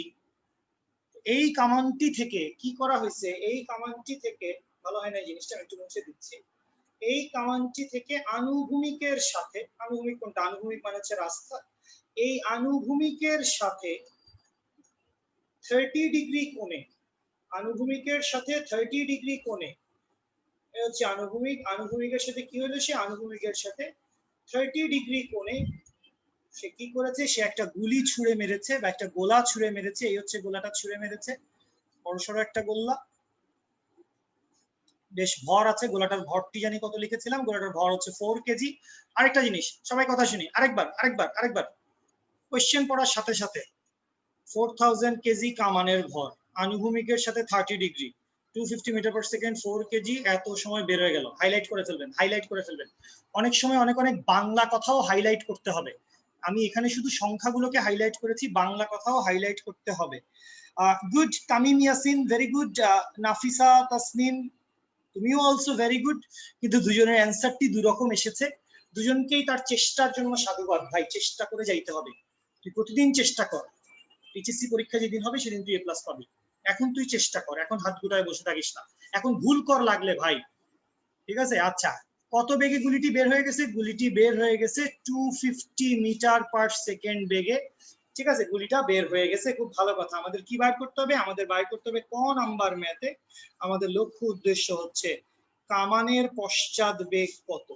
এই কামানটি থেকে কি করা হয়েছে? এই কামানটি থেকে, ভালো হয় না জিনিসটা, একটু মুছে দিচ্ছি। এই কামানটি থেকে আনুভূমিকের সাথে, আনুভূমিক কোনটা? আনুভূমিক মানে হচ্ছে রাস্তা। এই আনুভূমিকের সাথে 30 ডিগ্রি কোণে, আনুভূমিকের সাথে 30 ডিগ্রি কোণে, এই হচ্ছে আনুভূমিক। আনুভূমিকের সাথে কি হলো? সে আনুভূমিকের সাথে 30 ডিগ্রি কোণে সে কি করেছে? সে একটা গুলি ছুঁড়ে মেরেছে বা একটা গোলা ছুঁড়ে মেরেছে। এই হচ্ছে গোলাটা ছুঁড়ে মেরেছে, বড়সড় একটা গোলা, বেশ ভর আছে। গোলাটার ভরটি জানি কত লিখেছিলাম, গোলাটার ভর হচ্ছে 4 কেজি। আরেকটা জিনিস, সবাই কথা শুনি, আরেকবার কোয়েশ্চেন পড়ার সাথে সাথে 4000 কেজি কামানের ভর, আনুভূমিকের সাথে 30 ডিগ্রি, 250 মিটার পার সেকেন্ড, 4 কেজি, এত সময় বের হয়ে গেল। হাইলাইট করে ফেলবেন। অনেক সময় অনেক বাংলা কথাও হাইলাইট করতে হবে। আমি এখানে শুধু সংখ্যাগুলোকে হাইলাইট করেছি, বাংলা কথাও হাইলাইট করতে হবে। Good Tamim Yasin, very good. Nafisa Tasnim, তুমিও অলসো ভেরি গুড। কিন্তু দুজনের অ্যান্সারটি দুই রকম এসেছে। দুজনকেই তার চেষ্টার জন্য সাধুবাদ ভাই। চেষ্টা করে যাইতে হবে, তুই প্রতিদিন চেষ্টা কর। এইচএসসি পরীক্ষা যেদিন হবে সেদিন তুই A+ পাবি। এখন তুই চেষ্টা কর, এখন হাত গুটায় বসে থাকিস না, এখন ভুল কর লাগলে ভাই। ঠিক আছে? আচ্ছা, কত বেগে গুলিটি বের হয়ে গেছে? গুলিটি বের হয়ে গেছে 250 মিটার পার সেকেন্ড বেগে। ঠিক আছে, গুলিটা বের হয়ে গেছে, খুব ভালো কথা। আমাদের কি বার করতে হবে? আমাদের বার করতে হবে ক নাম্বার ম্যাথে। আমাদের লক্ষ্য উদ্দেশ্য হচ্ছে কামানের পশ্চাৎ বেগ কত।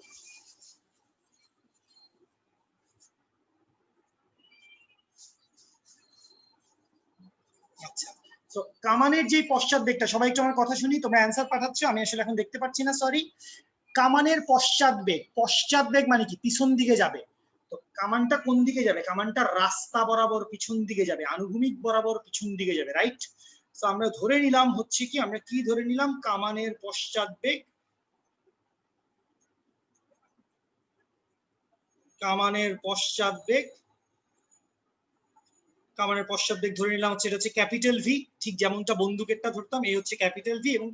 আচ্ছা, তো কামানের যে পশ্চাৎ বেগটা, সবাই একটু আমার কথা শুনি, তোমরা অ্যান্সার পাঠাচ্ছ, আমি আসলে এখন দেখতে পাচ্ছি না, সরি। কামানের পশ্চাৎ বেগ মানে কি? পিছন দিকে যাবে। তো কামানটা কোন দিকে যাবে? কামানটা রাস্তা বরাবর পিছন দিকে যাবে, আনুভূমিক বরাবর পিছন দিকে যাবে, রাইট? তো আমরা ধরে নিলাম হচ্ছে কি, আমরা কি ধরে নিলাম? কামানের পশ্চাৎ বেগ, কামানের পশ্চাৎ বেগ ধরে নিলাম হচ্ছে, এটা হচ্ছে ক্যাপিটাল ভি। ঠিক যেমনটা বন্দুকেরটা ধরতাম, এই হচ্ছে ক্যাপিটাল ভি। এবং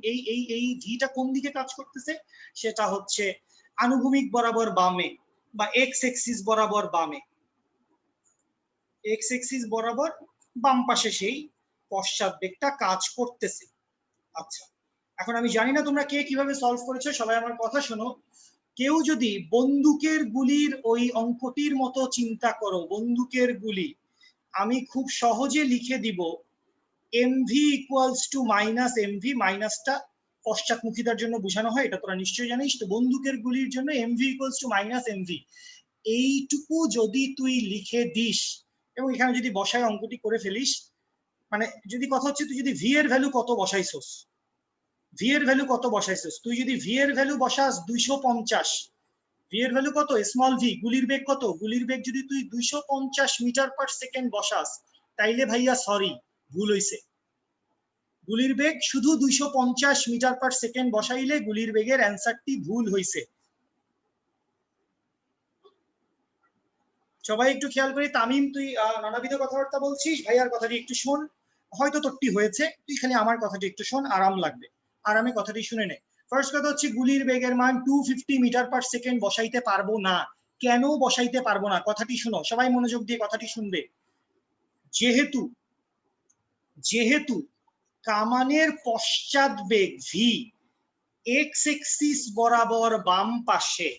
এই ভিটা কোন দিকে কাজ করতেছে? সেটা হচ্ছে আনুভূমিক বরাবর বামে, বা এক্স এক্সিস বরাবর বামে, এক্স এক্সিস বরাবর বাম পাশে সেই পশ্চাৎ বেগটা কাজ করতেছে। আচ্ছা, এখন আমি জানি না তোমরা কে কিভাবে সলভ করেছো, সবাই আমার কথা শোনো। কেউ যদি বন্দুকের গুলির ওই অঙ্কটির মতো চিন্তা করো, বন্দুকের গুলি, আমি খুব সহজে লিখে দিব MV equals to minus MV. মাইনাসটা পশ্চাৎমুখিতার জন্য বোঝানো হয়, এটা তোরা নিশ্চয়ই জানিস। তো বন্দুকের গুলির জন্য MV equals to minus MV, এইটুকু যদি তুই লিখে দিস এবং এখানে যদি বসায় অঙ্কটি করে ফেলিস, মানে যদি কথা হচ্ছে তুই যদি ভি এর ভ্যালু কত বসাইছস, তুই যদি ভি এর ভ্যালু বসাস 250, ভি এর ভ্যালু কত? Small V. গুলির বেগ কত? গুলির বেগ যদি তুই 250 মিটার পার সেকেন্ড বসাস, তাইলে ভাইয়া সরি, ভুল হইছে। গুলির বেগ শুধু 250 মিটার পার সেকেন্ড বসাইলে গুলির বেগের অ্যান্সারটি ভুল হইছে। সবাই একটু খেয়াল করি। তামিম, তুই নানাবিধ কথাবার্তা বলছিস, ভাইয়ার কথাটি একটু শোন। হয়তো তোরটি হয়েছে, তুই খালি আমার কথাটি একটু শোন, আরাম লাগবে, আরামে কথাটি শুনে নে। ফার্স্ট কথা হচ্ছে গুলির বেগের মান 250 মিটার পার সেকেন্ড বসাইতে পারবো না। কেন বসাইতে পারবো না? কথাটি শুনো, সবাই মনোযোগ দিয়ে কথাটি শুনবে। যেহেতু কামানের পশ্চাৎ বেগ ভি এক্স এক্সিস বরাবর বাম পাশে,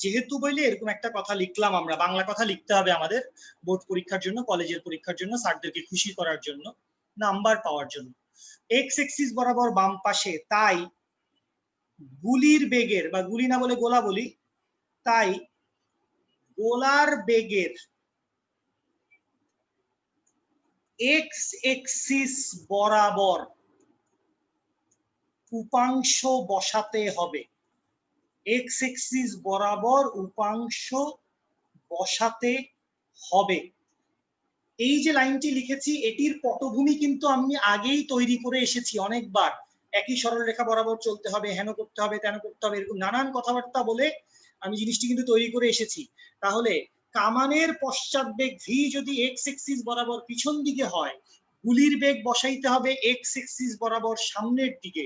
যেহেতু বইলে এরকম একটা কথা লিখলাম, আমরা বাংলা কথা লিখতে হবে আমাদের বোর্ড পরীক্ষার জন্য, কলেজের পরীক্ষার জন্য, স্যারদেরকে খুশি করার জন্য, নাম্বার পাওয়ার জন্য। এক্স এক্সিস বরাবর বাম পাশে, তাই গুলির বেগের, বা গুলি না বলে গোলা বলি, তাই গোলার বেগের এক্স এক্সিস বরাবর উপাংশ বসাতে হবে। এক্স এক্সিস বরাবর উপাংশ বসাতে হবে। এই যে লাইনটি লিখেছি এটির পটভূমি কিন্তু আমি আগেই তৈরি করে এসেছি অনেকবার। একই সরলরেখা বরাবর চলতে হবে, হেন করতে হবে, তেন করতে হবে, এরকম নানান কথাবার্তা বলে আমি জিনিসটি কিন্তু তৈরি করে এসেছি। তাহলে কামানের পশ্চাৎ বেগ ভি যদি এক্স এক্সিস বরাবর পিছন দিকে হয়, গুলির বেগ বসাইতে হবে এক্স এক্সিস বরাবর সামনের দিকে।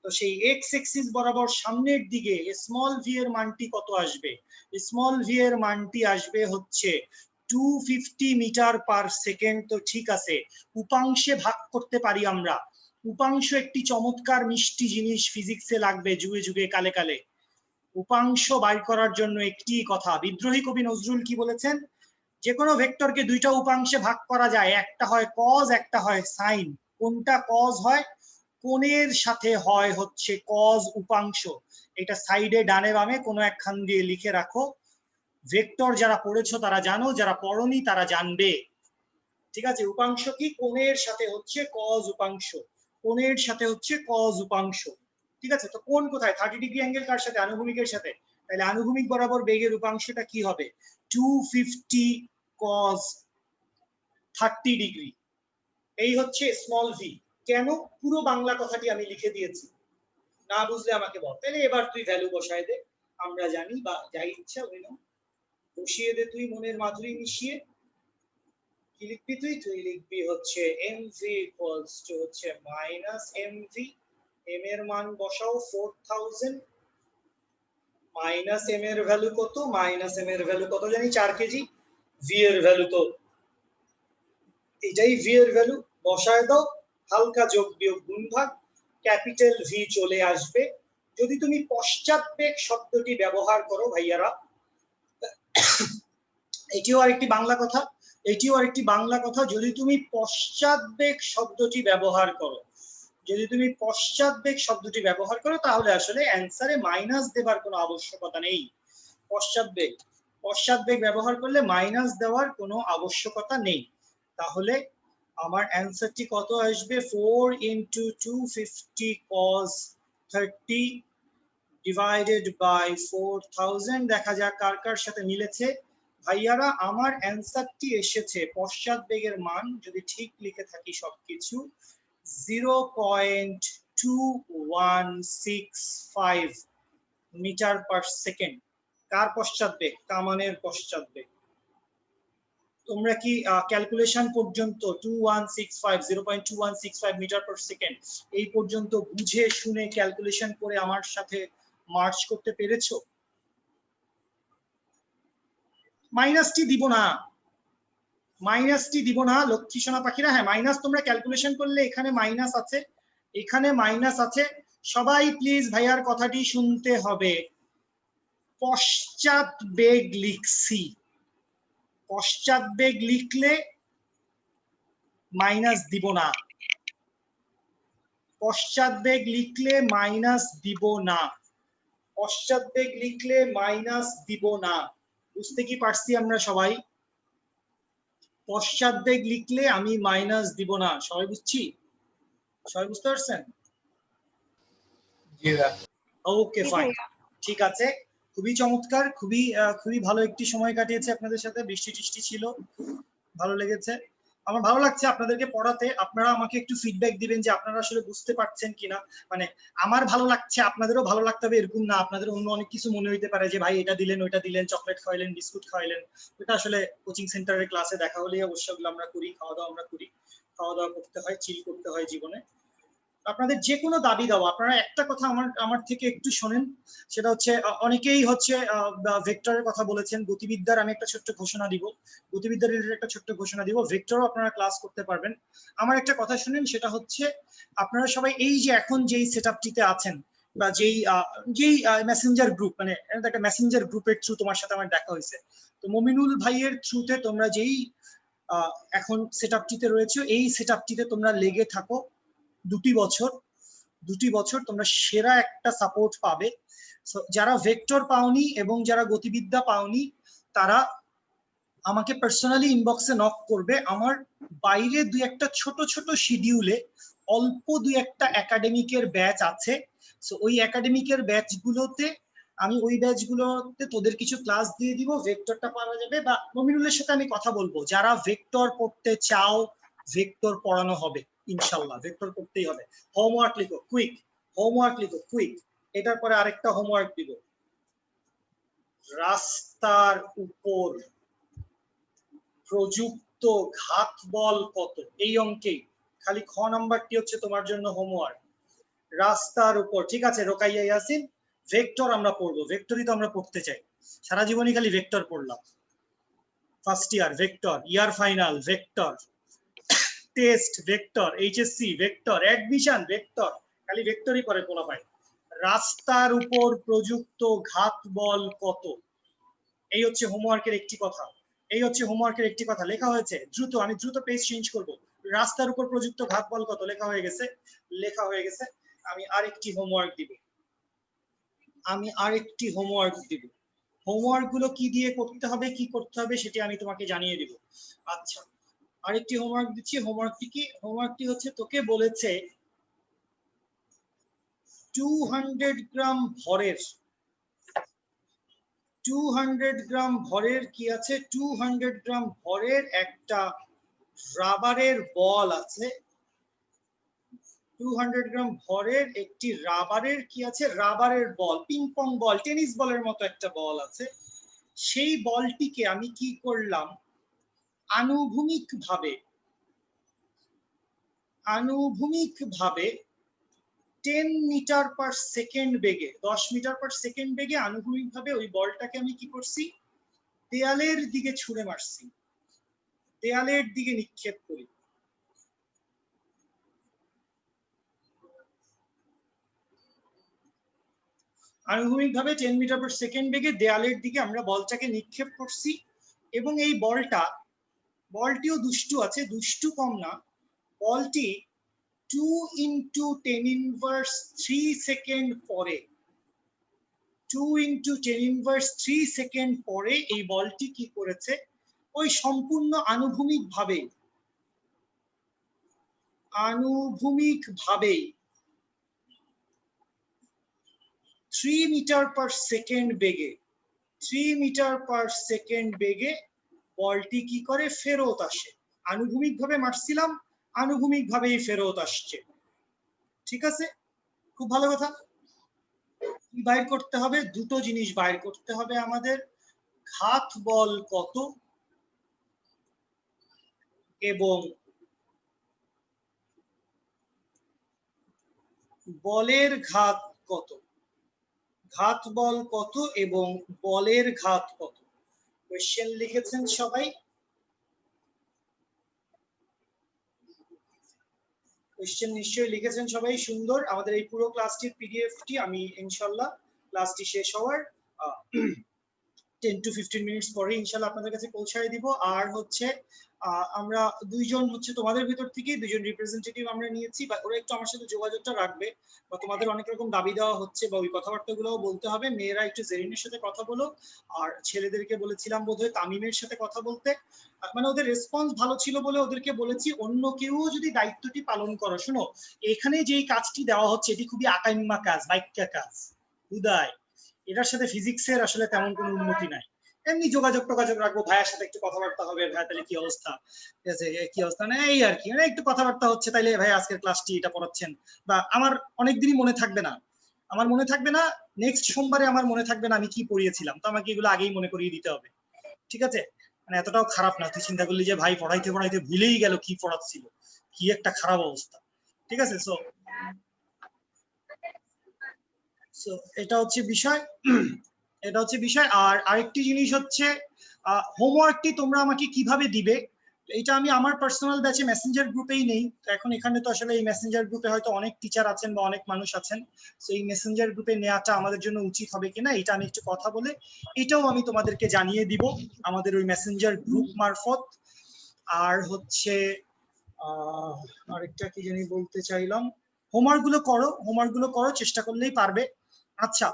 তো সেই এক্স এক্সিস বরাবর সামনের দিকে স্মল ভি এর মানটি কত আসবে? স্মল ভি এর মানটি আসবে হচ্ছে 250 মিটার পার সেকেন্ড। তো ঠিক আছে, উপাংশে ভাগ করতে পারি আমরা। উপাংশ একটি চমৎকার মিষ্টি জিনিস, ফিজিক্সে লাগবে যুগে যুগে কালে কালে। উপাংশ বাইর করার জন্য একটি কথা, বিদ্রোহী কবি নজরুল কি বলেছেন? যে কোনো ভেক্টরকে দুইটা উপাংশে ভাগ করা যায়, একটা হয় কজ, একটা হয় সাইন। কোনটা কজ হয়? কোণের সাথে হয় হচ্ছে কজ উপাংশ। এটা সাইডে ডানে বামে কোনো একখান দিয়ে লিখে রাখো। ভেক্টর যারা পড়েছো তারা জানো, যারা পড়নি তারা জানবে। ঠিক আছে, উপাংশ কি? কোণের সাথে হচ্ছে কজ উপাংশ, কোণের সাথে হচ্ছে কজ উপাংশ। ঠিক আছে, তো কোণ কোথায়? 30 ডিগ্রি অ্যাঙ্গেল কার সাথে? আনুভূমিকের সাথে। তাহলে আনুভূমিক বরাবর বেগের উপাংশটা কি হবে? 250 কজ 30 ডিগ্রি। এই হচ্ছে স্মল ভি। কেন? পুরো বাংলা কথাটি আমি লিখে দিয়েছি, না বুঝলে আমাকে বল। তাহলে এবার তুই ভ্যালু বসায় দে, আমরা জানি, বা যাই ইচ্ছা ওই নাম বসিয়ে দে তুই মনের মাধুরী মিশিয়ে। কি লিখবি তুই? তুই লিখবি হচ্ছে mv ইকুয়ালস টু হচ্ছে মাইনাস mv, m এর মান বসাও 4000, মাইনাস m এর ভ্যালু কত? মাইনাস m এর ভ্যালু কত জানি 4 কেজি, v এর ভ্যালু তো এটাই, v এর ভ্যালু বসায় দাও, হালকা যোগ বিয়োগ গুণ ভাগ, ক্যাপিটাল v চলে আসবে। যদি তুমি পশ্চাৎ বেগ শব্দটি ব্যবহার করো ভাইয়ারা, এটিও আরেকটি বাংলা কথা, এটিও আরেকটি বাংলা কথা, যদি তুমি পশ্চাৎ বেগ শব্দটি ব্যবহার করো, যদি তুমি পশ্চাৎ বেগ শব্দটি ব্যবহার করো, তাহলে আসলে অ্যান্সারে মাইনাস দেবার কোনো আবশ্যকতা নেই। পশ্চাৎ বেগ ব্যবহার করলে মাইনাস দেওয়ার কোনো আবশ্যকতা নেই। তাহলে আমার অ্যান্সারটি কত আসবে? 4 into 250 cos 30 divided by 4000। দেখা যাক কার কার সাথে মিলেছে। ভাইয়ারা, আমার অ্যান্সারটি এসেছে, পশ্চাৎ বেগের মান যদি ঠিক লিখে থাকি সবকিছু, 0.2165 মিটার পার সেকেন্ড। কার পশ্চাৎ বেগ? কামানের পশ্চাৎ বেগ। তোমরা কি ক্যালকুলেশন পর্যন্ত 0.2165 মিটার পার সেকেন্ড এই পর্যন্ত বুঝে শুনে ক্যালকুলেশন করে আমার সাথে মার্চ করতে পেরেছো? মাইনাসটি দিব না, মাইনাসটি দিব না লক্ষ্মী সোনা পাখিরা। হ্যাঁ, মাইনাস তোমরা ক্যালকুলেশন করলে এখানে মাইনাস আছে, এখানে মাইনাস আছে। সবাই প্লিজ ভাইয়ার কথাটি শুনতে হবে। পশ্চাৎ বেগ লিখছি, পশ্চাৎ বেগ লিখলে মাইনাস দিব না, পশ্চাৎ বেগ লিখলে মাইনাস দিব না, পশ্চাৎ বেগ লিখলে মাইনাস দিব না। বুঝতে কি পারছি আমরা সবাই? পশ্চাৎ বেগ লিখলে আমি মাইনাস দিব না। সবাই বুঝছি? সবাই বুঝতে পারছেন? ওকে, ফাইন, ঠিক আছে। খুবই চমৎকার, খুবই ভালো একটি সময় কাটিয়েছে আপনাদের সাথে। বৃষ্টি টিষ্টি ছিল, ভালো লেগেছে। আমার ভালো লাগছে আপনাদেরকে পড়াতে। আপনারা আমাকে একটু ফিডব্যাক দিবেন যে আপনারা আসলে বুঝতে পারছেন কিনা। মানে আমার ভালো লাগছে, আপনাদেরও ভালো লাগতে হবে এরকম না। আপনাদের অন্য অনেক কিছু মনে হইতে পারে যে ভাই এটা দিলেন, ওইটা দিলেন, চকলেট খাওয়াইলেন, বিস্কুট খাওয়াইলেন। ওটা আসলে কোচিং সেন্টারের ক্লাসে দেখা হলেই অবশ্যই আমরা করি, খাওয়া দাওয়া আমরা করি, খাওয়া দাওয়া করতে হয়, চিল করতে হয় জীবনে। আপনাদের যে কোনো দাবি দাও, আপনারা একটা কথা আমার থেকে একটু শোনেন। সেটা হচ্ছে, অনেকেই হচ্ছে ভেক্টরের কথা বলেছেন। গতিবিদ্যার আমি একটা ছোট্ট ঘোষণা দিব, গতিবিদ্যার একটা ছোট্ট ঘোষণা দিব। ভেক্টরও আপনারা ক্লাস করতে পারবেন। আমার একটা কথা শুনেন, সেটা হচ্ছে আপনারা সবাই এই যে এখন যেই সেটআপটিতে আছেন, বা যেই মেসেঞ্জার গ্রুপ, মানে একটা মেসেঞ্জার গ্রুপের থ্রু তোমার সাথে আমার দেখা হয়েছে, তো মমিনুল ভাইয়ের থ্রুতে তোমরা যেই এখন সেটআপটিতে রয়েছে, এই সেটআপটিতে তোমরা লেগে থাকো 2 বছর তোমরা সেরা একটা সাপোর্ট পাবে। যারা ভেক্টর পাওনি এবং যারা গতিবিদ্যা পাওনি তারা আমাকে পার্সোনালি ইনবক্সে নক করবে। আমার বাইরে 2-1টা ছোট ছোট শিডিউলে অল্প 2-1টা একাডেমিকের ব্যাচ আছে। সো ওই একাডেমিকের ব্যাচগুলোতে আমি তোদের কিছু ক্লাস দিয়ে দিব, ভেক্টরটা পাওয়া যাবে। বা মমিনুলের সাথে আমি কথা বলবো, যারা ভেক্টর পড়তে চাও ভেক্টর পড়ানো হবে ইনশাল্লাহ, ভেক্টর পড়তেই হবে। হোমওয়ার্ক লিখো কুইক, এটার পরে আরেকটা হোমওয়ার্ক দিব, রাস্তার উপর প্রযুক্ত ঘাত বল কত, এই অঙ্কেই খালি খ নাম্বারটি হচ্ছে তোমার জন্য হোমওয়ার্ক। রাস্তার উপর, ঠিক আছে রোকাইয়া ইয়াসিন, ভেক্টর আমরা পড়বো, ভেক্টরই তো আমরা পড়তে চাই, সারা জীবনই খালি ভেক্টর পড়লাম। First year vector, year final vector, test vector, HSC vector, admission vector, খালি ভেক্টরই পরে পড়া পায়। রাস্তার উপর প্রযুক্ত ঘাত বল কত, এই হচ্ছে হোমওয়ার্কের একটি কথা, লেখা হয়েছে। আমি দ্রুত পেজ চেঞ্জ করব। রাস্তার উপর প্রযুক্ত ঘাত বল কত লেখা হয়ে গেছে। আমি আরেকটি হোমওয়ার্ক দিব। হোমওয়ার্ক গুলো কি দিয়ে করতে হবে সেটি আমি তোমাকে জানিয়ে দিব। আচ্ছা, আরেকটি হোমওয়ার্ক দিচ্ছি। হোমওয়ার্কটি হচ্ছে, তোকে বলেছে 200 গ্রাম ভরের কি আছে, 200 গ্রাম ভরের একটা রাবারের বল আছে। 200 গ্রাম ভরের একটি রাবারের বল, পিং পং বল, টেনিস বলের মতো একটা বল আছে। সেই বলটিকে আমি কি করলাম, আনুভূমিকভাবে 10 মিটার পার সেকেন্ড বেগে, 10 মিটার পার সেকেন্ড বেগে আনুভূমিকভাবে ওই বলটাকে আমি কি করছি, দেয়ালের দিকে ছুঁড়ে মারছি, দেয়ালের দিকে নিক্ষেপ করি। আনুভূমিকভাবে 10 মিটার পার সেকেন্ড বেগে দেয়ালের দিকে আমরা বলটাকে নিক্ষেপ করছি। এবং এই বলটিও দুষ্টু কম না। বলটি 2 × 10⁻³ সেকেন্ড পরে, 2 × 10⁻³ সেকেন্ড পরে এই বলটি কি করেছে, ওই সম্পূর্ণ আনুভূমিকভাবে 3 মিটার পার সেকেন্ড বেগে বলটি কি করে, ফেরত আসে। আনুভূমিকভাবে মারছিলাম, আনুভূমিকভাবেই ফেরত আসছে। ঠিক আছে, খুব ভালো কথা। কি বাইর করতে হবে, দুটো জিনিস বাইর করতে হবে আমাদের, ঘাত বল কত এবং বলের ঘাত কত। ঘাত বল কত এবং বলের ঘাত কত। কোয়েশ্চেন লিখেছেন সবাই? কোয়েশ্চেন নিশ্চয়ই লিখেছেন সবাই, সুন্দর। আমাদের এই পুরো ক্লাসটির পিডিএফটি আমি ইনশাল্লাহ ক্লাসটি শেষ হওয়ার 10 to 15 মিনিটস পরে ইনশাল্লাহ আপনাদের কাছে পৌঁছায় দিব। আর হচ্ছে আমরা দুইজন হচ্ছে তোমাদের ভিতর থেকে দুজন রিপ্রেজেন্টেটিভ আমরা নিয়েছি, বা ওরা একটু আমার সাথে যোগাযোগটা রাখবে, বা তোমাদের অনেক রকম দাবি দেওয়া হচ্ছে বা ওই কথাবার্তাগুলোও বলতে হবে। মেয়েরা একটু জেরিনের সাথে কথা বলো, আর ছেলেদেরকে বলেছিলাম বোধহয় তামিমের সাথে কথা বলতে। মানে ওদের রেসপন্স ভালো ছিল বলে ওদেরকে বলেছি। অন্য কেউ যদি দায়িত্বটি পালন করো, শোনো এখানে যেই কাজটি দেওয়া হচ্ছে এটি খুবই আকাইম্মা কাজ, বাইক্কা কাজ, হুদায় এটার সাথে ফিজিক্সের আসলে তেমন কোনো উন্নতি নাই। এমনি যোগাযোগ রাখবো, ভাইয়ের সাথে একটু কথাবার্তা হবে, ভাই তাহলে কি অবস্থা, ঠিক আছে কি অবস্থা, না এই আর কি, মানে একটু কথাবার্তা হচ্ছে, তাইলে ভাই আজকের ক্লাসটি এটা পড়াচ্ছেন, বা আমার অনেকদিনই মনে থাকবে না, নেক্সট সোমবারে আমার মনে থাকবে না আমি কি পড়িয়েছিলাম, তো আমাকে এগুলো আগেই মনে করিয়ে দিতে হবে। ঠিক আছে, মানে এতটাও খারাপ না, তুই চিন্তা করলি যে ভাই পড়াইতে ভুলেই গেল কি পড়াচ্ছিল, কি একটা খারাপ অবস্থা। ঠিক আছে, সো এটা হচ্ছে বিষয়। আর আরেকটি জিনিস হচ্ছে হোমওয়ার্কটি তোমরা আমাকে কিভাবে দিবে, এটা আমি আমার পার্সোনাল ব্যাচে মেসেঞ্জার গ্রুপেই নেই। তো এখন এখানে তো আসলে এই মেসেঞ্জার গ্রুপে হয়তো অনেক টিচার আছেন বা অনেক মানুষ আছেন, তো এই মেসেঞ্জার গ্রুপে নেওয়াটা আমাদের জন্য উচিত হবে কিনা এটা আমি একটু কথা বলে এটাও আমি তোমাদেরকে জানিয়ে দিব আমাদের ওই মেসেঞ্জার গ্রুপ মারফত। আর হচ্ছে আরেকটা কি জানি বলতে চাইলাম, হোমওয়ার্ক গুলো করো, চেষ্টা করলেই পারবে। আচ্ছা,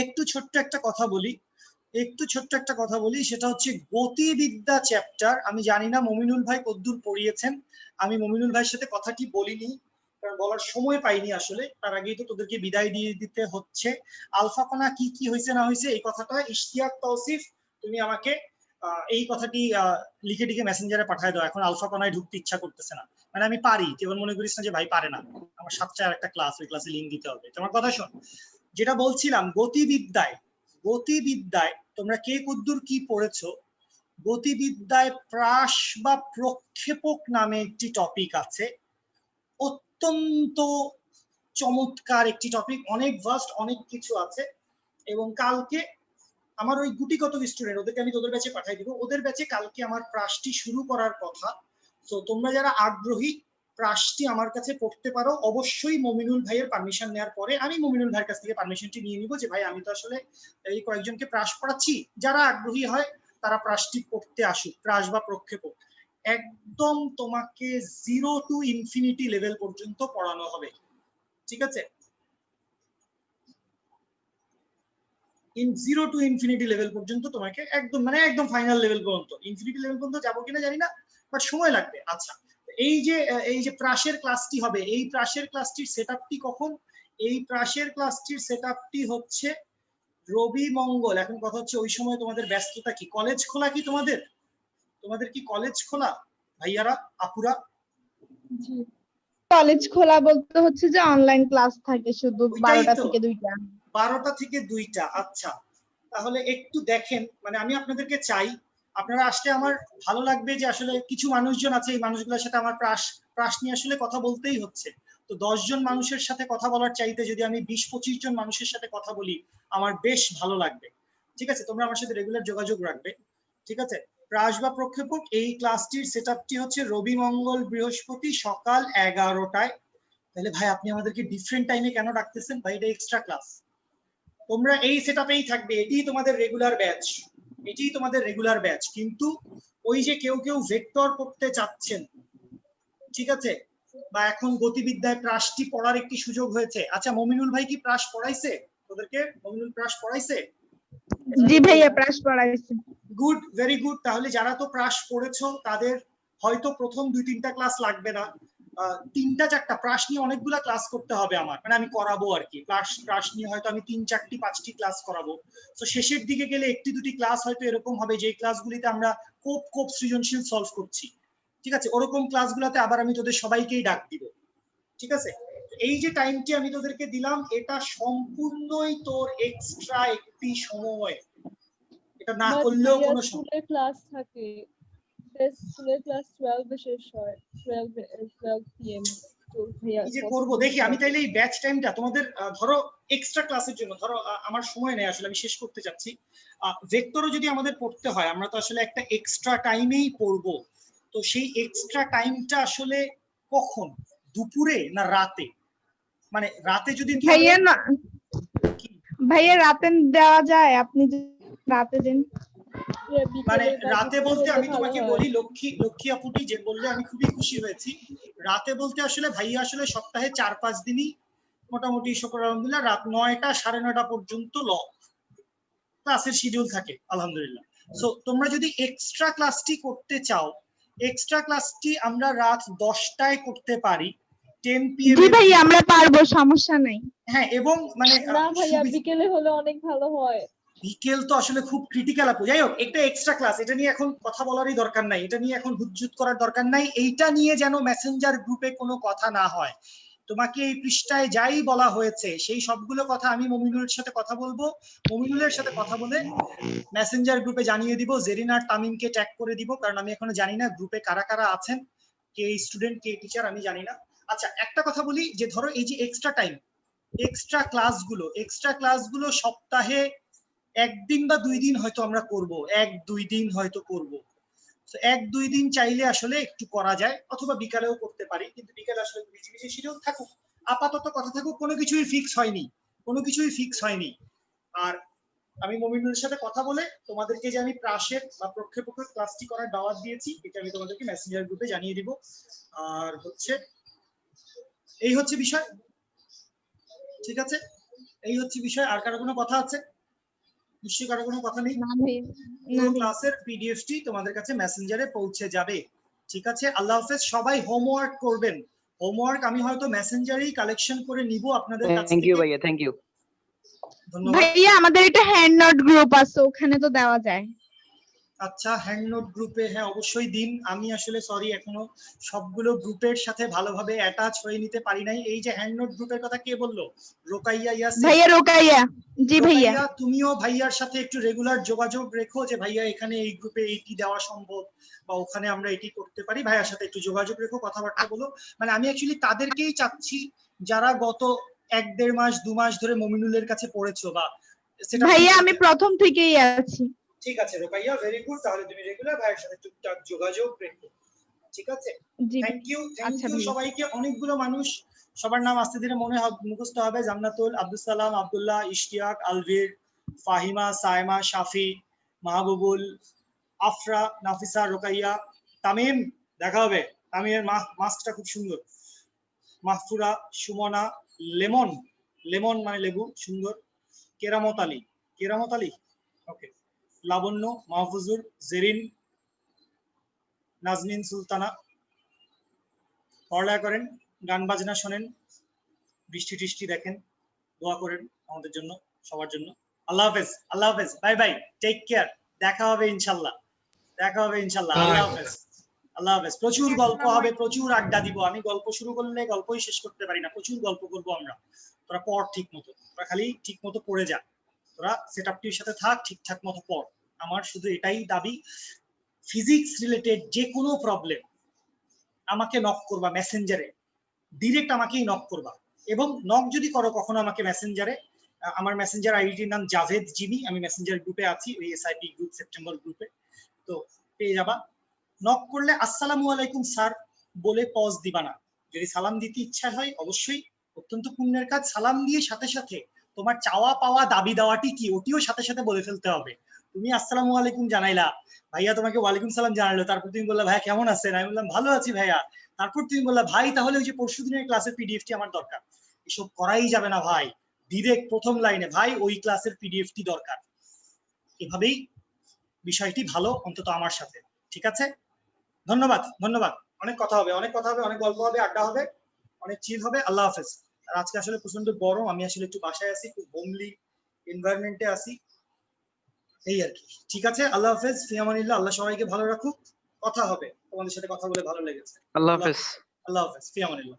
একটু ছোট্ট একটা কথা বলি, সেটা হচ্ছে গতিবিদ্যা চ্যাপ্টার। আমি জানি না মমিনুল ভাই কতদূর পড়িয়েছেন, আমি মমিনুল ভাইয়ের সাথে কথাটি বলিনি কারণ বলার সময় পাইনি আসলে, তার আগেই তো তোদেরকে বিদায় দিয়ে দিতে হচ্ছে। আলফা কণা কি কি হয়েছে না হয়েছে এই কথাটা ইশতিয়াক তৌসিফ তুমি আমাকে এই কথাটি লিখে টিকে মেসেঞ্জারে পাঠায় দাও, এখন আলফা কণায় ঢুকতে ইচ্ছা করতেছে না। মানে আমি পারি, কেবল মনে করিস না যে ভাই পারে না, আমার 7টায় আর একটা ক্লাস, ওই ক্লাসে লিঙ্ক দিতে হবে। তোমার কথা শোন, যেটা বলছিলাম গতিবিদ্যায় তোমরা কে কদ্দুর কি পড়েছো। গতিবিদ্যায় প্রাস বা প্রক্ষেপক নামে একটি টপিক আছে, অত্যন্ত চমৎকার একটি টপিক, অনেক ভাস্ট, অনেক কিছু আছে। এবং কালকে আমার ওই গুটিগত স্টুডেন্ট, ওদেরকে আমি তোদের ব্যাচে পাঠিয়ে দিব, ওদের ব্যাচে কালকে আমার প্রাসটি শুরু করার কথা। তো তোমরা যারা আগ্রহী প্রাসটি আমার কাছে পড়তে পারো, অবশ্যই মমিনুল ভাইয়ের পারমিশন নেওয়ার পরে। আমি মমিনুল ভাইয়ের কাছ থেকে পারমিশনটি নিয়ে নিব যে ভাই আমি তো আসলে এই কয়েকজনকে প্রাস পড়াচ্ছি, যারা আগ্রহী হয় তারা প্রাসটি পড়তে আসুক। প্রাস বা প্রক্ষেপক একদম তোমাকে 0 to ইনফিনিটি লেভেল পর্যন্ত পড়ানো হবে, ঠিক আছে? 0 to ইনফিনিটি লেভেল পর্যন্ত তোমাকে একদম মানে একদম ফাইনাল লেভেল পর্যন্ত, ইনফিনিটি লেভেল পর্যন্ত যাবো কিনা জানি না, বাট সময় লাগবে। আচ্ছা, এই যে প্রাসের ক্লাসটি হবে, এই প্রাসের ক্লাসটির সেটআপটি কখন? এই প্রাসের ক্লাসটির সেটআপটি হচ্ছে রবি মঙ্গল। এখন কথা হচ্ছে ওই সময় তোমাদের ব্যস্ততা কি? কলেজ খোলা কি তোমাদের কি কলেজ খোলা ভাইয়ারা আপুরা? কলেজ খোলা বলতে হচ্ছে যে অনলাইন ক্লাস থাকে শুধু 12টা থেকে 2টা। 12টা থেকে 2টা। আচ্ছা, তাহলে একটু দেখেন, মানে আমি আপনাদেরকে চাই আপনারা আসলে আমার ভালো লাগবে যে আসলে কিছু মানুষজন আছে, এই মানুষগুলোর সাথে আমার প্রাস নিয়ে আসলে কথা বলতেই হচ্ছে। তো 10 জন মানুষের সাথে কথা বলার চাইতে যদি আমি 20-25 জন মানুষের সাথে কথা বলি আমার বেশ ভালো লাগবে, ঠিক আছে? তোমরা আমার সাথে রেগুলার যোগাযোগ রাখবে, ঠিক আছে? প্রাস বা প্রক্ষেপক এই ক্লাসটির সেটআপটি হচ্ছে রবি মঙ্গল বৃহস্পতি সকাল 11টায়। তাহলে ভাই আপনি আমাদেরকে ডিফারেন্ট টাইমে কেন ডাকতেছেন ভাই? এটা এক্সট্রা ক্লাস, তোমরা এই সেটআপেই থাকবে, এটিই তোমাদের রেগুলার ব্যাচ। কিন্তু ওই যে কেউ ভেক্টর করতে চাচ্ছেন, ঠিক আছে, বা এখন গতিবিদ্যায় প্রাসটি পড়ার একটি সুযোগ হয়েছে। আচ্ছা, মমিনুল ভাই কি প্রাস পড়াইছে তোদেরকে? মমিনুল প্রাস পড়াইছে? জি ভাইয়া, প্রাস পড়াইছে। Good, very good. তাহলে যারা তো প্রাস পড়েছো তাদের হয়তো প্রথম 2-3টা ক্লাস লাগবে না, 3টা-4টা প্রাস নিয়ে অনেকগুলা ক্লাস করতে হবে আমার, মানে আমি করাবো আর কি। প্রাস নিয়ে হয়তো আমি 3-4-5টি ক্লাস করাবো। তো শেষের দিকে গেলে 1-2টি ক্লাস হয়তো এরকম হবে যে ক্লাসগুলিতে আমরা কোপ সৃজনশীল সলভ করছি, ঠিক আছে? ওরকম ক্লাসগুলোতে আবার আমি তোদের সবাইকেই ডাক দিব, ঠিক আছে? এই যে টাইমটি আমি তোদেরকে দিলাম এটা সম্পূর্ণই তোর এক্সট্রা একটি সময়, এটা না করলেও কোনো স্কুলের ক্লাস থাকে, স্কুলের ক্লাস 12 এ শেষ হয়, 12 PM। তো ভাইয়া এই যে করব দেখি আমি, তাইলে এই ব্যাচ টাইমটা তোমাদের ধরো এক্সট্রা ক্লাসের জন্য, ধরো আমার সময় নেই আসলে, আমি শেষ করতে যাচ্ছি। ভেক্টরও যদি আমাদের পড়তে হয় আমরা তো আসলে একটা এক্সট্রা টাইমেই পড়বো, তো সেই এক্সট্রা টাইমটা আসলে কখন? দুপুরে না রাতে? মানে রাতে যদি ভাইয়া রাতে দেওয়া যায়, আপনি রাতে দেন। মানে রাতে বলতে আমি তোমাকে বলি লক্ষ্মী আপুটি যে বললে আমি খুবই খুশি হয়েছি। রাতে বলতে আসলে ভাইয়া আসলে সপ্তাহে 4-5 দিনই মোটামুটি শুক্র আলহামদুলিল্লাহ রাত 9টা 9:30 পর্যন্ত ক্লাসের শিডিউল থাকে আলহামদুলিল্লাহ। সো তোমরা যদি এক্সট্রা ক্লাসটি করতে চাও, এক্সট্রা ক্লাসটি আমরা রাত 10টায় করতে পারি, 10 PM। জি ভাইয়া আমরা পারবো, সমস্যা নাই। হ্যাঁ, এবং মানে না ভাইয়া বিকেলে হলে অনেক ভালো হয়। বিকেল তো আসলে খুব ক্রিটিক্যাল আপু। যাই হোক, একটা এক্সট্রা ক্লাস, এটা নিয়ে এখন কথা বলারই দরকার নাই, এটা নিয়ে এখন হুজ্জুত করার দরকার নাই। এইটা নিয়ে যেন মেসেঞ্জার গ্রুপে কোনো কথা না হয়। তোমাকে এই পৃষ্ঠায় যাই বলা হয়েছে সেই সবগুলো কথা আমি মমিনুলের সাথে কথা বলবো, মমিনুলের সাথে কথা বলে মেসেঞ্জার গ্রুপে জানিয়ে দিব, জেরিন আর তামিমকে ট্যাগ করে দিব, কারণ আমি এখনো জানি না গ্রুপে কারা কারা আছেন, কে স্টুডেন্ট কে টিচার আমি জানি না। আচ্ছা, একটা কথা বলি যে ধরো এই যে এক্সট্রা টাইম, এক্সট্রা ক্লাসগুলো সপ্তাহে 1 দিন বা 2 দিন হয়তো আমরা করব, 1-2 দিন হয়তো করব। তো 1-2 দিন চাইলে আসলে একটু করা যায়, অথবা বিকালেও করতে পারি, কিন্তু বিকালে আসলে বিজি বিজি শিডিউল থাকুক। আপাতত কথা থাকুক, কোনো কিছুই ফিক্স হয়নি। আর আমি মমিনুলের সাথে কথা বলে তোমাদেরকে যে আমি প্রাসের বা প্রক্ষেপকের ক্লাসটি করার দাওয়াত দিয়েছি, এটা আমি তোমাদেরকে মেসেঞ্জার গ্রুপে জানিয়ে দিব। আর হচ্ছে এই হচ্ছে বিষয়, ঠিক আছে? এই হচ্ছে বিষয়। আর কারো কোনো কথা আছে? নিশ্চয়ই কারো কোনো কথা নেই। না ভাই, না পুরো ভাই। ক্লাসের পিডিএফটি তোমাদের কাছে মেসেঞ্জারে পৌঁছে যাবে, ঠিক আছে? আল্লাহ হাফেজ। সবাই হোমওয়ার্ক করবেন। হোমওয়ার্ক আমি হয়তো মেসেঞ্জারেই কালেকশন করে নিব আপনাদের কাছ থ্যাংক ইউ থেকে। ভাইয়া, থ্যাংক ইউ। ধন্যবাদ। ভাইয়া আমাদের একটা হ্যান্ড নোট গ্রুপ আছে, ওখানে তো দেওয়া যায়। আচ্ছা, হ্যান্ড নোট গ্রুপে হ্যাঁ অবশ্যই দিন। আমি আসলে সরি এখনো সবগুলো গ্রুপের সাথে ভালোভাবে অ্যাটাচ হয়ে নিতে পারি নাই। এই যে হ্যান্ড নোট গ্রুপের কথা কে বললো? রোকাইয়া ইয়াসিন। ভাইয়া রোকাইয়া, জি ভাইয়া। রোকাইয়া, তুমিও ভাইয়ার সাথে একটু রেগুলার যোগাযোগ রেখো যে ভাইয়া এখানে এই গ্রুপে এইটি দেওয়া সম্ভব, বা ওখানে আমরা এটি করতে পারি। ভাইয়ার সাথে একটু যোগাযোগ রেখো, কথাবার্তা বলো। মানে আমি অ্যাকচুয়ালি তাদেরকেই চাচ্ছি যারা গত 1-1.5 মাস 2 মাস ধরে মমিনুলের কাছে পড়েছো বা সেটা। ভাইয়া আমি প্রথম থেকেই আছি। ঠিক আছে রোকাইয়া, ভেরি গুড। তাহলে তুমি রেগুলার ভাইয়ের সাথে টুকটাক যোগাযোগ রেখো, ঠিক আছে? জি থ্যাংক ইউ আচ্ছা ভাইয়া। সবাইকে। অনেকগুলো মানুষ, সবার নাম আস্তে ধীরে মনে মুখস্থ হবে। জান্নাতুল, আব্দুল সালাম, আব্দুল্লাহ, ইশতিয়াক, আলভির, ফাহিমা, সাইমা, শাফি, মাহবুবুল, আফরা, নাফিসা, রোকাইয়া, তামিম। দেখা হবে। তামিমের মাস্কটা খুব সুন্দর। মাহফুরা, সুমনা, লেমন, লেমন মানে লেবু, সুন্দর। কেরামত আলী, ওকে। লাবণ্য, মাহফুজুর, জেরিন, নাজনীন সুলতানা। পড়ালেখা করেন, গান বাজনা শোনেন, বৃষ্টি টিষ্টি দেখেন, দোয়া করেন আমাদের জন্য, সবার জন্য। আল্লাহ হাফেজ, বাই বাই, টেক কেয়ার। দেখা হবে ইনশাল্লাহ। আল্লাহ হাফেজ। প্রচুর গল্প হবে, প্রচুর আড্ডা দিব। আমি গল্প শুরু করলে গল্পই শেষ করতে পারি না, প্রচুর গল্প করবো আমরা। তোরা পড় ঠিক মতো, তোরা খালি ঠিক মতো পড়ে যা, তোরা সেট আপটির সাথে থাক, ঠিকঠাক মতো পড়। আমার শুধু এটাই দাবি, ফিজিক্স রিলেটেড যে কোনো প্রবলেম আমাকে নক করবা মেসেঞ্জারে, ডিরেক্ট আমাকেই নক করবা। এবং নক যদি করো কখনো আমাকে মেসেঞ্জারে, আমার মেসেঞ্জার আইডির নাম জাভেদ জিমি, আমি মেসেঞ্জার গ্রুপে আছি, ওই এসআইপি গ্রুপ সেপ্টেম্বর গ্রুপে, তো পেয়ে যাবা। নক করলে আসসালামু আলাইকুম স্যার বলে পজ দিবা না। যদি সালাম দিতে ইচ্ছা হয় অবশ্যই, অত্যন্ত পুণ্যের কাজ। সালাম দিয়ে সাথে সাথে তোমার চাওয়া পাওয়া দাবি দাওয়াটি কি ওটিও সাথে সাথে বলে ফেলতে হবে। তুমি আসসালামু আলাইকুম জানাইলা, ভাইয়া তোমাকে ওয়ালাইকুম সালাম জানালো, তারপর তুমি বললা ভাইয়া কেমন আছেন? আমি বললাম ভালো আছি ভাইয়া। তারপর তুমি বললা ভাই তাহলে ওই যে পরশু দিনের ক্লাসের পিডিএফটি আমার দরকার। এসব করাই যাবে না ভাই, ডিরেক্ট প্রথম লাইনে ভাই ওই ক্লাসের পিডিএফটি দরকার। এভাবেই বিষয়টি ভালো, অন্তত আমার সাথে, ঠিক আছে? ধন্যবাদ। অনেক কথা হবে, অনেক গল্প হবে, আড্ডা হবে, অনেক চিল হবে। আল্লাহ হাফেজ। আর আজকে আসলে প্রচন্ড গরম, আমি আসলে একটু বাসায় আছি, খুব হোমলি এনভায়রনমেন্টে আছি, এই আর কি। ঠিক আছে, আল্লাহ হাফেজ, ফি আমানিল্লাহ। আল্লাহ সবাইকে ভালো রাখুক। কথা হবে, তোমাদের সাথে কথা বলে ভালো লেগেছে। আল্লাহ হাফেজ। আল্লাহ হাফেজ, ফি আমানিল্লাহ।